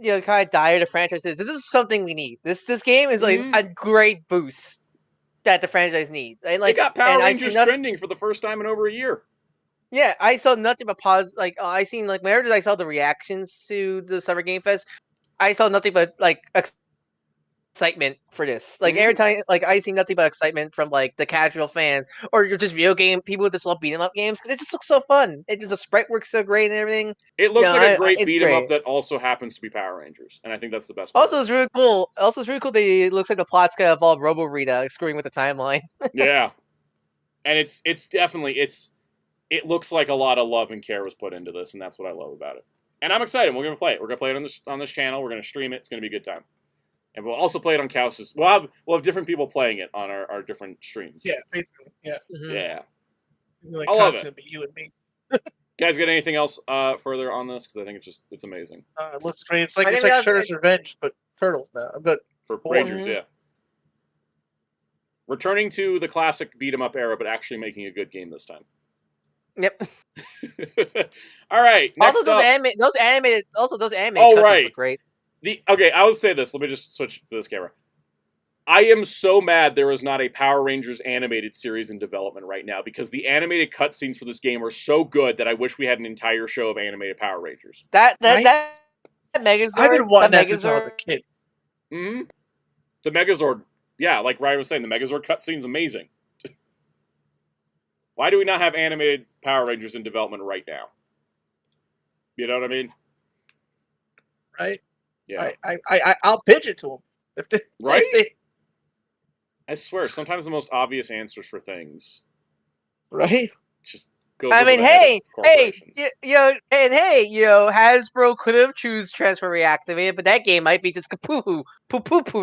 kind of dire the franchise is, this is something we need. This game is like a great boost that the franchise needs. And, like, it got Power Rangers trending for the first time in over a year. Yeah, I saw nothing but I seen like whenever I saw the reactions to the Summer Game Fest, I saw nothing but like excitement for this. Like every time, like I see nothing but excitement from like the casual fans or just video game people who just love beat 'em up games because it just looks so fun. It just the sprite works so great and everything. It looks like a great beat 'em up that also happens to be Power Rangers, and I think that's the best part. Also, it's really cool. Also, it's really cool that it looks like the plot's gonna involve Robo Rita screwing with the timeline. Yeah, and it's definitely it looks like a lot of love and care was put into this, and that's what I love about it. And I'm excited. We're gonna play it. We're gonna play it on this channel. We're gonna stream it. It's gonna be a good time. And we'll also play it on Kaus's. We'll have different people playing it on our different streams. Yeah, basically. Yeah. Yeah. Like I love it. You and me. Guys, got anything else further on this? Because I think it's amazing. It looks great. It's like Shredder's Revenge, but turtles now. But for Rangers, yeah. Returning to the classic beat 'em up era, but actually making a good game this time. Yep. All right. Next also, those animated oh, cutscenes right. look great. Okay, I will say this. Let me just switch to this camera. I am so mad there is not a Power Rangers animated series in development right now because the animated cutscenes for this game are so good that I wish we had an entire show of animated Power Rangers. That Megazord. I've been wanting that since I was a kid. Mm-hmm. The Megazord, yeah, like Ryan was saying, the Megazord cutscene's amazing. Why do we not have animated Power Rangers in development right now? You know what I mean? Right. Yeah. I'll pitch it to them. If they, right? If they... I swear, sometimes the most obvious answers for things. Right? Just goes I over mean, the head of corporations. Hasbro could have choose Transfer Reactivated, but that game might be just poo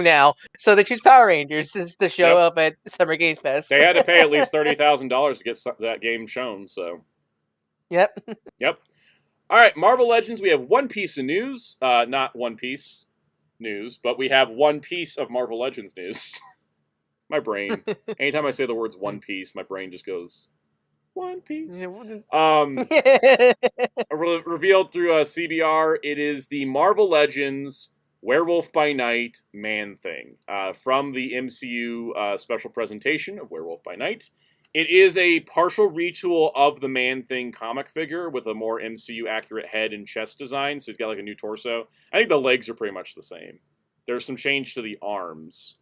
now. So they choose Power Rangers to show up at Summer Game Fest. They had to pay at least $30,000 to get that game shown, so. Yep. Yep. All right, Marvel Legends, we have one piece of news. Not One Piece news, but we have one piece of Marvel Legends news. My brain. Anytime I say the words One Piece, my brain just goes, One Piece. Revealed through CBR, it is the Marvel Legends Werewolf by Night Man-Thing from the MCU special presentation of Werewolf by Night. It is a partial retool of the Man-Thing comic figure with a more MCU-accurate head and chest design, so he's got like a new torso. I think the legs are pretty much the same. There's some change to the arms.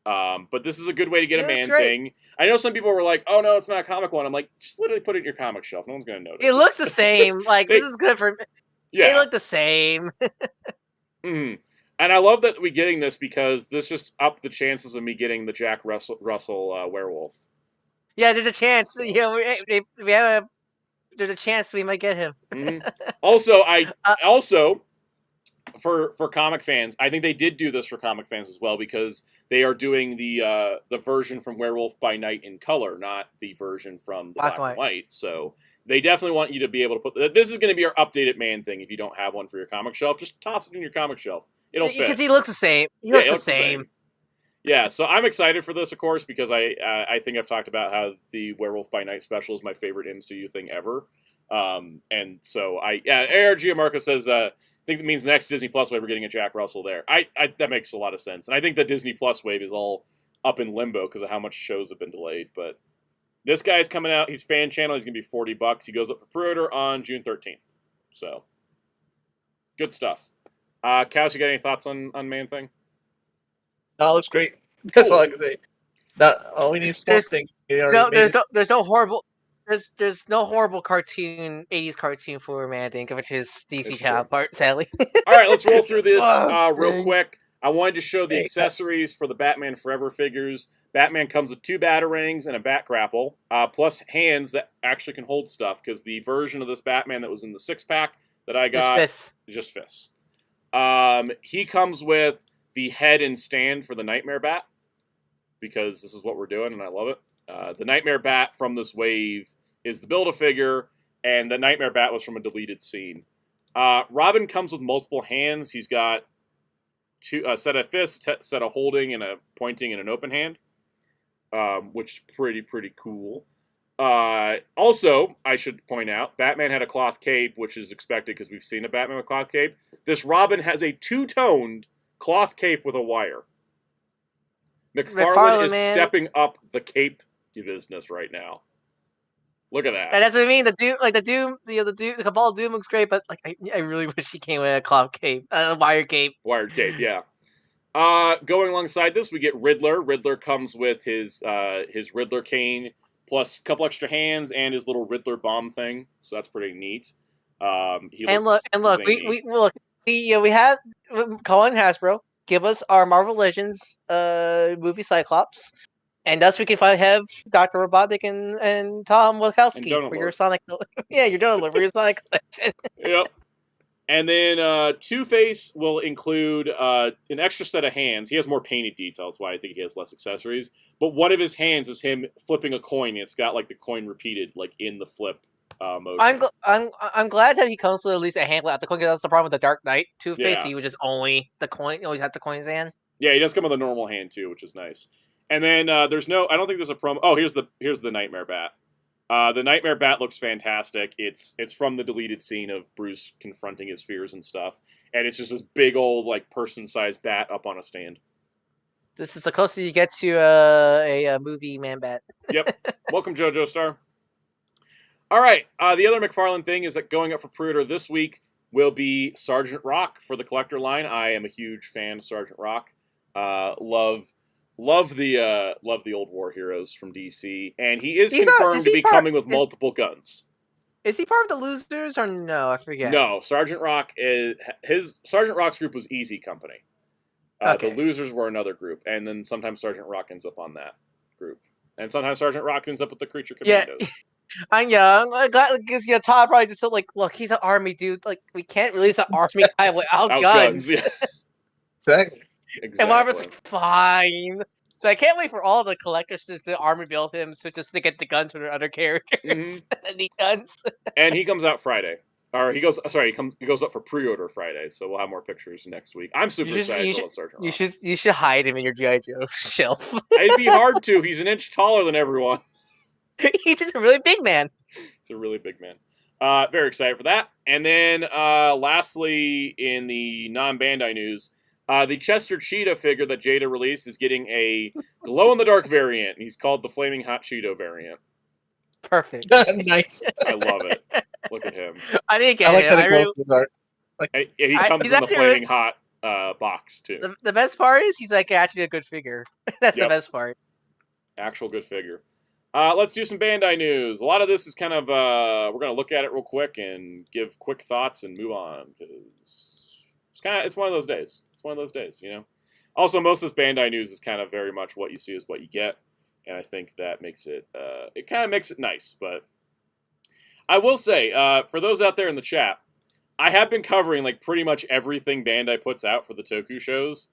But this is a good way to get a Man-Thing. I know some people were like, oh no, it's not a comic one. I'm like, just literally put it in your comic shelf. No one's going to notice. It looks the same. Like, this is good for... Yeah. They look the same. And I love that we're getting this because this just upped the chances of me getting the Jack Russell werewolf. Yeah, there's a chance. You know, there's a chance we might get him. Also, for comic fans, I think they did do this for comic fans as well because they are doing the version from Werewolf by Night in color, not the version from the black and white. So they definitely want you to be able to put this is going to be your updated Man-Thing. If you don't have one for your comic shelf, just toss it in your comic shelf. It'll fit because he looks the same. He looks the same. Yeah, so I'm excited for this, of course, because I think I've talked about how the Werewolf by Night special is my favorite MCU thing ever. And so ARG Marco says, I think that means the next Disney Plus wave we're getting a Jack Russell there. That makes a lot of sense. And I think the Disney Plus wave is all up in limbo because of how much shows have been delayed. But this guy's coming out. He's fan channel. He's going to be $40. He goes up for pre-order on June 13th. So Good stuff. Cows, you got any thoughts on Man-Thing? No, it looks great. That's Cool. all I can say. All we need is Swamp Thing. There's no horrible. There's no horrible cartoon 80s cartoon for Man-Thing, which is DC counterpart, sadly. All right, let's roll through this Swamp real Thing. quick. I wanted to show the accessories for the Batman Forever figures. Batman comes with 2 batarangs and a bat grapple, plus hands that actually can hold stuff, because the version of this Batman that was in the 6-pack that I got is just fists. He comes with the head and stand for the Nightmare Bat, because this is what we're doing, and I love it. The Nightmare Bat from this wave is the Build-A-Figure, and the Nightmare Bat was from a deleted scene. Robin comes with multiple hands. He's got a set of fists, set of holding, and a pointing, and an open hand, which is pretty cool. Also, I should point out, Batman had a cloth cape, which is expected because we've seen a Batman with cloth cape. This Robin has a 2-toned cloth cape with a wire. McFarlane is stepping up the cape business right now. Look at that. And that's what I mean. The Cabal of Doom looks great, but like I really wish he came with a cloth cape, a wire cape. Wired cape, yeah. Going alongside this, we get Riddler. Riddler comes with his Riddler cane, plus a couple extra hands and his little Riddler bomb thing. So that's pretty neat. We have Colin Hasbro give us our Marvel Legends movie Cyclops, and thus we can finally have Dr. Robotic and Tom Wachowski for your Sonic. Yeah, you're done for your Sonic collection. Yep. And then Two-Face will include an extra set of hands. He has more painted details, why I think he has less accessories. But one of his hands is him flipping a coin. And it's got like the coin repeated like in the flip motion. I'm glad that he comes with at least a hand without the coin, because that's the problem with the Dark Knight Two-Face. Yeah. He was just only the coin. He always had the coin in his hand. Yeah, he does come with a normal hand too, which is nice. And then I don't think there's a promo. Oh, here's the Nightmare Bat. The Nightmare Bat looks fantastic. It's from the deleted scene of Bruce confronting his fears and stuff, and it's just this big old like person-sized bat up on a stand. This is the closest you get to a movie Man Bat. Yep. Welcome, JoJo Star. All right. The other McFarlane thing is that going up for pre-order this week will be Sergeant Rock for the collector line. I am a huge fan of Sergeant Rock. Love the old war heroes from DC, and he is confirmed to be coming with multiple guns. Is he part of the Losers or no? I forget. No, Sergeant Rock Sergeant Rock's group was Easy Company. The Losers were another group, and then sometimes Sergeant Rock ends up on that group, and sometimes Sergeant Rock ends up with the Creature Commandos. Yeah. I'm glad because Todd probably just said like, look, he's an army dude. Like, we can't release an army guy without guns. Yeah. Exactly. And Marvel's like, fine. So I can't wait for all the collectors to army build him, so just to get the guns for their other characters that need guns. And he comes out Friday, or he goes up for pre-order Friday. So we'll have more pictures next week. I'm super excited to love Sergeant Rock. You should hide him in your G.I. Joe shelf. It'd be hard to. He's an inch taller than everyone. He's just a really big man. It's a really big man. Very excited for that. And then lastly, in the non-Bandai news, the Chester Cheetah figure that Jada released is getting a glow-in-the-dark variant. He's called the Flaming Hot Cheeto variant. Perfect. Nice. I love it. Look at him. I didn't get I like it. that it glows in the dark. He comes in the Flaming Hot box, too. The best part is he's like actually a good figure. That's the best part. Actual good figure. Let's do some Bandai news. A lot of this is kind of, we're going to look at it real quick and give quick thoughts and move on, because it's one of those days. It's one of those days, you know? Also, most of this Bandai news is kind of very much what you see is what you get, and I think that makes it, it kind of makes it nice, but I will say, for those out there in the chat, I have been covering, like, pretty much everything Bandai puts out for the Toku shows.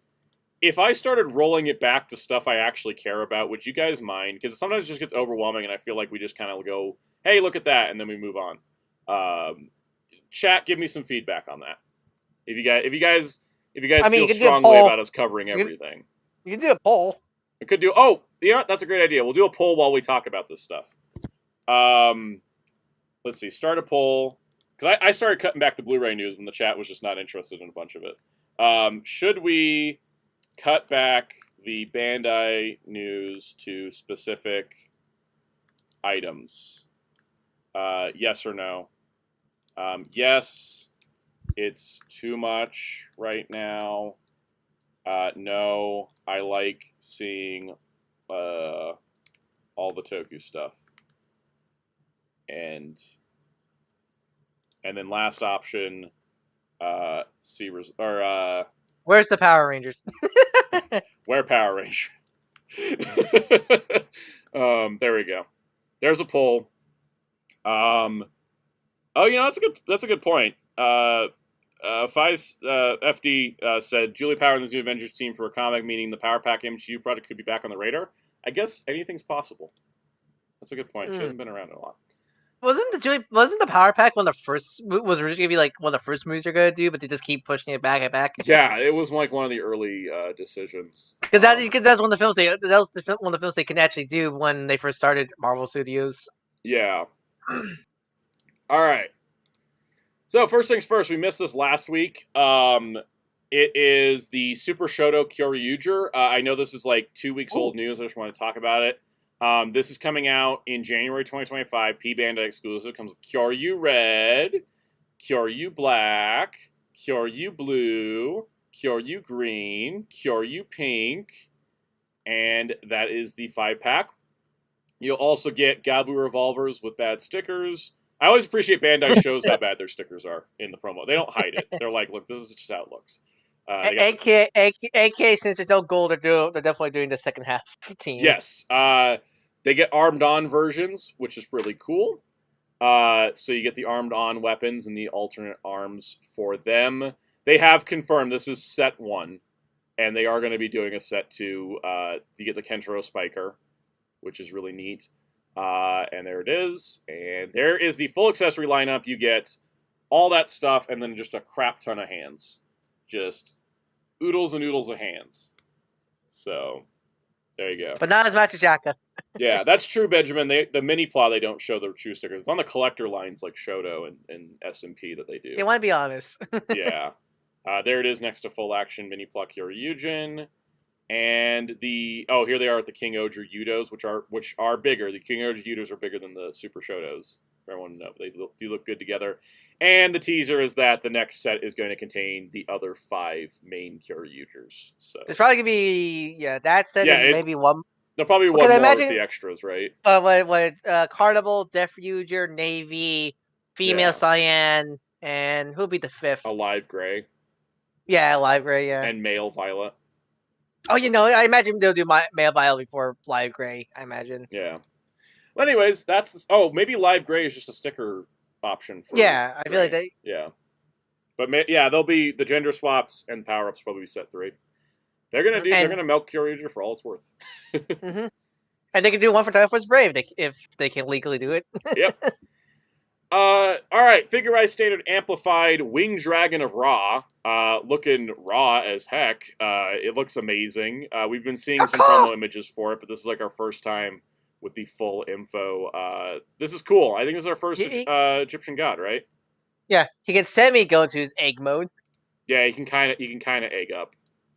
If I started rolling it back to stuff I actually care about, would you guys mind? Because sometimes it just gets overwhelming, and I feel like we just kind of go, hey, look at that, and then we move on. Chat, give me some feedback on that. If you guys feel strongly about us covering everything. You can do a poll. We could do, that's a great idea. We'll do a poll while we talk about this stuff. Let's see, start a poll. Because I started cutting back the Blu-ray news when the chat was just not interested in a bunch of it. Should we cut back the Bandai news to specific items? Yes or no? Yes it's too much right now. No, I like seeing all the Toku stuff. And then last option, Where's the Power Rangers? where Power Ranger. There we go. There's a poll. Oh, that's a good point. FD said Julie Power and the New Avengers team for a comic, meaning the Power Pack MCU project could be back on the radar. I guess anything's possible. That's a good point. She hasn't been around a lot. Wasn't the Power Pack one of the first was originally gonna be like one of the first movies they're gonna do, but they just keep pushing it back and back? Yeah, it was like one of the early decisions. Because that's one of the films one of the films they can actually do when they first started Marvel Studios. Yeah. All right. So first things first, we missed this last week. It is the Super Shoto Kyoryuger. I know this is like 2 weeks old news. I just want to talk about it. This is coming out in January 2025. P Bandai exclusive. Comes with Kyoryu Red, Kyoryu Black, Kyoryu Blue, Kyoryu Green, Kyoryu Pink, and that is the 5-pack. You'll also get Gabu revolvers with bad stickers. I always appreciate Bandai shows how bad their stickers are in the promo. They don't hide it. They're like, look, this is just how it looks. AK, since there's no gold, they're definitely doing the second half team. Yes. They get armed-on versions, which is really cool. So you get the armed-on weapons and the alternate arms for them. They have confirmed this is set 1, and they are going to be doing a set 2. You get the Kentaro Spiker, which is really neat. And there it is. And there is the full accessory lineup. You get all that stuff, and then just a crap ton of hands. Just oodles and oodles of hands. So, there you go. But not as much as Jaka. Yeah, that's true, Benjamin. The mini plot, they don't show the true stickers. It's on the collector lines like Shoto and S&P that they do. They want to be honest. Yeah. There it is next to full action mini plot Kyoryujin. And here they are at the King Oger Yudos, which are bigger. The King Oger Yudos are bigger than the Super Shotos. For everyone to know, they do look good together. And the teaser is that the next set is going to contain the other 5 main Kyoryugers. So it's probably gonna be that set and maybe one. There'll probably be one more with the extras, right? Carnival, Death Fuger, Navy, Female Cyan, and who'll be the 5th? Alive Gray. Yeah, Alive Gray. Yeah, and Male Violet. Oh, I imagine they'll do Male Violet before Live Gray. I imagine. Yeah. Well, anyways, maybe Live Gray is just a sticker option for. Yeah, I feel like they. Yeah. But they'll be the gender swaps and power ups probably set 3. They're gonna milk Kyoryuger for all it's worth. Mm-hmm. And they can do one for Time Force Brave if they can legally do it. Yep. All right. Figure Eye Standard Amplified Wing Dragon of Ra. Looking raw as heck. It looks amazing. We've been seeing some promo images for it, but this is like our first time with the full info. This is cool. I think this is our first Egyptian god, right? Yeah, he can semi-go into his egg mode. Yeah, he can kind of egg up.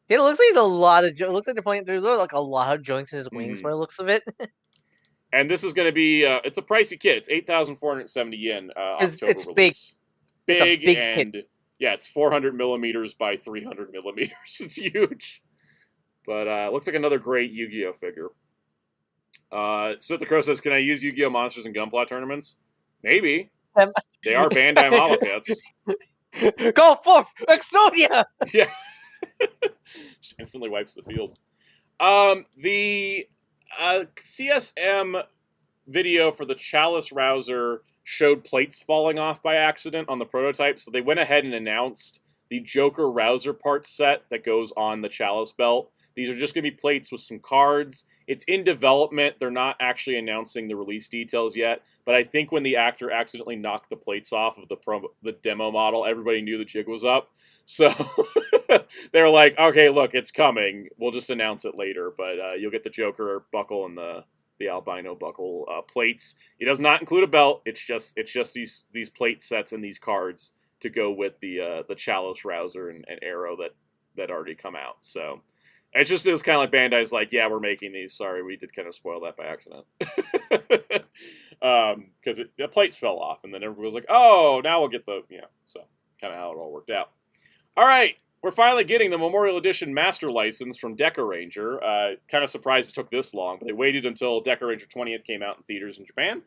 It looks like there's a lot of. It looks like there's like a lot of joints in his wings. By the looks of it. And this is going to be. It's a pricey kit. It's 8,470 yen. It's release. big. Big, it's a big and kit. Yeah, it's 400 millimeters by 300 millimeters. It's huge. But it looks like another great Yu-Gi-Oh figure. Smith the Crow says, "Can I use Yu-Gi-Oh monsters in Gunpla tournaments? Maybe. They are Bandai model kits. Go forth, Exodia!" Yeah. Just instantly wipes the field. The CSM video for the Chalice Rouser showed plates falling off by accident on the prototype, so they went ahead and announced the Joker Rouser parts set that goes on the Chalice belt. These are just going to be plates with some cards. It's in development. They're not actually announcing the release details yet, but I think when the actor accidentally knocked the plates off of the demo model, everybody knew the jig was up. So they're like, okay, look, it's coming. We'll just announce it later, but you'll get the Joker buckle and the albino buckle plates. It does not include a belt. It's just these plate sets and these cards to go with the Chalice Rouser and Arrow that already come out. So it was kind of like Bandai's like, yeah, we're making these. Sorry, we did kind of spoil that by accident. Because the plates fell off, and then everybody was like, oh, now we'll get the, so. kind of how it all worked out. All right, we're finally getting the Memorial Edition Master License from Deca Ranger. Kind of surprised it took this long, but they waited until Deca Ranger 20th came out in theaters in Japan.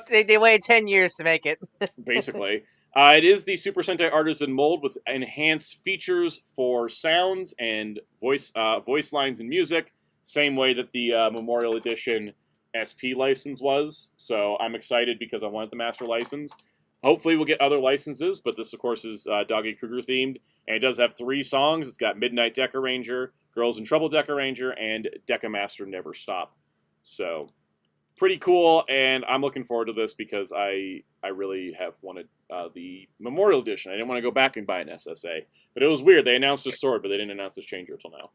They waited 10 years to make it. Basically. It is the Super Sentai Artisan mold with enhanced features for sounds and voice lines and music, same way that the Memorial Edition SP license was. So I'm excited because I wanted the Master License. Hopefully we'll get other licenses, but this, of course, is Doggy Kruger themed. And it does have 3 songs. It's got Midnight Deca Ranger, Girls in Trouble Deca Ranger, and Deca Master Never Stop. So, pretty cool, and I'm looking forward to this because I really have wanted the Memorial Edition. I didn't want to go back and buy an SSA. But it was weird. They announced a sword, but they didn't announce this changer until now.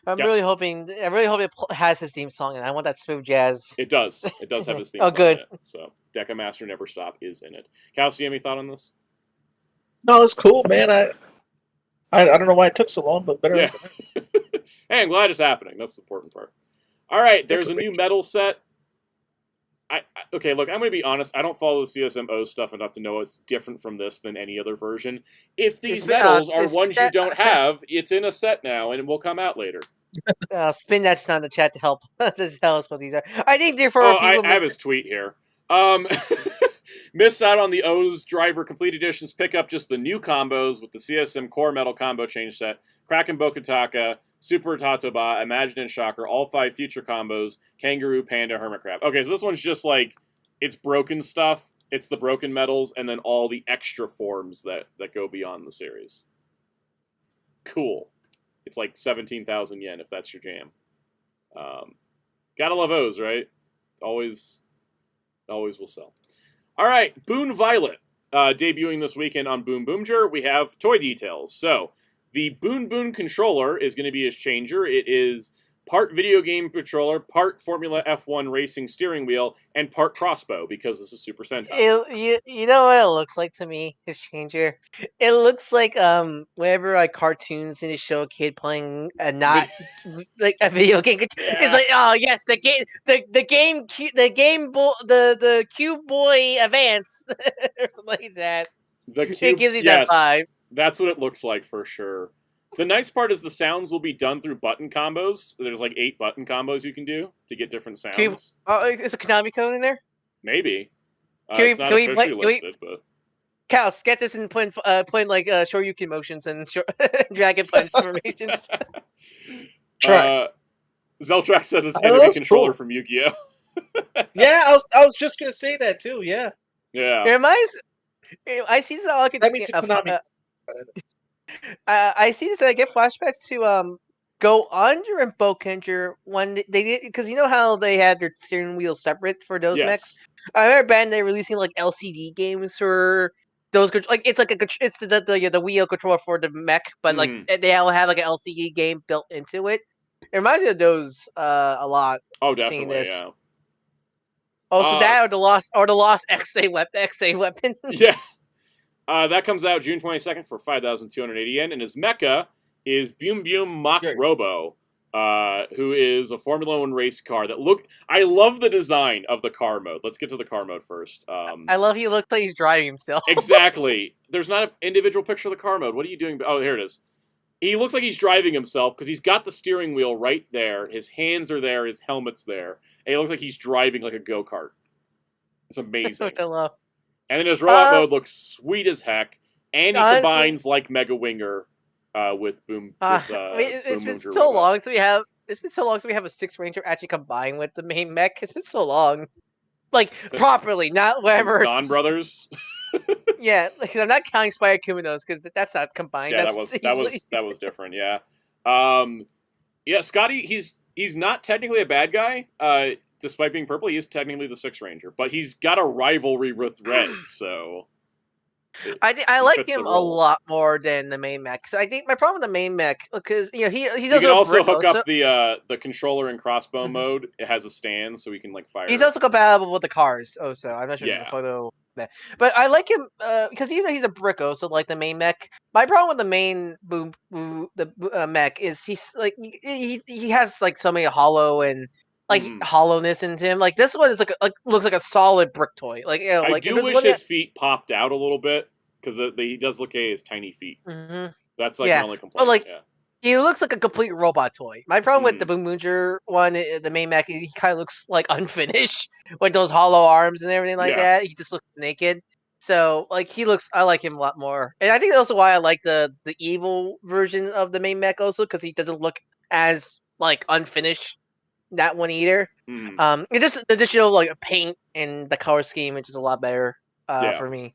I'm really hoping it has his theme song, and I want that smooth jazz. It does. It does have his theme Oh, song good. in it. So, Deca Master Never Stop is in it. Cal, do you have any thought on this? No, it's cool, man. I don't know why it took so long, but better. Yeah. Hey, I'm glad it's happening. That's the important part. All right, there's a new metal set. Okay, look, I'm going to be honest. I don't follow the CSMO stuff enough to know it's different from this than any other version. If these medals are ones you don't have, it's in a set now, and it will come out later. Spin that's not in the chat to help to tell us what these are. I think they're for people. I have his tweet here. Missed out on the O's Driver Complete Editions. Pick up just the new combos with the CSM Core Metal Combo Change Set, Kraken Bokataka, Super Tatoba, Imagine and Shocker, all 5 future combos, Kangaroo, Panda, Hermit Crab. Okay, so this one's just like, it's broken stuff, it's the broken metals, and then all the extra forms that go beyond the series. Cool. It's like 17,000 yen if that's your jam. Gotta love O's, right? Always will sell. All right, BoonViolet, debuting this weekend on Boom Boomger. We have toy details. So, the Boon controller is going to be his changer. It is part video game controller, part Formula F1 racing steering wheel, and part crossbow, because this is Super Sentai. You know what it looks like to me, his changer? It looks like whenever like cartoons in the show a kid playing like a video game. Yeah. It's like, oh yes, the Cube Boy Advance or something like that. It gives you that vibe. That's what it looks like for sure. The nice part is the sounds will be done through button combos. There's like 8 button combos you can do to get different sounds. Is a Konami code in there? Maybe. It's not officially listed, but... Cal, get this and playing like Shoryuken motions and Dragon Punch formations. Try. Zeltrax says it's energy controller from Yu-Gi-Oh! Yeah, I was just gonna say that too. Yeah. Yeah. It reminds. I see this. That means Konami. I see this. I get flashbacks to Go Under and Bokenger when they did, because you know how they had their steering wheel separate for those mechs. I remember back they releasing like LCD games for those. Like it's the wheel controller for the mech, but like they all have like an LCD game built into it. It reminds me of those a lot. Oh, definitely. Yeah. Also, that or the lost XA weapon. Yeah. That comes out June 22nd for 5,280 yen, and his mecha is Boom Mach Robo, who is a Formula 1 race car I love the design of the car mode. Let's get to the car mode first. I love he looks like he's driving himself. Exactly. There's not an individual picture of the car mode. What are you doing? Oh, here it is. He looks like he's driving himself because he's got the steering wheel right there. His hands are there. His helmet's there. And he looks like he's driving like a go-kart. It's amazing. That's what I love. And then his robot mode looks sweet as heck. And he combines like Mega Winger with Boom. It's been so long since we have a 6 Ranger actually combined with the main mech. It's been so long. Like properly, not whatever. Dawn Brothers. Yeah, like, I'm not counting Spire Kuminos because that's not combined. Yeah, that was different. Yeah, yeah. Scotty, he's not technically a bad guy. Despite being purple, he is technically the 6 Ranger, but he's got a rivalry with Red, so. I like him a lot more than the main mech. Because I think my problem with the main mech, because he's you can also hook up the controller and crossbow mode. It has a stand, so we can like fire. He's also compatible with the cars. Also, I'm not sure if the photo. But I like him because even though he's a bricko, so like the main mech. My problem with the main mech is he's like he has like so many hollow and like hollowness into him. Like this one is like looks like a solid brick toy. Like I do wish his feet popped out a little bit. because he does look at his tiny feet. Mm-hmm. That's like my only complaint. But like, yeah. he looks like a complete robot toy. My problem with the Mm. Boonmonger one, the main mech, he kind of looks like unfinished with those hollow arms and everything like Yeah. that. He just looks naked. So like I like him a lot more, and I think that's also why I like the evil version of the main mech also because he doesn't look as like unfinished that one either. Mm. It just additional like paint and the color scheme, which is a lot better for me.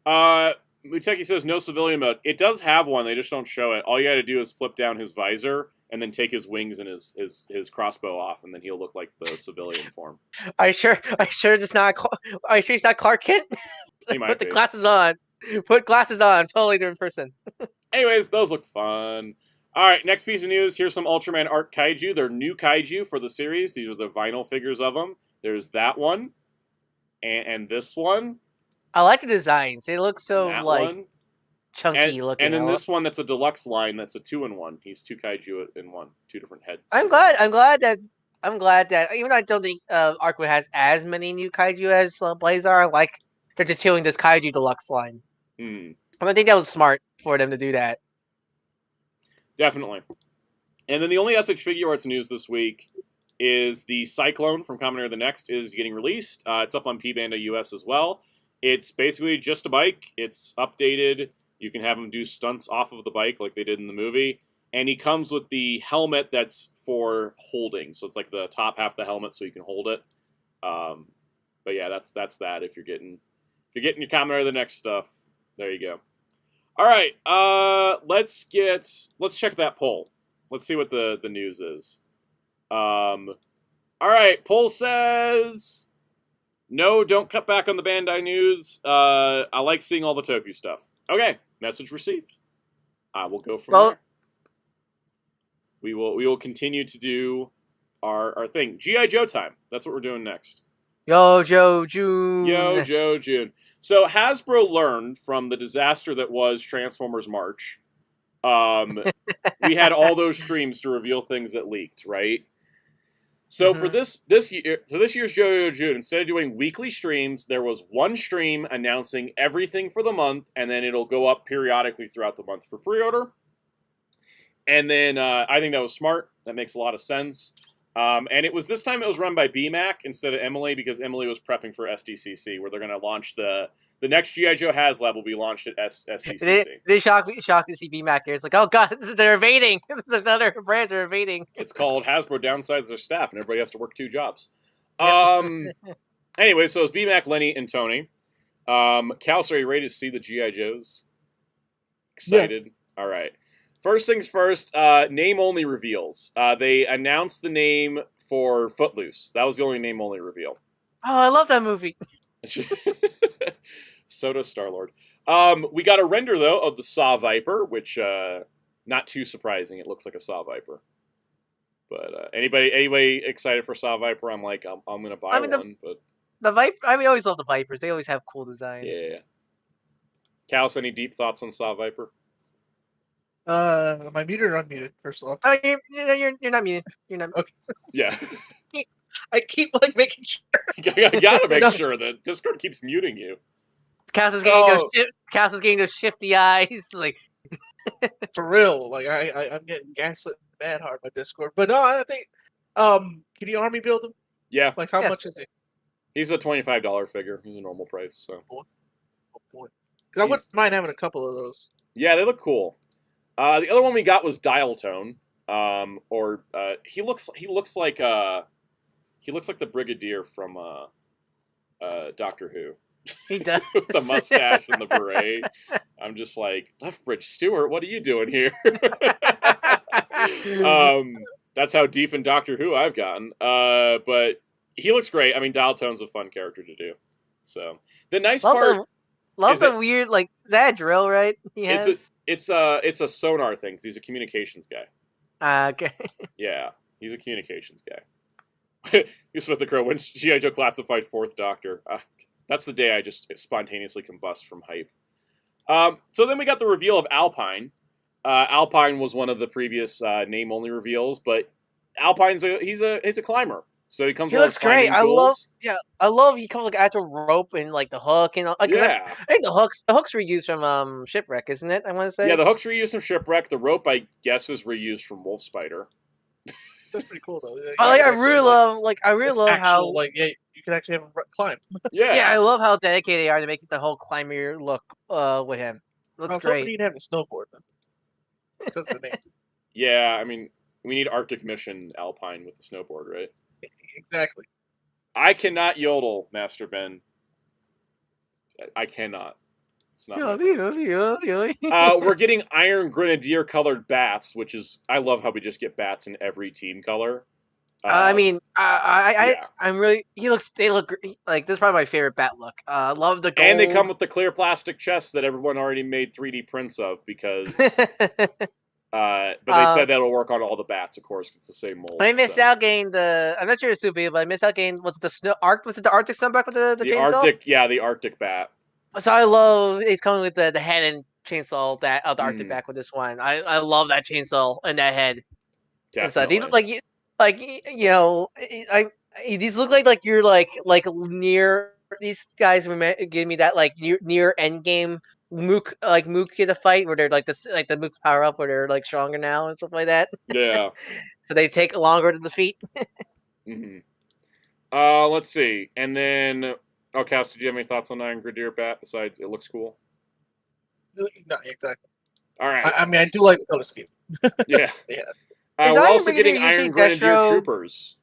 Muteki says no civilian mode. It does have one. They just don't show it. All you got to do is flip down his visor and then take his wings and his crossbow off, and then he'll look like the civilian form. Are you sure it's not Clark Kent? Put the glasses on. Put glasses on. Totally different person. Anyways, those look fun. All right, next piece of news. Here's some Ultraman Art Kaiju. They're new Kaiju for the series. These are the vinyl figures of them. There's that one, and this one. I like the designs. They look so like one. chunky looking. And then this one that's a deluxe line. That's a 2-in-1. He's 2 Kaiju in one. 2 different head. I'm glad that even though I don't think Arcwood has as many new Kaiju as Blazar, like they're just doing this Kaiju deluxe line. Mm. And I think that was smart for them to do that. Definitely. And then the only SH Figure Arts news this week is the Cyclone from Kamen Rider the Next is getting released. It's up on P-Banda US as well. It's basically just a bike. It's updated. You can have him do stunts off of the bike like they did in the movie. And he comes with the helmet that's for holding. So it's like the top half of the helmet so you can hold it. But yeah, that's that if you're getting your Kamen Rider the Next stuff. There you go. All right, let's check that poll. Let's see what the news is. All right, poll says no, don't cut back on the Bandai news. I like seeing all the Toku stuff. Okay, message received. We'll go from there. We will continue to do our thing. G.I. Joe time. That's what we're doing next. Yo, Joe June. Yo, Joe June. So Hasbro learned from the disaster that was Transformers March. We had all those streams to reveal things that leaked, right? So for this year's Joe June, instead of doing weekly streams, there was one stream announcing everything for the month, and then it'll go up periodically throughout the month for pre-order. And then I think that was smart. That makes a lot of sense. And this time it was run by BMAC instead of Emily because Emily was prepping for SDCC, where they're going to launch the next G.I. Joe Haslab will be launched at SDCC. They shocked me to see BMAC here. It's like, oh god, they're evading. The other brands are evading. It's called Hasbro downsizes their staff, and everybody has to work 2 jobs. Yep. Anyway, so it's BMAC, Lenny, and Tony. Kals, are you ready to see the G.I. Joes? Excited? Yeah. All right. First things first, name-only reveals. They announced the name for Footloose. That was the only name-only reveal. Oh, I love that movie. So does Star-Lord. We got a render, though, of the Saw Viper, which, not too surprising. It looks like a Saw Viper. But anybody excited for Saw Viper? I'm like, I'm going to buy one. But the Viper, I always love the Vipers. They always have cool designs. Yeah. Kals, any deep thoughts on Saw Viper? Am I muted or unmuted? First off, you're not muted. You're not. Okay. Yeah. I keep like making sure. You gotta make sure that Discord keeps muting you. Cass is getting those shifty eyes. Like for real. Like I'm getting gaslit bad hard by Discord. But no, I think. Can you army build him? Yeah. Like how much is he? He's a $25 figure. He's a normal price. So. Oh boy. Because I wouldn't mind having a couple of those. Yeah, they look cool. The other one we got was Dial Tone. He looks like the Brigadier from Doctor Who. He does. With the mustache and the beret. I'm just like, Lethbridge Stewart, what are you doing here? That's how deep in Doctor Who I've gotten. But he looks great. I mean, Dial Tone's a fun character to do. So the nice part. Love the weird, like, is that a drill, right? He has? It's a sonar thing. 'Cause he's a communications guy. Okay. Yeah, he's a communications guy. You Smith the Crow, when's G.I. Joe classified 4th Doctor? That's the day I just spontaneously combust from hype. So then we got the reveal of Alpine. Alpine was one of the previous name-only reveals, but Alpine's he's a climber. So he comes He with all looks his great. climbing tools. I love he comes with like actual rope and like the hook and all. Like, Yeah. I think the hooks were used from Shipwreck, isn't it? I want to say. Yeah, the hook's reused from Shipwreck. The rope, I guess, is reused from Wolf Spider. That's pretty cool though. But like, I really it's love actual, how you can actually have him climb. Yeah. I love how dedicated they are to making the whole climber look with him. Looks I was hoping great. he'd have a snowboard then, because of the name. Yeah, I mean, we need Arctic Mission Alpine with the snowboard, right? Exactly. I cannot yodel, Master Ben. I cannot. It's not. We're getting Iron Grenadier colored bats, which is I love how we just get bats in every team color. I mean, yeah. I'm really. They look like this is probably my favorite bat look. Love the gold. And they come with the clear plastic chests that everyone already made 3D prints of because. But they said that'll work on all the bats, of course. 'Cause it's the same mold. I missed out getting the. I'm not sure it's super, but I missed out getting. Was it the snow arc? Was it the Arctic snowback with the chainsaw? Arctic, yeah, the Arctic bat. So I love it's coming with the head and chainsaw that of the Arctic back with this one. I love that chainsaw and that head. Definitely. And so these these look like you're like near these guys give me that like near end game Mook get a fight where they're like this like the Mooks power up where they're like stronger now and stuff like that. Yeah. So they take longer to defeat. Let's see, and then Cass, did you have any thoughts on Iron Grenadier bat besides it looks cool? No, exactly. All right. I mean, I do like the color scheme. Yeah. Yeah. We're also getting Iron Grenadier troopers.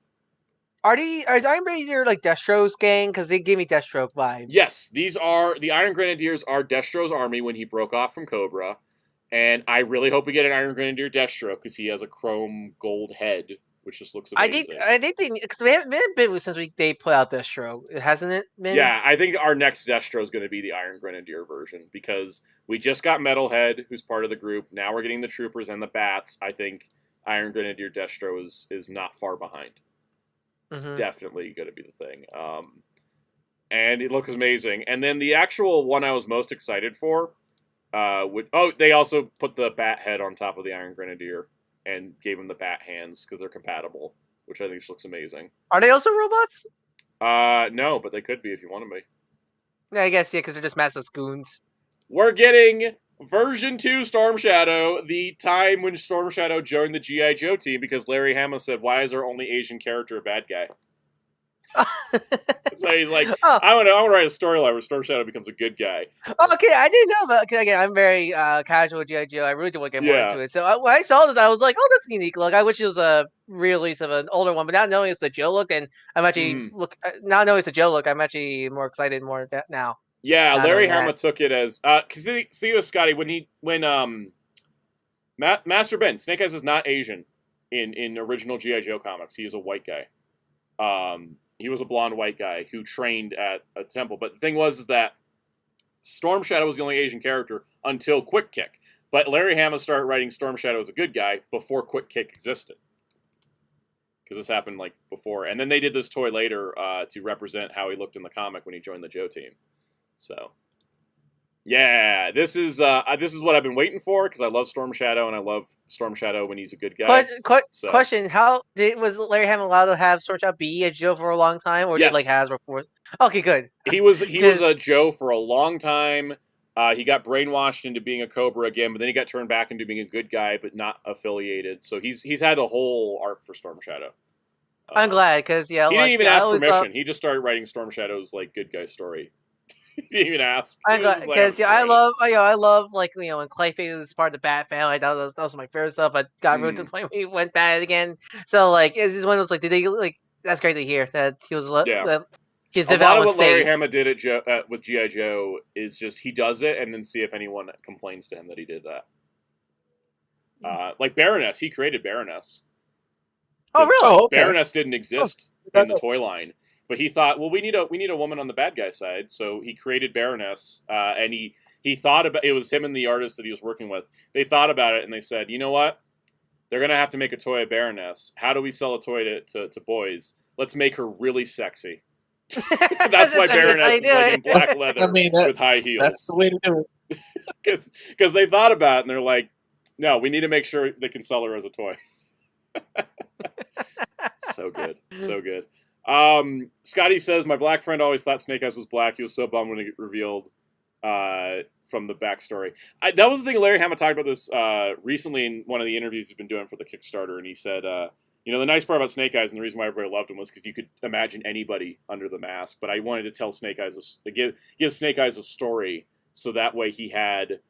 Are Iron Grenadier like Destro's gang? Because they give me Deathstroke vibes. Yes, the Iron Grenadiers are Destro's army when he broke off from Cobra, and I really hope we get an Iron Grenadier Destro because he has a chrome gold head, which just looks amazing. I think because we haven't been since they put out Destro, hasn't it? Been? Yeah, I think our next Destro is going to be the Iron Grenadier version because we just got Metalhead, who's part of the group. Now we're getting the troopers and the bats. I think Iron Grenadier Destro is not far behind. It's definitely going to be the thing. And it looks amazing. And then the actual one I was most excited for, they also put the bat head on top of the Iron Grenadier and gave him the bat hands because they're compatible, which I think looks amazing. Are they also robots? No, but they could be if you want to be. Yeah, I guess, because they're just massive goons. We're getting version 2 Storm Shadow, the time when Storm Shadow joined the G.I. Joe team because Larry Hama said, why is our only Asian character a bad guy? So he's like, I want to write a storyline where Storm Shadow becomes a good guy. Okay, I didn't know about. Cause again, I'm very casual with G.I. Joe. I really do want to get more into it. So when I saw this, I was like, "Oh, that's a unique look." I wish it was a re-release of an older one, but now knowing it's the Joe look, and I'm actually now knowing it's the Joe look, I'm actually more excited now. Yeah, Larry Hama took it as because see, Scotty, when Master Ben Snake Eyes is not Asian in original G.I. Joe comics. He is a white guy. He was a blonde white guy who trained at a temple. But the thing was that Storm Shadow was the only Asian character until Quick Kick. But Larry Hama started writing Storm Shadow as a good guy before Quick Kick existed. Because this happened like before. And then they did this toy later to represent how he looked in the comic when he joined the Joe team. So, yeah, this is what I've been waiting for because I love Storm Shadow and I love Storm Shadow when he's a good guy. But question: was Larry Hama allowed to have Storm Shadow be a Joe for a long time, or did like Hasbro for? Okay, good. He was a Joe for a long time. He got brainwashed into being a Cobra again, but then he got turned back into being a good guy, but not affiliated. So he's had a whole arc for Storm Shadow. I'm glad because he didn't even ask permission. He just started writing Storm Shadow's like good guy story. He didn't even ask. I'm glad because I love like when Clayface was part of the Bat family. That was my favorite stuff, but got ruined to the point where he went bad again. So like it's just one of those like did they like that's great to hear that he was a lot of what Larry Hama did with G.I. Joe is just he does it and then see if anyone complains to him that he did that. Like Baroness, he created Baroness. Oh really? Okay. Baroness didn't exist in the toy line. But he thought, well, we need a woman on the bad guy side, so he created Baroness, and he thought about it was him and the artist that he was working with. They thought about it and they said, you know what? They're gonna have to make a toy of Baroness. How do we sell a toy to boys? Let's make her really sexy. That's why Baroness is like in black leather with high heels. That's the way to do it. Because they thought about it and they're like, no, we need to make sure they can sell her as a toy. So good. So good. Scotty says, my black friend always thought Snake Eyes was black. He was so bummed when it revealed from the backstory. That was the thing Larry Hama talked about this recently in one of the interviews he's been doing for the Kickstarter, and he said, the nice part about Snake Eyes and the reason why everybody loved him was because you could imagine anybody under the mask, but I wanted to tell Snake Eyes, give Snake Eyes a story, so that way he had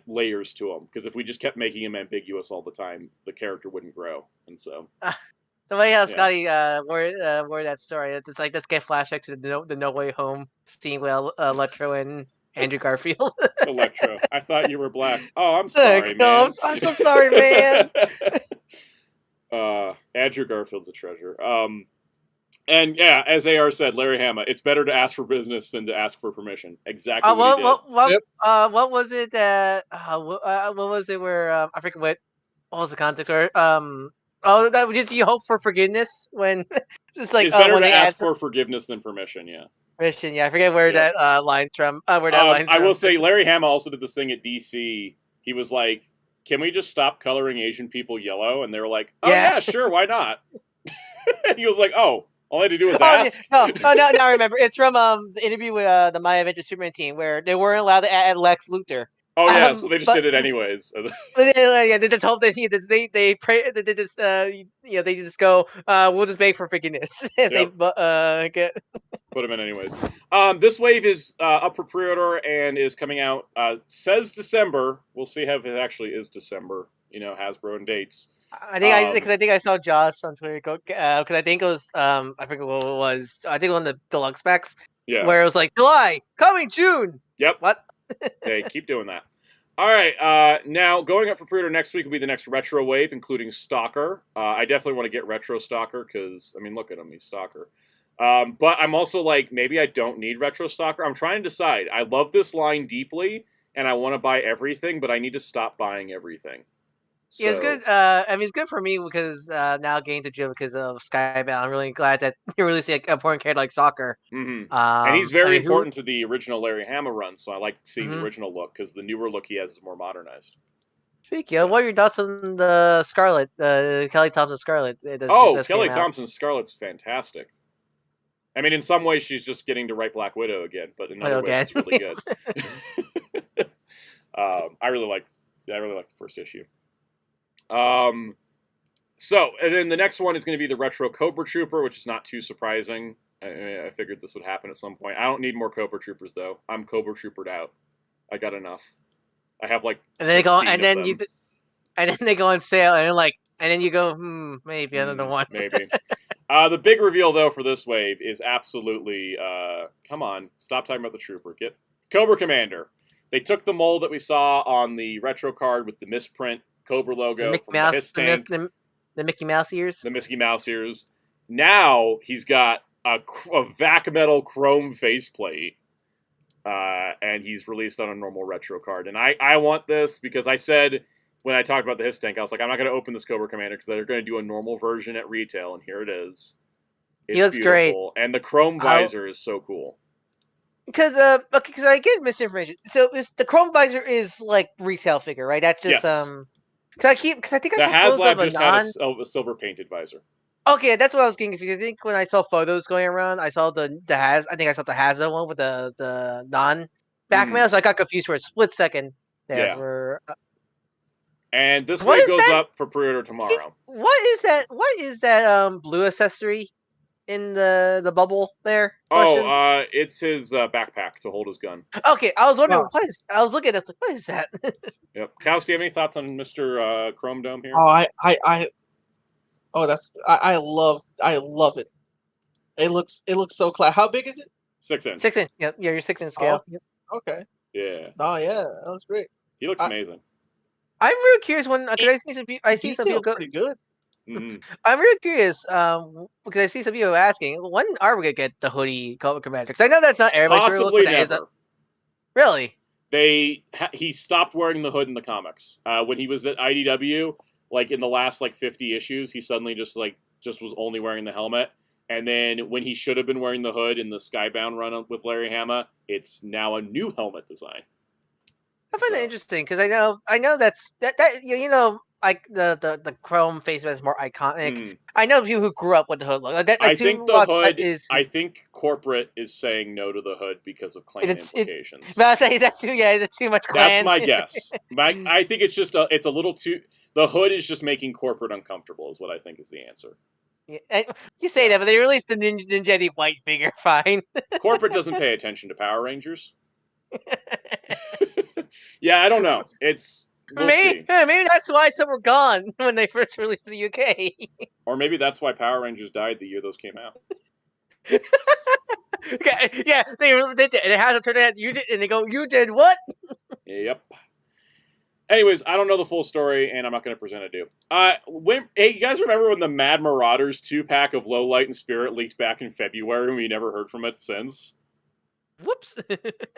layers to him, because if we just kept making him ambiguous all the time, the character wouldn't grow, and so... The way how Scotty worded that story, it's like, let's get flashback to the No Way Home scene with Electro and Andrew Garfield. Electro, I thought you were black. Oh, I'm sorry, no, man. I'm so sorry, man. Andrew Garfield's a treasure. And yeah, as AR said, Larry Hama, it's better to ask for business than to ask for permission. Exactly what he did. What was it that? What was it where I forget what was the context where did you hope for forgiveness when it's like it's better to ask for forgiveness than permission. Yeah. Permission. Yeah, I forget where that line's from. Where that line's I from. will say, Larry Hama also did this thing at DC. He was like, "Can we just stop coloring Asian people yellow?" And they were like, "Oh yeah, sure, why not?" And he was like, "Oh, all I had to do was ask." No, I remember. It's from the interview with the My Adventure Superman team where they weren't allowed to add Lex Luthor. Oh yeah, so they just did it anyways. They just hope that they pray that they just they just go we'll just beg for forgiveness if they get put them in anyways. This wave is up for pre-order and is coming out. Says December. We'll see if it actually is December. Hasbro and dates. I think I saw Josh on Twitter because I think it was I forget what it was. I think on the deluxe specs. Yeah. Where it was like July coming June. Yep. What? Okay, keep doing that. All right, now going up for pre-order next week will be the next Retro Wave, including Stalker. I definitely want to get Retro Stalker because, I mean, look at him, he's Stalker. But I'm also like, maybe I don't need Retro Stalker. I'm trying to decide. I love this line deeply, and I want to buy everything, but I need to stop buying everything. So, yeah, it's good. I mean, it's good for me because now getting to Jill because of Skybound. I'm really glad that you're releasing an important character like Soccer. Mm-hmm. And he's very important to the original Larry Hama run, so I like seeing the original look because the newer look he has is more modernized. Speaking of, what are your thoughts on the Scarlet, Kelly Thompson Scarlet? Kelly Thompson Scarlet's fantastic. I mean, in some ways she's just getting to write Black Widow again, but in other ways it's really good. I really liked the first issue. So, and then the next one is going to be the Retro Cobra Trooper, which is not too surprising. I figured this would happen at some point. I don't need more Cobra Troopers, though. I'm Cobra Troopered out. I got enough. I have like. And they go, and then they go on sale, and then you go, maybe another one. Maybe. The big reveal though for this wave is absolutely. Come on, stop talking about the Trooper. Get Cobra Commander. They took the mold that we saw on the retro card with the misprint Cobra logo from the Hiss tank. The Mickey Mouse ears. The Mickey Mouse ears. Now he's got a vac metal chrome faceplate, and he's released on a normal retro card. And I want this because I said when I talked about the Hiss tank, I was like, I'm not going to open this Cobra Commander because they're going to do a normal version at retail, and here it is. He looks great, and the chrome visor is so cool. Because I get misinformation. So the chrome visor is like retail figure, right? That's just Because I think I saw Haslab just had a silver painted visor. Okay, that's what I was getting confused. I think when I saw photos going around, I saw I think I saw the Hasbro one with the non back mail, so I got confused for a split second there. Yeah. And this wave goes up for pre-order tomorrow. What is that? What is that blue accessory in the bubble there? Oh, it's his backpack to hold his gun. Okay, I was wondering I was looking at this like, what is that? Yep. Kyle, do you have any thoughts on Mr. Chrome Dome here? Oh, I love it. It looks so class. How big is it? 6 inch. 6 inch. Yep. Yeah, you're 6 inch scale. Oh, okay. Yeah. Oh yeah, that was great. He looks amazing. I'm really curious because I see some people go pretty good. Mm-hmm. I'm really curious because I see some people asking, when are we gonna get the hoodie Cobra Commander? Because I know that's not everybody's possibly never. Really? He stopped wearing the hood in the comics when he was at IDW. Like in the last 50 issues, he suddenly just was only wearing the helmet. And then when he should have been wearing the hood in the Skybound run with Larry Hama, it's now a new helmet design. I find it interesting because I know that's that like the chrome face is more iconic. Mhm. I know people who grew up with the hood look. Like, I think the hood is. I think corporate is saying no to the hood because of clan implications. But I say that too. Yeah, that's too much clan. That's my guess. I think it's just it's a little too. The hood is just making corporate uncomfortable. Is what I think is the answer. Yeah, you say that, but they released the Ninja white figure. Fine. Corporate doesn't pay attention to Power Rangers. Yeah, I don't know. We'll see. Maybe that's why some were gone when they first released in the UK. Or maybe that's why Power Rangers died the year those came out. Yeah, they had to turn it. You did, and they go, "You did what?" Yep. Anyways, I don't know the full story, and I'm not going to present it to you. Hey, you guys remember when the Mad Marauders 2-pack of Low Light and Spirit leaked back in February, and we never heard from it since? Whoops.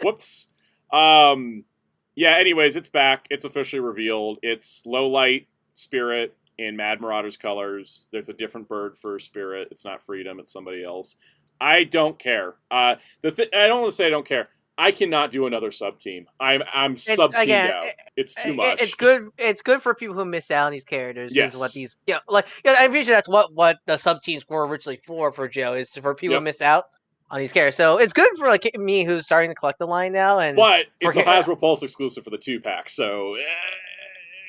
Whoops. Yeah, anyways, it's back. It's officially revealed. It's Low Light Spirit in Mad Marauders colors. There's a different bird for Spirit. It's not Freedom. It's somebody else. I don't care. I don't want to say I don't care. I cannot do another sub team. I'm sub teamed out. It's too much. It's good. It's good for people who miss out on these characters. Yes. Is what these. I'm pretty sure that's what the sub teams were originally for Joe. Is for people who miss out on these characters. So it's good for like me who's starting to collect the line now. But it's a Hasbro Pulse exclusive for the 2-pack, so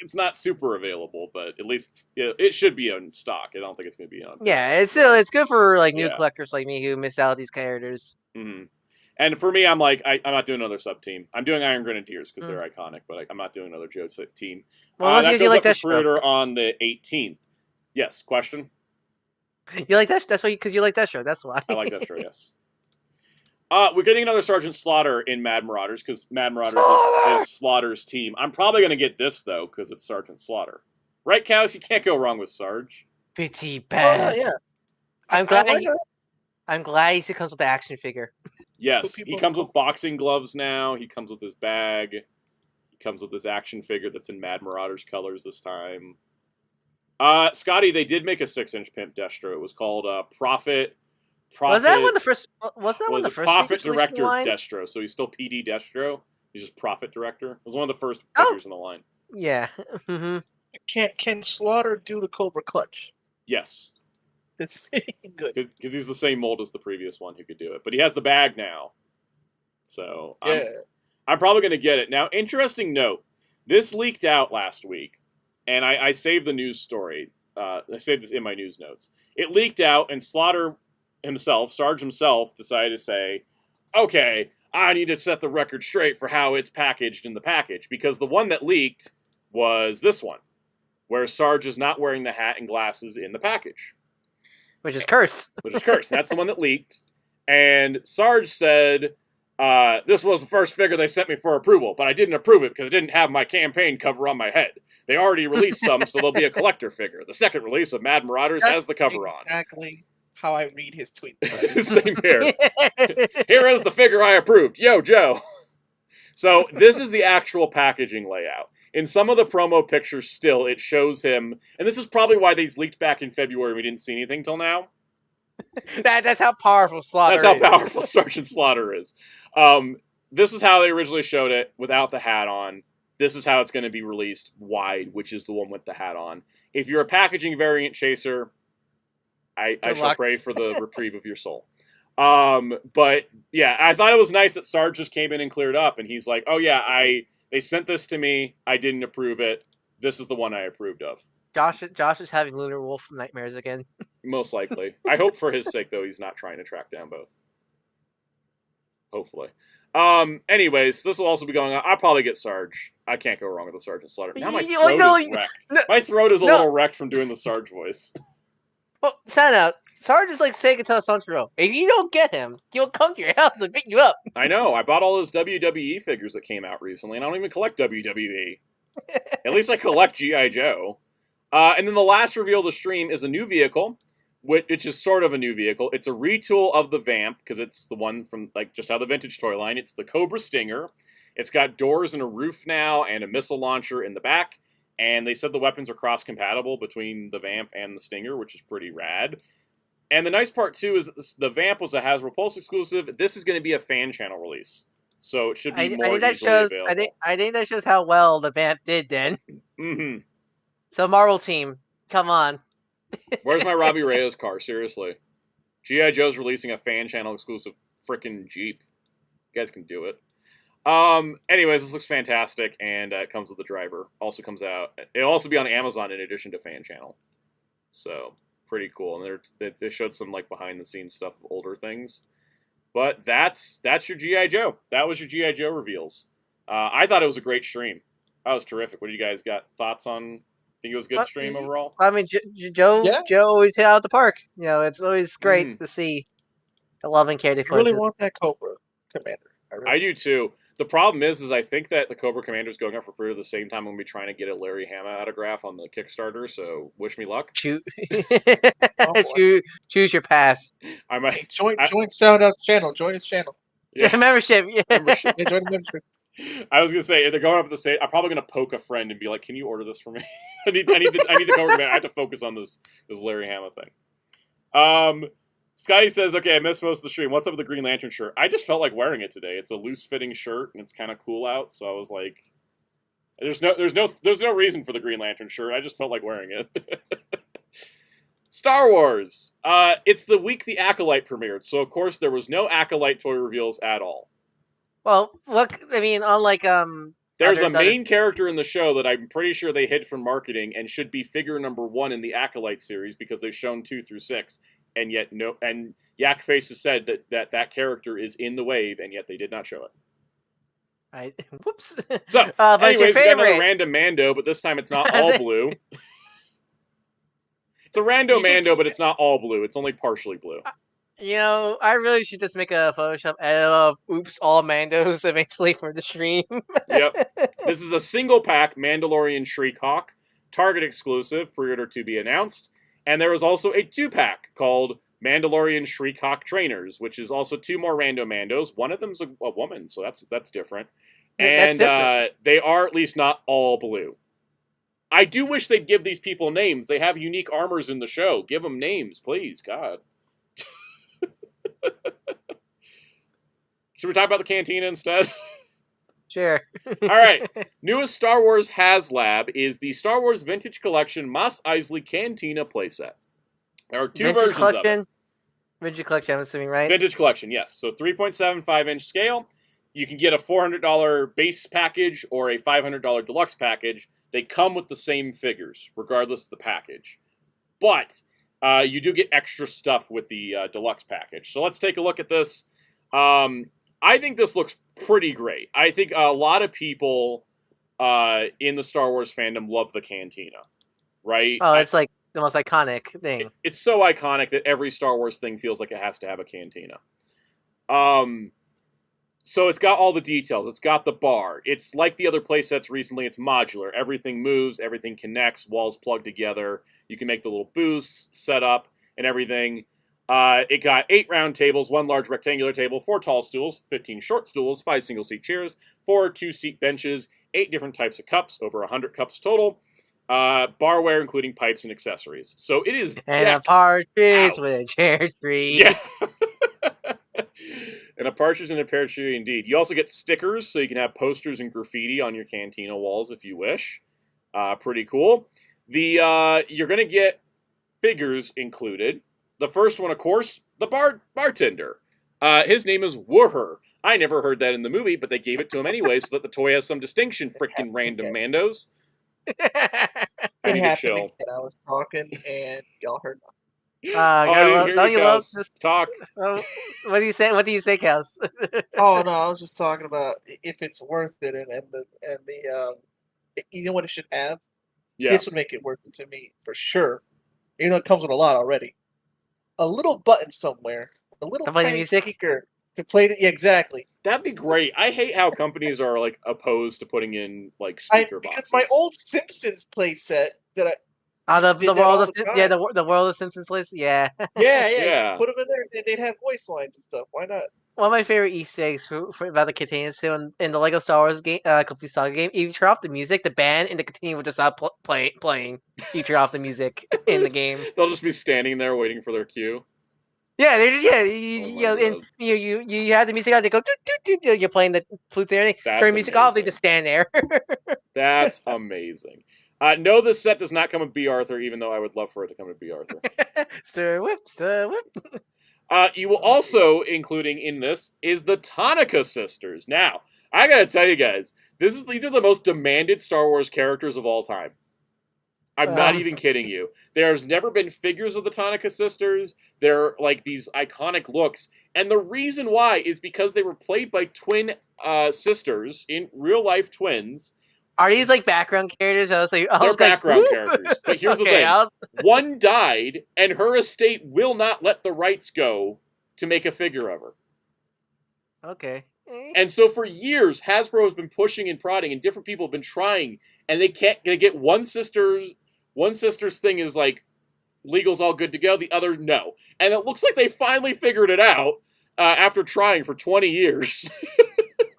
it's not super available. But at least it should be in stock. I don't think it's going to be on. Yeah, it's good for like new collectors like me who miss out on these characters. Mm-hmm. And for me, I'm like, I'm not doing another sub team. I'm doing Iron Grenadiers because they're iconic, but I'm not doing another Joe team. Well, that you goes like up that for pre-order on the 18th. Yes, question? You like that? That's why because you like that show. That's why. I like that show. Yes. We're getting another Sergeant Slaughter in Mad Marauders because Mad Marauders is Slaughter's team. I'm probably going to get this though because it's Sergeant Slaughter, right, Cows? You can't go wrong with Sarge. Pretty bad. Yeah. I'm glad he comes with the action figure. Yes, he comes with boxing gloves now. He comes with his bag. He comes with his action figure that's in Mad Marauders colors this time. Scotty, they did make a 6-inch Pimp Destro. It was called Prophet. Was that one the first? Was that one the first? Prophet Director Destro. So he's still PD Destro. He's just Prophet Director. It was one of the first figures in the line. Yeah. Mm-hmm. Can Slaughter do the Cobra Clutch? Yes. It's good. Because he's the same mold as the previous one who could do it. But he has the bag now. So I'm probably going to get it. Now, interesting note. This leaked out last week. And I saved the news story. I saved this in my news notes. It leaked out and Slaughter himself, Sarge himself, decided to say, okay, I need to set the record straight for how it's packaged in the package. Because the one that leaked was this one. Where Sarge is not wearing the hat and glasses in the package. Which is Curse. That's the one that leaked. And Sarge said, this was the first figure they sent me for approval, but I didn't approve it because I didn't have my campaign cover on my head. They already released some, so there'll be a collector figure. The second release of Mad Marauders has the cover on. Exactly how I read his tweet. Same here. Here is the figure I approved. Yo, Joe. So this is the actual packaging layout. In some of the promo pictures still, it shows him, and this is probably why these leaked back in February. We didn't see anything till now. That's how powerful Slaughter is. That's how powerful Sergeant Slaughter is. This is how they originally showed it without the hat on. This is how it's going to be released wide, which is the one with the hat on. If you're a packaging variant chaser, I shall pray for the reprieve of your soul. But yeah, I thought it was nice that Sarge just came in and cleared up, and he's like, oh yeah, they sent this to me. I didn't approve it. This is the one I approved of. Josh is having Lunar Wolf nightmares again. Most likely. I hope for his sake, though, he's not trying to track down both. Hopefully. Anyways, this will also be going on. I'll probably get Sarge. I can't go wrong with the Sergeant Slaughter. Now my throat is wrecked. My throat is a little wrecked from doing the Sarge voice. Well, sound out. Sarge is like Sega Telesantro. If you don't get him, he'll come to your house and pick you up. I know. I bought all those WWE figures that came out recently, and I don't even collect WWE. At least I collect G.I. Joe. And then the last reveal of the stream is a new vehicle, which is sort of a new vehicle. It's a retool of the Vamp, because it's the one from like just out of the vintage toy line. It's the Cobra Stinger. It's got doors and a roof now, and a missile launcher in the back. And they said the weapons are cross-compatible between the Vamp and the Stinger, which is pretty rad. And the nice part, too, is that the Vamp was a Hasbro Pulse exclusive. This is going to be a fan channel release. So it should be more easily available. I think that shows how well the Vamp did then. Mm-hmm. So Marvel team, come on. Where's my Robbie Reyes car? Seriously. G.I. Joe's releasing a fan channel exclusive frickin' Jeep. You guys can do it. Anyways, this looks fantastic, and it comes with the driver. Also comes out. It'll also be on Amazon in addition to fan channel. So, pretty cool. And they showed some like behind the scenes stuff of older things. But that's your G.I. Joe. That was your G.I. Joe reveals. I thought it was a great stream. That was terrific. What do you guys got? Thoughts on? Think it was a good stream overall? I mean, Joe always hit out the park. You know, it's always great to see the love and care they put. I really want that Cobra Commander. I do too. The problem is I think that the Cobra Commander is going up for pre-order the same time I'm going to be trying to get a Larry Hama autograph on the Kickstarter. So wish me luck. Choose your pass. I might join Soundout's channel. Join his channel. Yeah, membership. Yeah. Membership. Yeah, join the membership. I was gonna say they're going up at the same. I'm probably gonna poke a friend and be like, "Can you order this for me? I need the Cobra Commander. I have to focus on this Larry Hama thing." Scotty says, "Okay, I missed most of the stream. What's up with the Green Lantern shirt? I just felt like wearing it today. It's a loose-fitting shirt and it's kind of cool out, so I was like, there's no reason for the Green Lantern shirt. I just felt like wearing it." Star Wars. It's the week the Acolyte premiered, so of course there was no Acolyte toy reveals at all. Well, look, I mean, unlike there's a main character in the show that I'm pretty sure they hid from marketing and should be figure number 1 in the Acolyte series because they've shown 2 through 6. And yet, no, and Yak Face has said that character is in the wave, and yet they did not show it. Whoops. So, anyways, we got another random Mando, but this time it's not all blue. It's a rando Mando, but it's not all blue. It's only partially blue. You know, I really should just make a Photoshop edit of "Oops, all Mandos" eventually for the stream. Yep. This is a single pack Mandalorian Shriekhawk, Target exclusive, pre-order to be announced. And there was also a 2-pack called Mandalorian Shriekhawk Trainers, which is also 2 more rando Mandos. One of them's a woman, so that's different. And they are at least not all blue. I do wish they'd give these people names. They have unique armors in the show. Give them names, please. God. Should we talk about the cantina instead? Sure. All right. Newest Star Wars Haslab is the Star Wars Vintage Collection Mos Eisley Cantina playset. There are 2 versions of it. Vintage Collection, I'm assuming, right? Vintage Collection, yes. So 3.75-inch scale. You can get a $400 base package or a $500 deluxe package. They come with the same figures, regardless of the package. But you do get extra stuff with the deluxe package. So let's take a look at this. I think this looks pretty great. I think a lot of people in the Star Wars fandom love the cantina, right? Oh, it's like the most iconic thing. It's so iconic that every Star Wars thing feels like it has to have a cantina. So it's got all the details. It's got the bar. It's like the other playsets recently. It's modular. Everything moves. Everything connects. Walls plug together. You can make the little booths set up and everything. It got 8 round tables, 1 large rectangular table, 4 tall stools, 15 short stools, 5 single-seat chairs, 4 2-seat benches, 8 different types of cups, over 100 cups total, barware including pipes and accessories. So it is and a partridge with a chair tree. Yeah. And a partridge and a pear tree, indeed. You also get stickers, so you can have posters and graffiti on your cantina walls if you wish. Pretty cool. You're going to get figures included. The first one, of course, the bartender. His name is Wooher. I never heard that in the movie, but they gave it to him anyway so that the toy has some distinction, freaking random Mandos. I need to chill. I was talking and y'all heard nothing. Don't you love this talk? What do you say? What do you say, Kels? Oh no, I was just talking about if it's worth it, and the you know what it should have. Yeah, this would make it worth it to me for sure. Even though it comes with a lot already, a little button somewhere, a little tiny music speaker to play it. Yeah, exactly. That'd be great. I hate how companies are like opposed to putting in like speaker boxes. Because my old Simpsons playset that I. The world of Simpsons list, yeah. Yeah. Put them in there, and they'd have voice lines and stuff. Why not? One of my favorite Easter eggs for about the containers too in the Lego Star Wars game, Complete Saga game. If you turn off the music, the band in the container will just stop playing. You turn off the music in the game. They'll just be standing there waiting for their cue. Yeah, you have the music out. They go, you're playing the flutes and everything. Turn the music off. They just stand there. That's amazing. No, this set does not come with B. Arthur, even though I would love for it to come with B. Arthur. Stir whip, stir whip. You will also, including in this, is the Tanaka sisters. Now, I gotta tell you guys, these are the most demanded Star Wars characters of all time. I'm not even kidding you. There's never been figures of the Tanaka sisters. They're like these iconic looks. And the reason why is because they were played by twin sisters, in real life twins. Are these like background characters? They're background characters. But here's the thing. One died, and her estate will not let the rights go to make a figure of her. Okay. And so for years, Hasbro has been pushing and prodding, and different people have been trying, and they get one sister's thing is like, legal's all good to go, the other no. And it looks like they finally figured it out after trying for 20 years.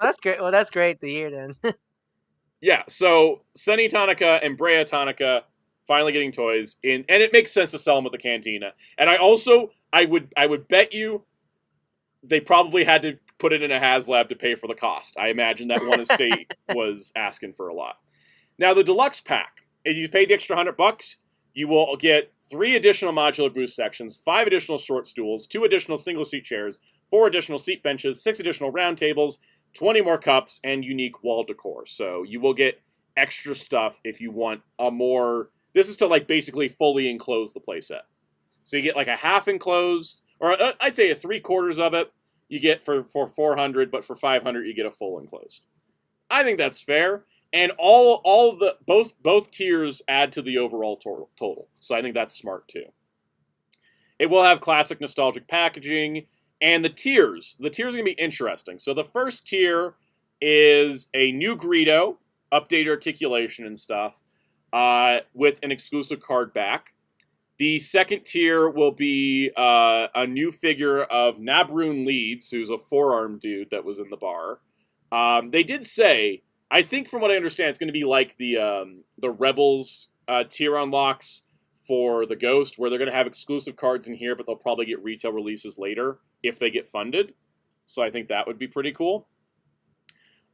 That's great. Well, that's great to hear then. Yeah, so Senni Tanaka and Brea Tanaka finally getting toys in, and it makes sense to sell them at the cantina. And I would bet you they probably had to put it in a Haslab to pay for the cost. I imagine that one estate was asking for a lot. Now the deluxe pack, if you pay the extra $100, you will get 3 additional modular booth sections, 5 additional short stools, 2 additional single seat chairs, 4 additional seat benches, 6 additional round tables, 20 more cups, and unique wall decor. So you will get extra stuff if you want a more... This is to like basically fully enclose the playset. So you get like a half enclosed, or I'd say a 3/4 of it you get for $400, but for $500 you get a full enclosed. I think that's fair, and both tiers add to the overall total. So I think that's smart too. It will have classic nostalgic packaging. And the tiers are going to be interesting. So the first tier is a new Greedo, updated articulation and stuff, with an exclusive card back. The second tier will be a new figure of Nabrun Leeds, who's a four-armed dude that was in the bar. They did say, I think from what I understand, it's going to be like the Rebels tier unlocks for the Ghost, where they're going to have exclusive cards in here, but they'll probably get retail releases later if they get funded. So I think that would be pretty cool.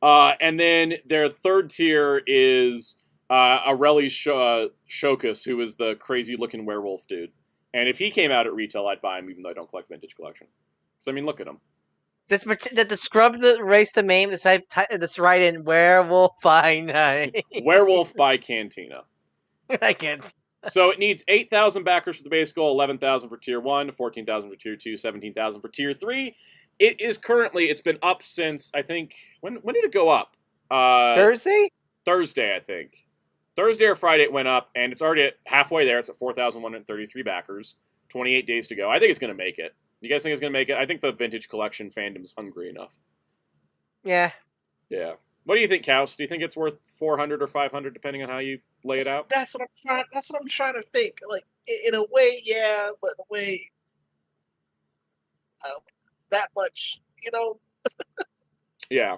And then their third tier is Areli Shokus, who is the crazy-looking werewolf dude. And if he came out at retail, I'd buy him, even though I don't collect Vintage Collection. So, I mean, look at him. Did the scrub that race the maim decide this right in Werewolf by Night? Werewolf by Cantina. I can't. So it needs 8,000 backers for the base goal, 11,000 for Tier 1, 14,000 for Tier 2, 17,000 for Tier 3. It is currently, it's been up since, I think, when did it go up? Thursday? Thursday, I think. Thursday or Friday it went up, and it's already at halfway there. It's at 4,133 backers. 28 days to go. I think it's going to make it. You guys think it's going to make it? I think the Vintage Collection fandom's hungry enough. Yeah. Yeah. What do you think, Kaus? Do you think it's worth 400 or 500, depending on how you lay it out? That's what I'm trying to think. Like, in a way, yeah, but in a way, I don't that much, you know. Yeah.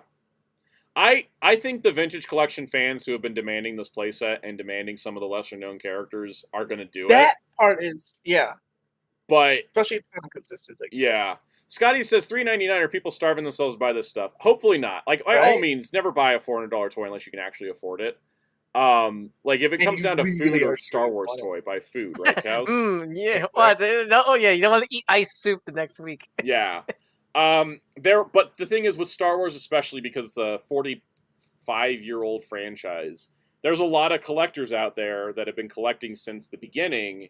I think the Vintage Collection fans who have been demanding this playset and demanding some of the lesser known characters are going to do it. That part is, yeah. But especially the consistence. Like yeah. Scotty says $3.99. Are people starving themselves to buy this stuff? Hopefully not. Like, by all means, never buy a $400 toy unless you can actually afford it. Like, if it comes down to food or Star Wars toy, buy food, right, Cows? Yeah. What? Oh, yeah. You don't want to eat ice soup the next week. Yeah. But the thing is, with Star Wars, especially because it's a 45-year-old franchise, there's a lot of collectors out there that have been collecting since the beginning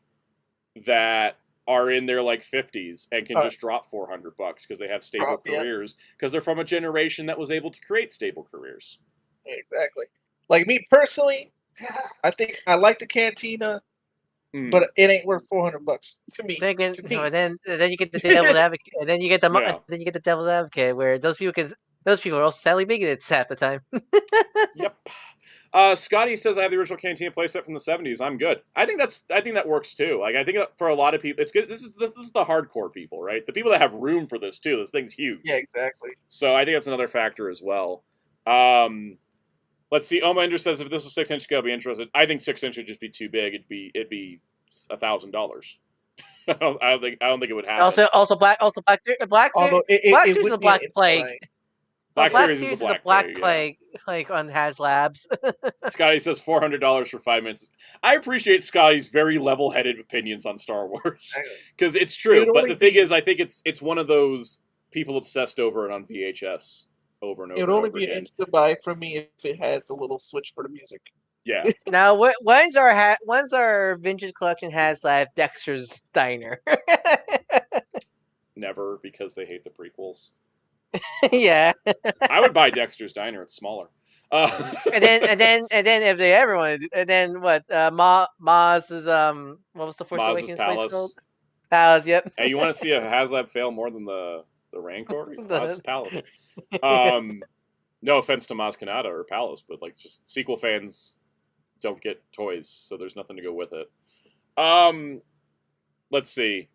that are in their like 50s and can just drop $400 because they have stable careers because they're from a generation that was able to create stable careers. Exactly. Like me personally, I think I like the Cantina, but it ain't worth $400 to me. And then you get the devil's advocate, and then you get the devil's advocate where those people are also sadly bigoted half the time. Yep. Scotty says I have the original Cantina playset from the 70s. I'm good. I think that works too. Like, I think for a lot of people, it's good. This is the hardcore people, right? The people that have room for this too. This thing's huge. Yeah, exactly. So I think that's another factor as well. Let's see. Oma Ender says if this was 6-inch scale, I'd be interested. I think 6-inch would just be too big. It'd be $1,000. I don't think it would happen. Also Black Series is a Black Plague. Black Black Series Series is a Black Plague, Plague on Haslabs. Scotty says $400 for 5 minutes. I appreciate Scotty's very level-headed opinions on Star Wars because it's true. But the thing is, I think it's one of those people obsessed over it on VHS over and over. It would and only over be again. an instant buy for me if it has the little switch for the music. Yeah. Now, when's our vintage collection Haslab Dexter's Diner? Never, because they hate the prequels. Yeah. I would buy Dexter's Diner. It's smaller. And then if they ever wanted, and then what? Maz's what was the Force Maz's Awakens place Palace. called? Palace. Yep. Hey, you want to see a Haslab fail more than the Rancor? Maz's Palace. No offense to Maz Kanata or Palace, but like just sequel fans don't get toys, so there's nothing to go with it. Let's see.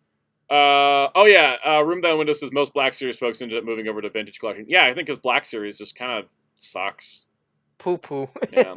Room Down Window says most Black Series folks ended up moving over to Vintage Collection. Yeah, I think because Black Series just kind of sucks. Poo poo. Yeah.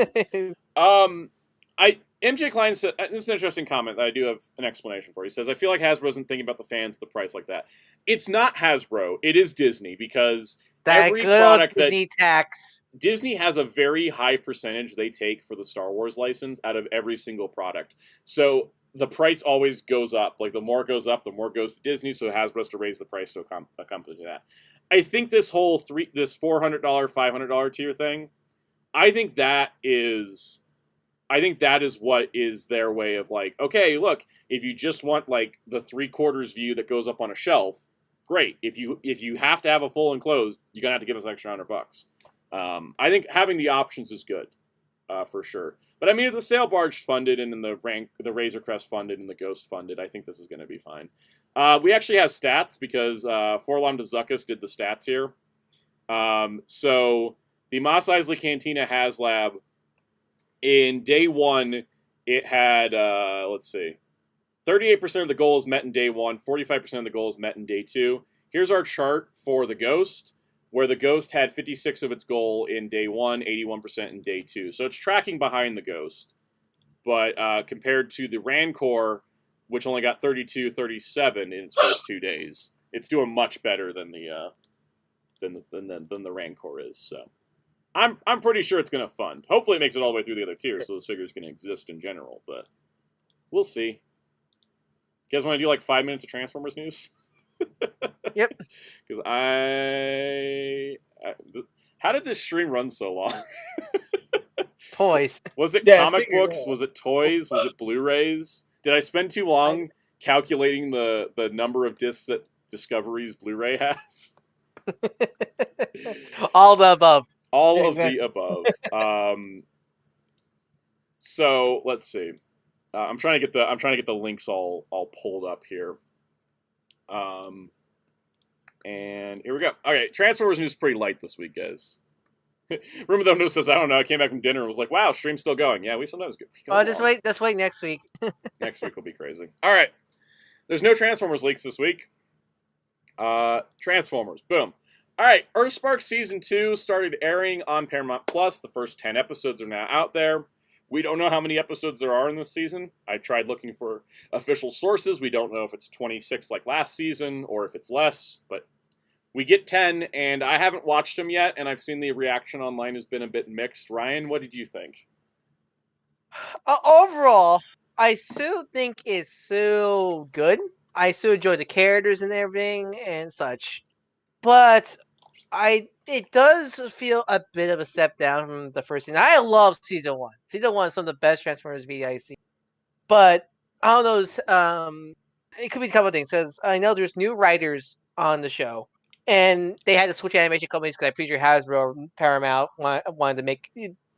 MJ Klein said this is an interesting comment that I do have an explanation for. He says, I feel like Hasbro isn't thinking about the fans, the price like that. It's not Hasbro, it is Disney, because every product Disney tax. Disney has a very high percentage they take for the Star Wars license out of every single product. So the price always goes up. Like the more it goes up, the more it goes to Disney. So Hasbro has to raise the price to accompany that. I think this whole this $400, $500 tier thing, I think that is what is their way of like, okay, look, if you just want like the 3/4 view that goes up on a shelf, great. If you have to have a full enclosed, you're gonna have to give us an extra $100. I think having the options is good, for sure. But I mean, if the Sail Barge funded and then the Razor Crest funded and the Ghost funded, I think this is gonna be fine. We actually have stats because Forlom Zuckus did the stats here. So the Mos Eisley Cantina Haslab, in day one, it had, 38% of the goals met in day one, 45% of the goals met in day two. Here's our chart for the Ghost, where the Ghost had 56 of its goal in day one, 81% in day two. So it's tracking behind the Ghost. But compared to the Rancor, which only got 32, 37 in its first 2 days, it's doing much better than the Rancor is. So I'm pretty sure it's going to fund. Hopefully it makes it all the way through the other tiers, so those figures can exist in general, but we'll see. You guys want to do like 5 minutes of Transformers news? Yep. Because how did this stream run so long? Toys. Was it comic books? Was it toys? Was it Blu-rays? Did I spend too long calculating the number of discs that Discovery's Blu-ray has? All the above. All of the above. So let's see. I'm trying to get the links all pulled up here. And here we go. Okay, Transformers news is pretty light this week, guys. Room of News says, I don't know. I came back from dinner and was like, wow, stream's still going. Yeah, we sometimes go Just wait next week. Next week will be crazy. All right. There's no Transformers leaks this week. Transformers. Boom. All right. Earthspark Season 2 started airing on Paramount Plus. The first 10 episodes are now out there. We don't know how many episodes there are in this season. I tried looking for official sources. We don't know if it's 26 like last season or if it's less, but we get 10, and I haven't watched them yet, and I've seen the reaction online has been a bit mixed. Ryan, what did you think? Overall, I still think it's so good. I still enjoy the characters and everything and such. But it does feel a bit of a step down from the first season. I love season 1. Season 1 is some of the best Transformers media I've seen. But I don't know, it could be a couple of things, because I know there's new writers on the show. And they had to switch animation companies because I'm pretty sure Hasbro or Paramount wanted to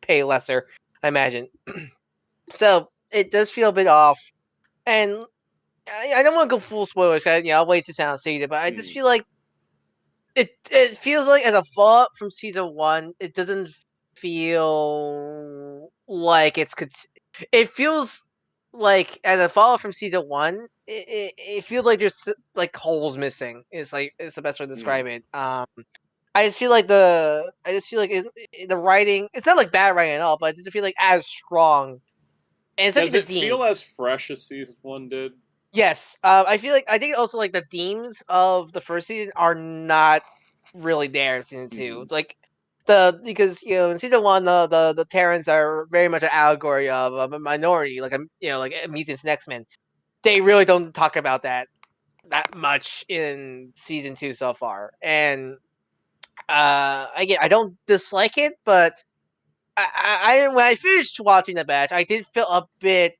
pay lesser, I imagine. So it does feel a bit off. And I don't want to go full spoilers, I'll wait to sound see it, but I just feel like it feels like as a follow-up from season 1, it doesn't feel like it feels like as a follow-up from season 1, it feels like there's like holes missing. It's the best way to describe it. I just feel like the writing, it's not like bad writing at all, but it doesn't feel like as strong. And does it feel as fresh as season 1 did? Yes. I think also like the themes of the first season are not really there in season 2. Like because in season 1 the Terrans are very much an allegory of a minority, like like mutants and X-Men. They really don't talk about that much in season 2 so far, and again, I don't dislike it, but I when I finished watching the batch, I did feel a bit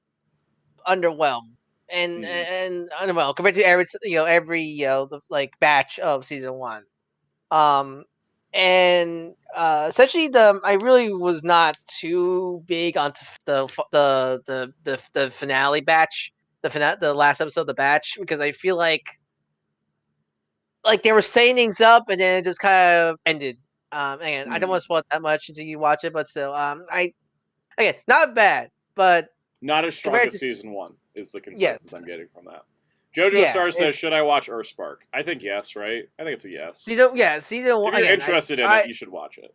underwhelmed and underwhelmed compared to every the like batch of season 1. And essentially I really was not too big on the finale batch, the last episode of the batch, because I feel like they were saying things up and then it just kind of ended. Again, I don't want to spoil it that much until you watch it, but still, again, not bad, but not as strong compared as to season 1 is the consensus yes, I'm getting from that. Jojo Star says, "Should I watch Earthspark?" I think yes, right? I think it's a yes. season 1. If you're Again, interested in it, you should watch it.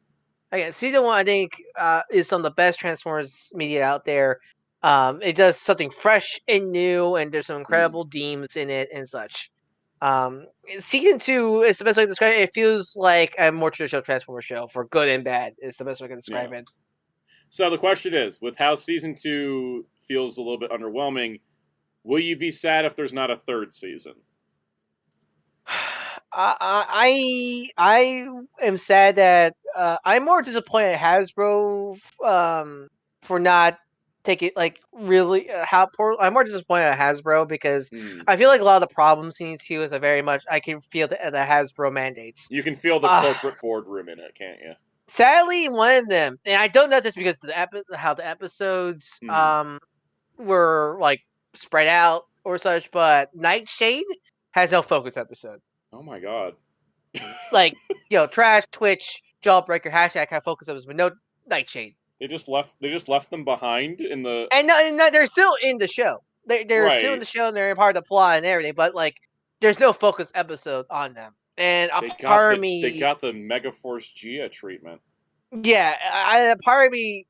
Again, season 1, I think, is some of the best Transformers media out there. It does something fresh and new, and there's some incredible themes in it and such. Season 2 is the best way to describe it. It feels like a more traditional Transformers show, for good and bad. Is the best way I can describe it. So the question is, with how season 2 feels a little bit underwhelming, will you be sad if there's not a third season? I am sad that I'm more disappointed at Hasbro for not taking really how poor. I'm more disappointed at Hasbro because I feel like a lot of the problems season 2 is very much I can feel the Hasbro mandates. You can feel the corporate boardroom in it, can't you? Sadly, one of them, and I don't know if this because of how the episodes were like spread out or such, but Nightshade has no focus episode. Oh my god! Trash, Twitch, Jawbreaker, hashtag have focus episodes, but no Nightshade. They just left them behind in the and they're still in the show. They're still in the show and they're part of the plot and everything, but there's no focus episode on them. And a part of me, they got the Megaforce Gia treatment. Yeah, a part of me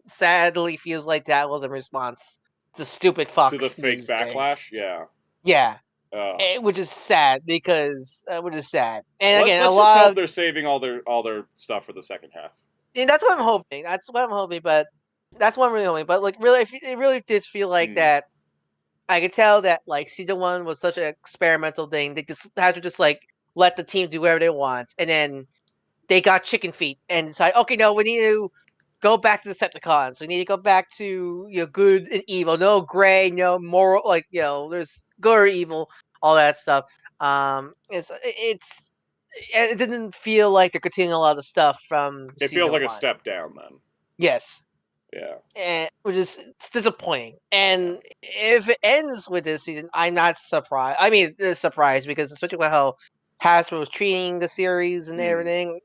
sadly feels like that was a response to stupid Fox to the fake backlash. Thing. Yeah. Which is sad because and again, let's just hope they're saving all their stuff for the second half. And that's what I'm hoping. But that's what I'm really hoping. But really, it really did feel like that. I could tell that season 1 was such an experimental thing. They just had to just let the team do whatever they want, and then they got chicken feet and decided, okay, no, we need to go back to the Decepticons. We need to go back to good and evil. No gray, no moral. There's good or evil, all that stuff. It didn't feel like they're continuing a lot of stuff from. It feels like a step down then. Yes. Yeah. And which is disappointing. And if it ends with this season, I'm not surprised. I mean, surprised because especially with how Hasbro was treating the series and everything,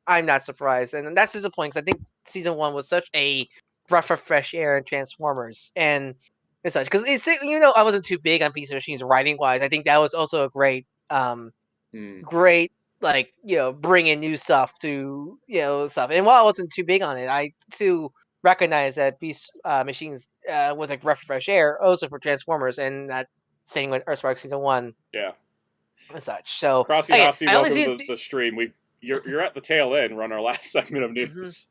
I'm not surprised, and that's disappointing because I think season 1 was such a breath of fresh air in Transformers and such. Because I wasn't too big on Piece of Machines writing wise. I think that was also a great, great bringing new stuff to stuff. And while I wasn't too big on it, I too recognize that Beast Machines was like breath of fresh air also for Transformers, and that same with Earthspark season 1. Yeah. And such. So Crossy Hossy, welcome to the stream. You're at the tail end. We're on our last segment of news.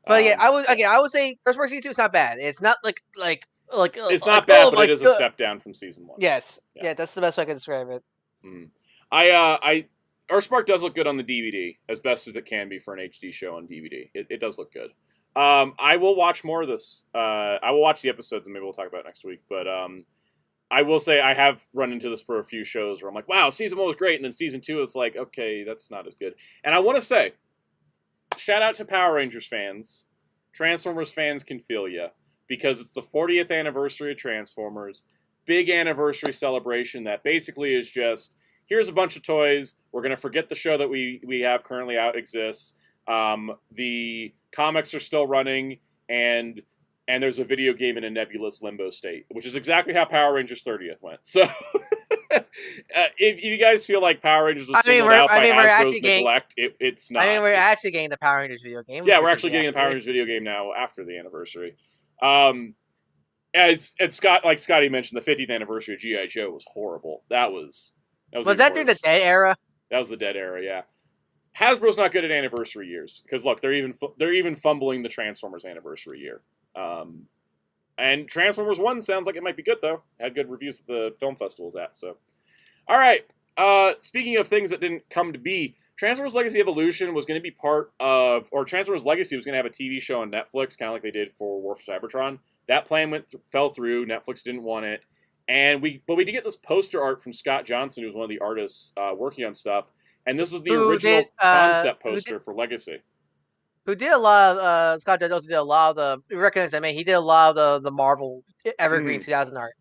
But I would say Earthspark season 2 is not bad. It's not it's not bad, but it is a step down from season 1. Yes. Yeah, that's the best way I can describe it. Earthspark does look good on the DVD, as best as it can be for an HD show on DVD. It does look good. I will watch more of this. I will watch the episodes and maybe we'll talk about it next week. But I will say I have run into this for a few shows where I'm like, wow, season 1 was great. And then season 2 is like, okay, that's not as good. And I want to say, shout out to Power Rangers fans. Transformers fans can feel ya. Because it's the 40th anniversary of Transformers. Big anniversary celebration that basically is just, here's a bunch of toys. We're going to forget the show that we have currently out exists. The comics are still running. And there's a video game in a nebulous limbo state, which is exactly how Power Rangers 30th went. So, if you guys feel like Power Rangers was singled out by Hasbro's neglect, it's not. I mean, we're actually getting the Power Rangers video game. Yeah, we're actually getting the Power Rangers video game now after the anniversary. It's Scott, like Scotty mentioned, the 50th anniversary of G.I. Joe was horrible. That was that during the Dead era? That was the Dead era, yeah. Hasbro's not good at anniversary years because look, they're even fumbling the Transformers anniversary year. And Transformers 1 sounds like it might be good though. Had good reviews at the film festivals at. So, all right. Speaking of things that didn't come to be, Transformers Legacy Evolution was going to be part of, or Transformers Legacy was going to have a TV show on Netflix, kind of like they did for War for Cybertron. That plan fell through. Netflix didn't want it, and we did get this poster art from Scott Johnson, who was one of the artists working on stuff. And this was the original concept poster for Legacy. Who did a lot of Scott Johnson did a lot of the, you recognize that man, he did a lot of the Marvel Evergreen 2000 art.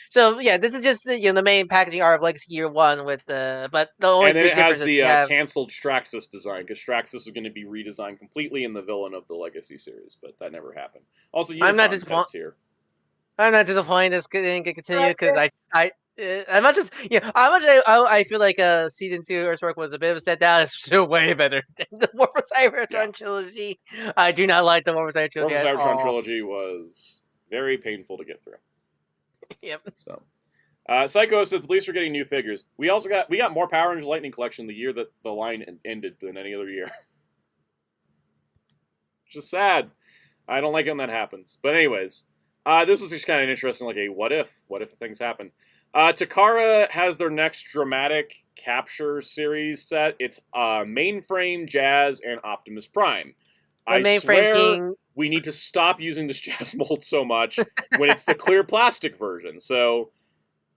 So yeah, this is just the main packaging art of Legacy Year 1 with but the only and then big it has difference the is canceled Straxus design because Straxus is going to be redesigned completely in the villain of the Legacy series, but that never happened. Also, I'm not disappointed here. I'm not disappointed this didn't get continued because I'm not just I feel like season 2 Earthwork was a bit of a step down. It's still way better than the War for Cybertron trilogy. I do not like the War for Cybertron trilogy. War for Cybertron trilogy was very painful to get through. Yep. So, Psycho says, "Police are getting new figures. We got more Power Rangers Lightning Collection the year that the line ended than any other year. Just sad. I don't like it when that happens. But anyways, this was just kind of interesting. Like, what if things happen? Takara has their next dramatic capture series set. It's Mainframe, Jazz, and Optimus Prime. I swear we need to stop using this Jazz mold so much when it's the clear plastic version. So,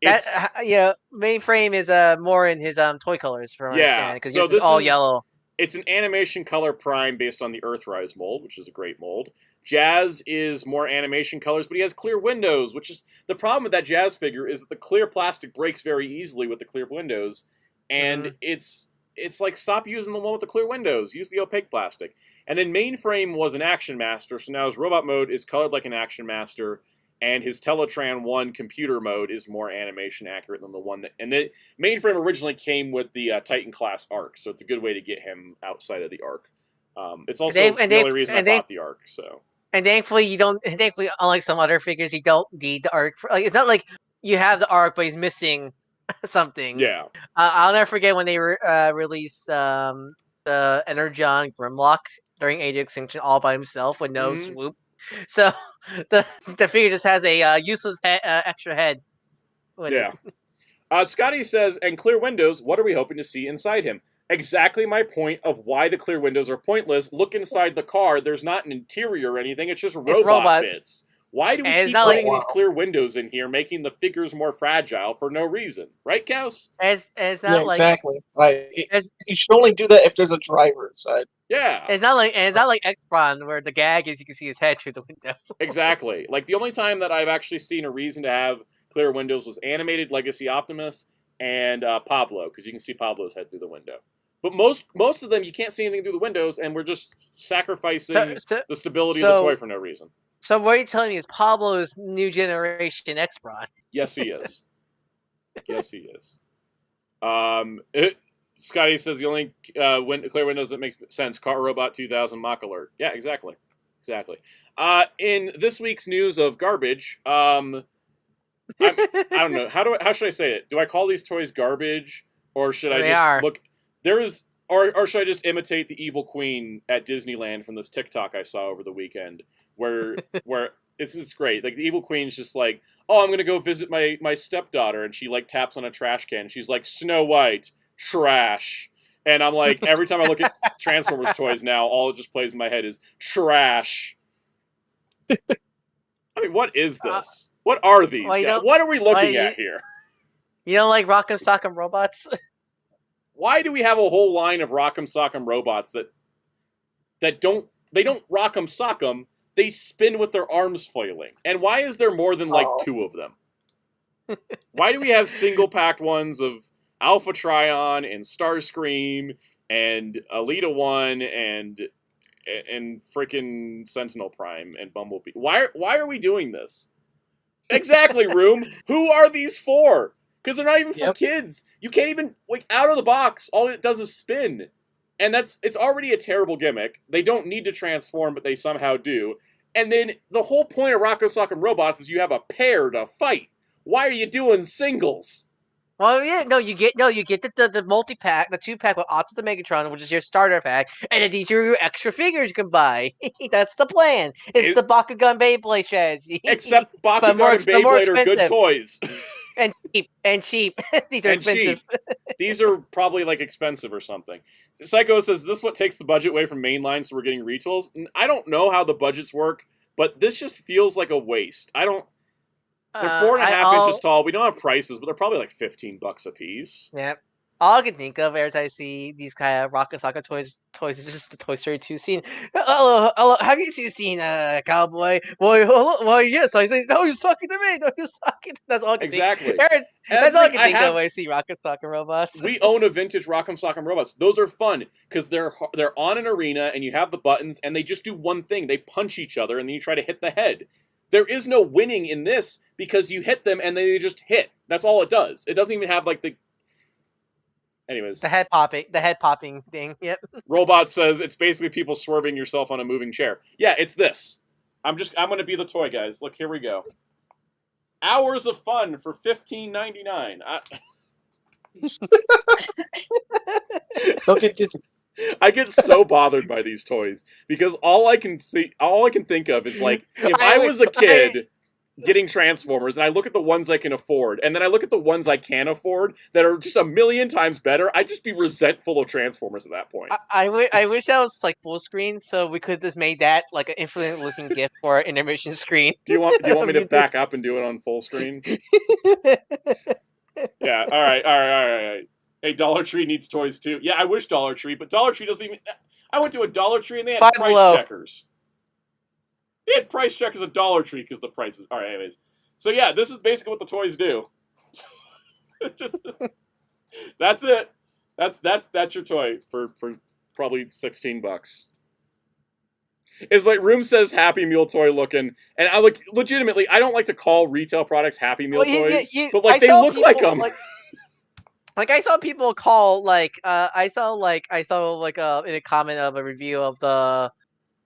Mainframe is more in his toy colors from what I understand, because so it's all yellow. It's an animation color Prime based on the Earthrise mold, which is a great mold. Jazz is more animation colors, but he has clear windows, which is the problem with that Jazz figure is that the clear plastic breaks very easily with the clear windows, and it's like, stop using the one with the clear windows, use the opaque plastic. And then Mainframe was an Action Master, so now his robot mode is colored like an Action Master, and his Teletran 1 computer mode is more animation accurate than the one that... And the Mainframe originally came with the Titan class arc, so it's a good way to get him outside of the arc. It's also the only reason I bought the arc, so... And thankfully, unlike some other figures, you don't need the arc. It's not like you have the arc, but he's missing something. Yeah. I'll never forget when they released the Energon Grimlock during Age of Extinction all by himself with no swoop. So the figure just has a useless extra head. Yeah. Scotty says, and clear windows, what are we hoping to see inside him? Exactly my point of why the clear windows are pointless. Look inside the car. There's not an interior or anything. It's just robot bits. Why do we keep putting these clear windows in here, making the figures more fragile for no reason? Right, Kaus? It's not exactly. You should only do that if there's a driver inside. Yeah. It's not like X-Bron, where the gag is you can see his head through the window. Exactly. Like, the only time that I've actually seen a reason to have clear windows was animated Legacy Optimus and Pablo, because you can see Pablo's head through the window. But most of them, you can't see anything through the windows, and we're just sacrificing the stability of the toy for no reason. So what you're telling me is Pablo's new generation X-Bron. Yes, he is. Yes, he is. Scotty says the only clear windows that makes sense, Car Robot 2000 Mock Alert. Yeah, exactly. In this week's news of garbage, I don't know. How should I say it? Do I call these toys garbage, or should I just look? Or should I just imitate the evil queen at Disneyland from this TikTok I saw over the weekend, where it's great. Like, the evil queen's just like, oh, I'm gonna go visit my stepdaughter, and she like taps on a trash can. She's like, Snow White, trash. And I'm like, every time I look at Transformers toys now, all it just plays in my head is trash. I mean, what is this? What are these guys? What are we looking at here? You don't like Rock'em Sock'em Robots? Why do we have a whole line of Rock'em Sock'em robots that don't Rock'em Sock'em, they spin with their arms flailing? And why is there more than like 2 of them? Why do we have single-packed ones of Alpha Trion and Starscream and Alita 1 and freaking Sentinel Prime and Bumblebee? Why are we doing this? Exactly, Room. Who are these for? Because they're not even for kids. You can't even, like, out of the box, all it does is spin. And it's already a terrible gimmick. They don't need to transform, but they somehow do. And then the whole point of Rock'em Sock'em Robots is you have a pair to fight. Why are you doing singles? Well, yeah, no, you get the multi pack, the 2-pack with Optimus and Megatron, which is your starter pack, and then these are your extra figures you can buy. That's the plan. It's the Bakugan Beyblade strategy. Except but Bakugan and more Beyblade are good expensive toys. and cheap. These are And expensive. cheap. These are probably like expensive or something. Psycho says, "This is what takes the budget away from mainline, so we're getting retools." And I don't know how the budgets work, but this just feels like a waste. I don't. They're 4.5 inches tall. We don't have prices, but they're probably like $15 a piece. Yep. All I can think of every time I see these kind of Rocket Soccer toys is just the Toy Story 2 scene. Hello, have you two seen Cowboy? Well, yes. I say, no, you're talking to me. No, you're talking. That's all I can Exactly. think. That's all I can think of when I see Rocket Soccer robots. We own a vintage Rock'em Sock'em robots. Those are fun because they're on an arena and you have the buttons and they just do one thing. They punch each other and then you try to hit the head. There is no winning in this because you hit them and they just hit. That's all it does. It doesn't even have like the... Anyways. The head popping thing. Yep. Robot says it's basically people swerving yourself on a moving chair. Yeah, it's this. I'm going to be the toy, guys. Look, here we go. Hours of fun for $15.99. Don't get dizzy. I get so bothered by these toys because all I can think of is like if I was a kid getting Transformers and I look at the ones I can afford and then I look at the ones I can't afford that are just a million times better, I'd just be resentful of Transformers at that point. I wish that was like full screen so we could just made that like an infinite looking GIF for our intermission screen. Do you want me to back up and do it on full screen? Yeah, all right. Hey, Dollar Tree needs toys too. Yeah, I wish Dollar Tree, but Dollar Tree doesn't even... I went to a Dollar Tree and they had price checkers. They had price checkers at Dollar Tree because the prices... All right, anyways. So yeah, this is basically what the toys do. That's it. That's your toy for probably $16. It's like Room says Happy Meal toy looking, and I like legitimately. I don't like to call retail products Happy Meal toys, but like they look like them. Like I saw people call I saw in a comment of a review of the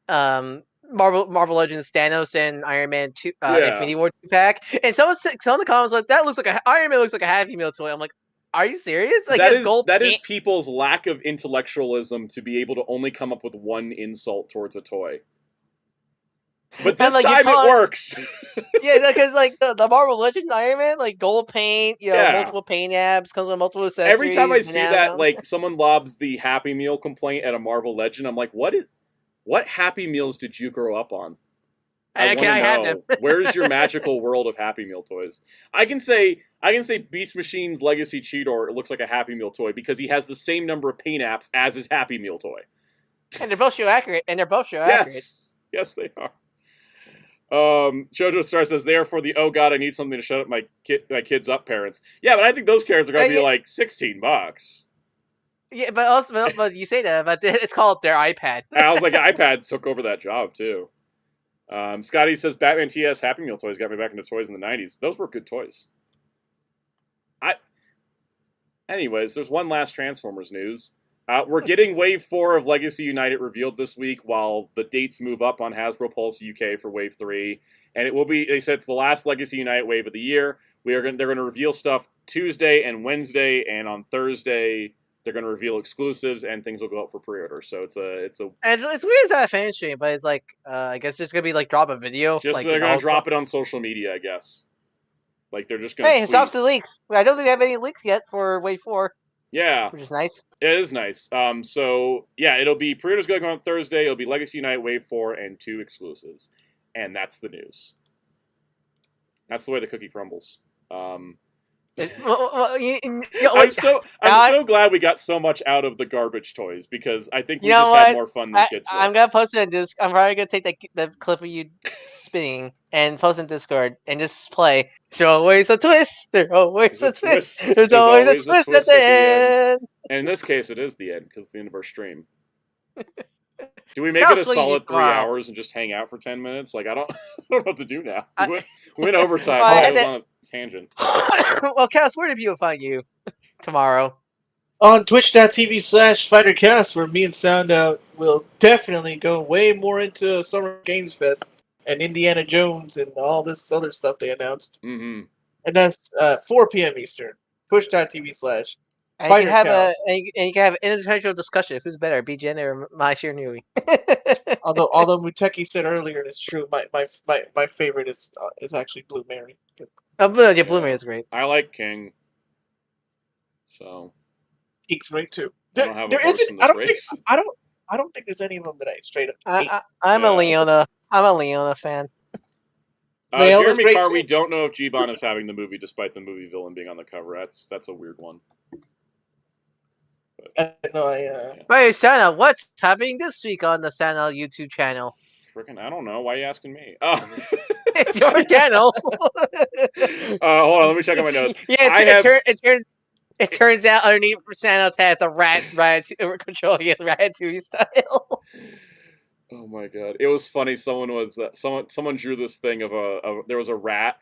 Marvel Legends Thanos and Iron Man 2 Infinity War 2-pack, and some of the comments like that looks like Iron Man looks like a Happy Meal toy. I'm like, are you serious? Like that is people's lack of intellectualism to be able to only come up with one insult towards a toy. But this time it works. Yeah, because like the Marvel Legends Iron Man, like gold paint, multiple paint apps, comes with multiple accessories. Every time I see that, like someone lobs the Happy Meal complaint at a Marvel Legend, I'm like, what Happy Meals did you grow up on? I want to know. Where's your magical world of Happy Meal toys? I can say Beast Machine's Legacy Cheetor looks like a Happy Meal toy because he has the same number of paint apps as his Happy Meal toy. And they're both show accurate. Yes, they are. Jojo Star says, "Therefore, oh god, I need something to shut up my kids up, parents." Yeah, but I think those carrots are going to be like $16. Yeah, but you say that, but it's called their iPad. I was like, iPad took over that job too. Scotty says, "Batman TS Happy Meal toys got me back into toys in the '90s. Those were good toys." Anyways, there's one last Transformers news. We're getting Wave 4 of Legacy United revealed this week while the dates move up on Hasbro Pulse UK for Wave 3. And it will be, they said it's the last Legacy United wave of the year. They're going to reveal stuff Tuesday and Wednesday, and on Thursday they're going to reveal exclusives and things will go up for pre-order. So it's weird as that fan stream, but it's like I guess there's going to be like drop a video. Just like, they're going to drop it on social media, I guess. Like they're just going to it stops the leaks. I don't think we have any leaks yet for Wave 4. Yeah. Which is nice. It is nice. So, yeah, it'll be pre-orders going on Thursday. It'll be Legacy Unite Wave 4 and 2 exclusives. And that's the news. That's the way the cookie crumbles. I'm so glad we got so much out of the garbage toys because I think we just had more fun than kids were. I'm going to post it on Discord. I'm probably going to take the clip of you spinning and post it in Discord and just play. There's always a twist. There's always a twist. There's always a twist at the end. And in this case, it is the end because it's the end of our stream. Do we make it a solid 3 hours and just hang out for 10 minutes? Like, I don't know what to do now. We went overtime. I was on a tangent. Well, Cass, where do people find you tomorrow? On twitch.tv/FighterCast, where me and Soundout will definitely go way more into Summer Games Fest and Indiana Jones and all this other stuff they announced. Mm-hmm. And that's 4 p.m. Eastern. twitch.tv/. And you Fighter can have count. and you can have an intellectual discussion of who's better, BGN or My Shiranui. Although Muteki said earlier, it's true. My favorite is actually Blue Mary. Oh, yeah, Blue Mary is great. I like King. So Geek's great too. I don't have a There horse isn't. in this race. I don't think there's any of them that I straight up hate. I'm a Yeah. Leona. I'm a Leona fan. Leona's Jeremy great, Carr, too. we don't know if G-Bon is having the movie despite the movie villain being on the cover. That's a weird one. Hey, Santa, what's happening this week on the Santa YouTube channel? Frickin', I don't know. Why are you asking me? It's your channel. Hold on, let me check on my notes. Yeah, it turns out underneath Santa's head, the Ratatouille controlling it Ratatouille style. Oh my god, it was funny. Someone drew this thing of there was a rat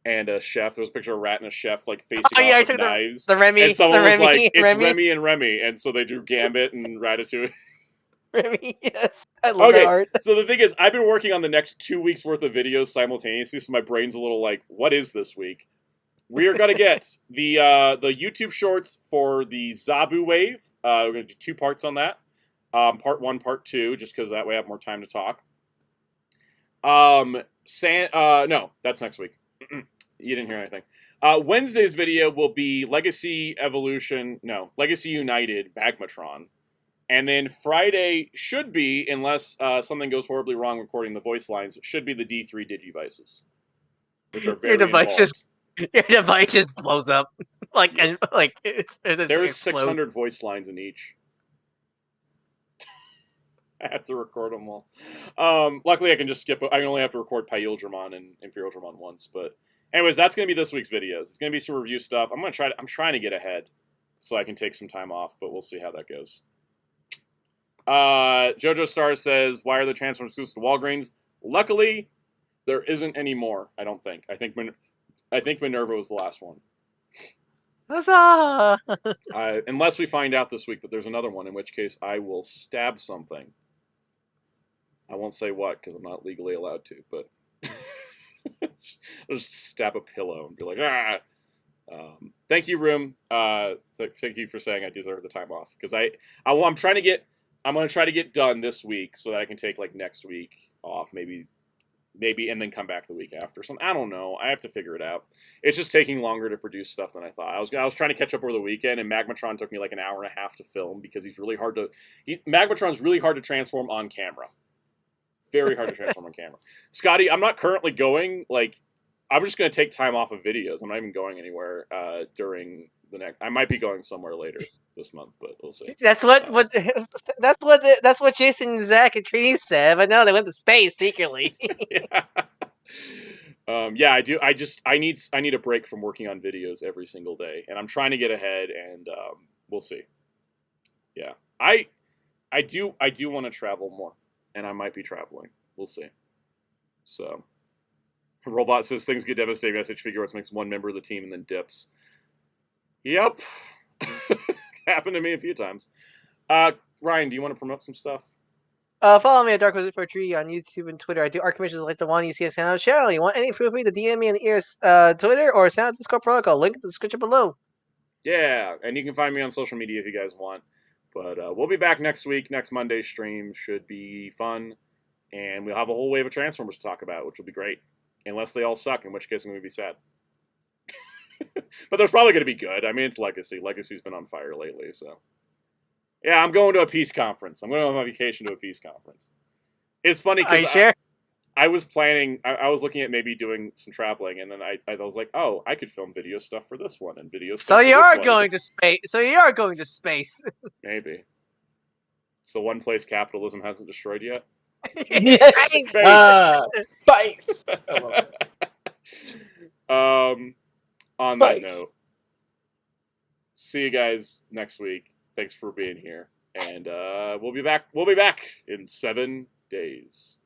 and a chef. There was a picture of a rat and a chef like facing off with knives. The Remy, and someone was like, "It's Remy. Remy and Remy," and so they drew Gambit and Ratatouille. Remy, yes, I love that art. So the thing is, I've been working on the next 2 weeks worth of videos simultaneously, so my brain's a little like, "What is this week?" We are gonna get the YouTube shorts for the Zabu wave. We're gonna do 2 parts on that. Part 1, part 2, just because that way I have more time to talk. No, that's next week. You didn't hear anything. Wednesday's video will be Legacy United Magmatron. And then Friday should be, unless something goes horribly wrong recording the voice lines, should be the D3 Digivices. Which are very Your device just blows up. There's 600 voice lines in each. I have to record them all. Luckily, I can just skip. I only have to record Ultraman and Imperial Ultraman once. But anyways, that's going to be this week's videos. It's going to be some review stuff. I'm trying to get ahead so I can take some time off, but we'll see how that goes. Jojo Star says, "Why are the Transformers exclusive to Walgreens?" Luckily, there isn't any more. I don't think. I think Minerva was the last one. Huzzah! Unless we find out this week that there's another one, in which case I will stab something. I won't say what, because I'm not legally allowed to, but I'll just stab a pillow and be like, ah! Thank you, Room. Thank you for saying I deserve the time off, because I'm going to try to get done this week so that I can take, like, next week off, maybe, and then come back the week after. I don't know. I have to figure it out. It's just taking longer to produce stuff than I thought. I was trying to catch up over the weekend, and Magmatron took me like an hour and a half to film because Magmatron's really hard to transform on camera. Very hard to transform on camera. Scotty, I'm not currently going, I'm just going to take time off of videos. I'm not even going anywhere during the next. I might be going somewhere later this month, but we'll see. That's what Jason, Zach, and Trini said. But no, they went to space secretly. Yeah, I do. I need a break from working on videos every single day, and I'm trying to get ahead. And we'll see. Yeah, I do want to travel more, and I might be traveling. We'll see. So. Robot says things get devastating. Message Figuarts makes one member of the team and then dips. Yep. Happened to me a few times. Ryan, do you want to promote some stuff? Follow me at Dark Wizard for a Tree on YouTube and Twitter. I do art commissions like the one you see at Soundout channel. You want any, feel free to DM me on the ears, Twitter or Soundout Discord protocol. Link in the description below. Yeah, and you can find me on social media if you guys want. But we'll be back next week. Next Monday's stream should be fun. And we'll have a whole wave of Transformers to talk about, which will be great. Unless they all suck, in which case I'm going to be sad. But they're probably going to be good. I mean, it's Legacy. Legacy's been on fire lately, so. Yeah, I'm going to a peace conference. I'm going on vacation to a peace conference. It's funny because I was planning, I was looking at maybe doing some traveling, and then I was like, oh, I could film video stuff for this one and video stuff for this one. So you are going to space. Maybe. It's the one place capitalism hasn't destroyed yet. Yes. Spice. On that note, see you guys next week. Thanks for being here, and we'll be back. We'll be back in 7 days.